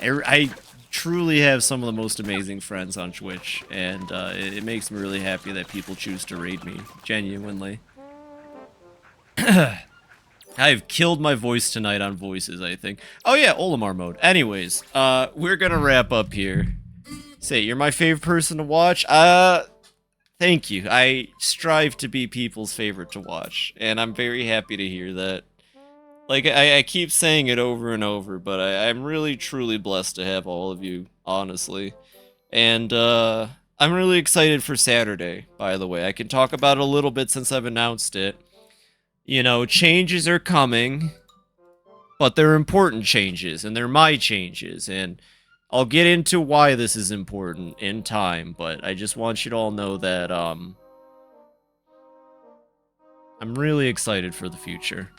I truly have some of the most amazing friends on Twitch, and it makes me really happy that people choose to raid me, genuinely. I've killed my voice tonight on voices, I think. Oh yeah, Olimar mode. Anyways, we're gonna wrap up here. Say, you're my favorite person to watch? Thank you. I strive to be people's favorite to watch, and I'm very happy to hear that. Like, I keep saying it over and over, but I'm really, truly blessed to have all of you, honestly. And, I'm really excited for Saturday, by the way. I can talk about it a little bit since I've announced it. You know, changes are coming, but they're important changes, and they're my changes, and I'll get into why this is important in time, but I just want you to all know that, I'm really excited for the future.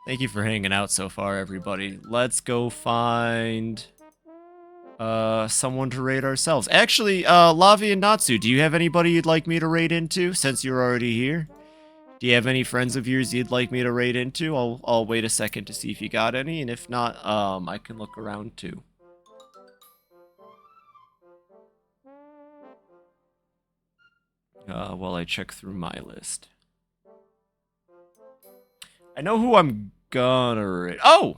Thank you for hanging out so far, everybody. Let's go find someone to raid ourselves. Actually, Lavi and Natsu, do you have anybody you'd like me to raid into since you're already here? Do you have any friends of yours you'd like me to raid into? I'll wait a second to see if you got any, and if not, I can look around too. While I check through my list. I know who I'm gonna raid. Oh!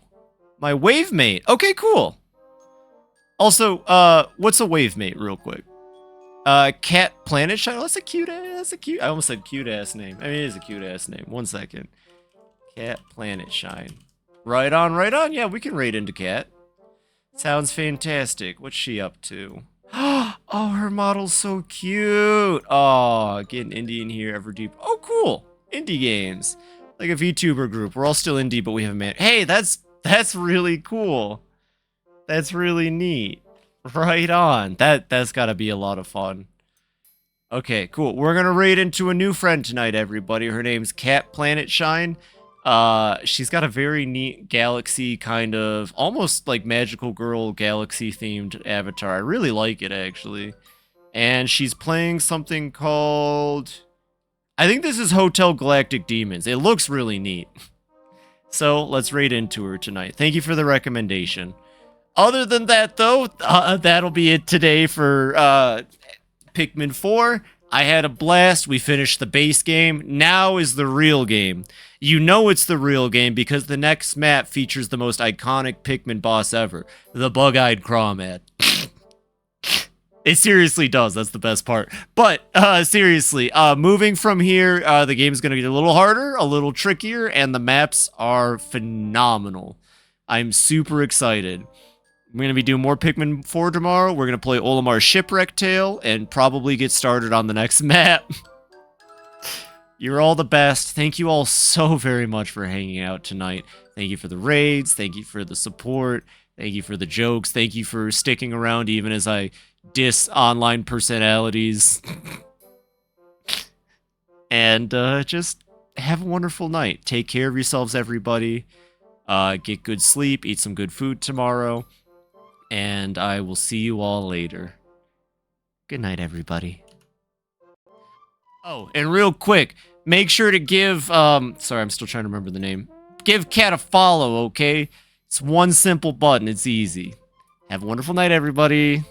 My wave mate. Okay, cool. Also, what's a wave mate, real quick? Cat Planet Shine. That's a cute ass. I almost said cute ass name. I mean, it is a cute ass name. 1 second. Cat Planet Shine. Right on, right on. Yeah, we can raid into Cat. Sounds fantastic. What's she up to? Oh, her model's so cute. Oh, getting indie in here, ever deep. Oh, cool. Indie games. Like a VTuber group. We're all still indie, but we have a man. Hey, that's really cool. That's really neat. Right on. That's gotta be a lot of fun. Okay, cool. We're gonna raid into a new friend tonight, everybody. Her name's Cat Planet Shine. She's got a very neat galaxy kind of, almost like magical girl galaxy themed avatar. I really like it, actually. And she's playing something called, I think this is Hotel Galactic Demons. It looks really neat. So let's raid into her tonight. Thank you for the recommendation. Other than that, though, that'll be it today for Pikmin 4. I had a blast. We finished the base game. Now is the real game. You know it's the real game because the next map features the most iconic Pikmin boss ever, the Bug-Eyed Crawmad. It seriously does. That's the best part. But seriously, moving from here, the game's going to get a little harder, a little trickier, and the maps are phenomenal. I'm super excited. We're going to be doing more Pikmin 4 tomorrow. We're going to play Olimar's Shipwreck Tale and probably get started on the next map. You're all the best. Thank you all so very much for hanging out tonight. Thank you for the raids. Thank you for the support. Thank you for the jokes. Thank you for sticking around even as I diss online personalities. And just have a wonderful night. Take care of yourselves, everybody. Get good sleep. Eat some good food tomorrow. And I will see you all later. Good night, everybody. Oh, and real quick, make sure to give, sorry, I'm still trying to remember the name. Give Cat a follow, okay? It's one simple button. It's easy. Have a wonderful night, everybody.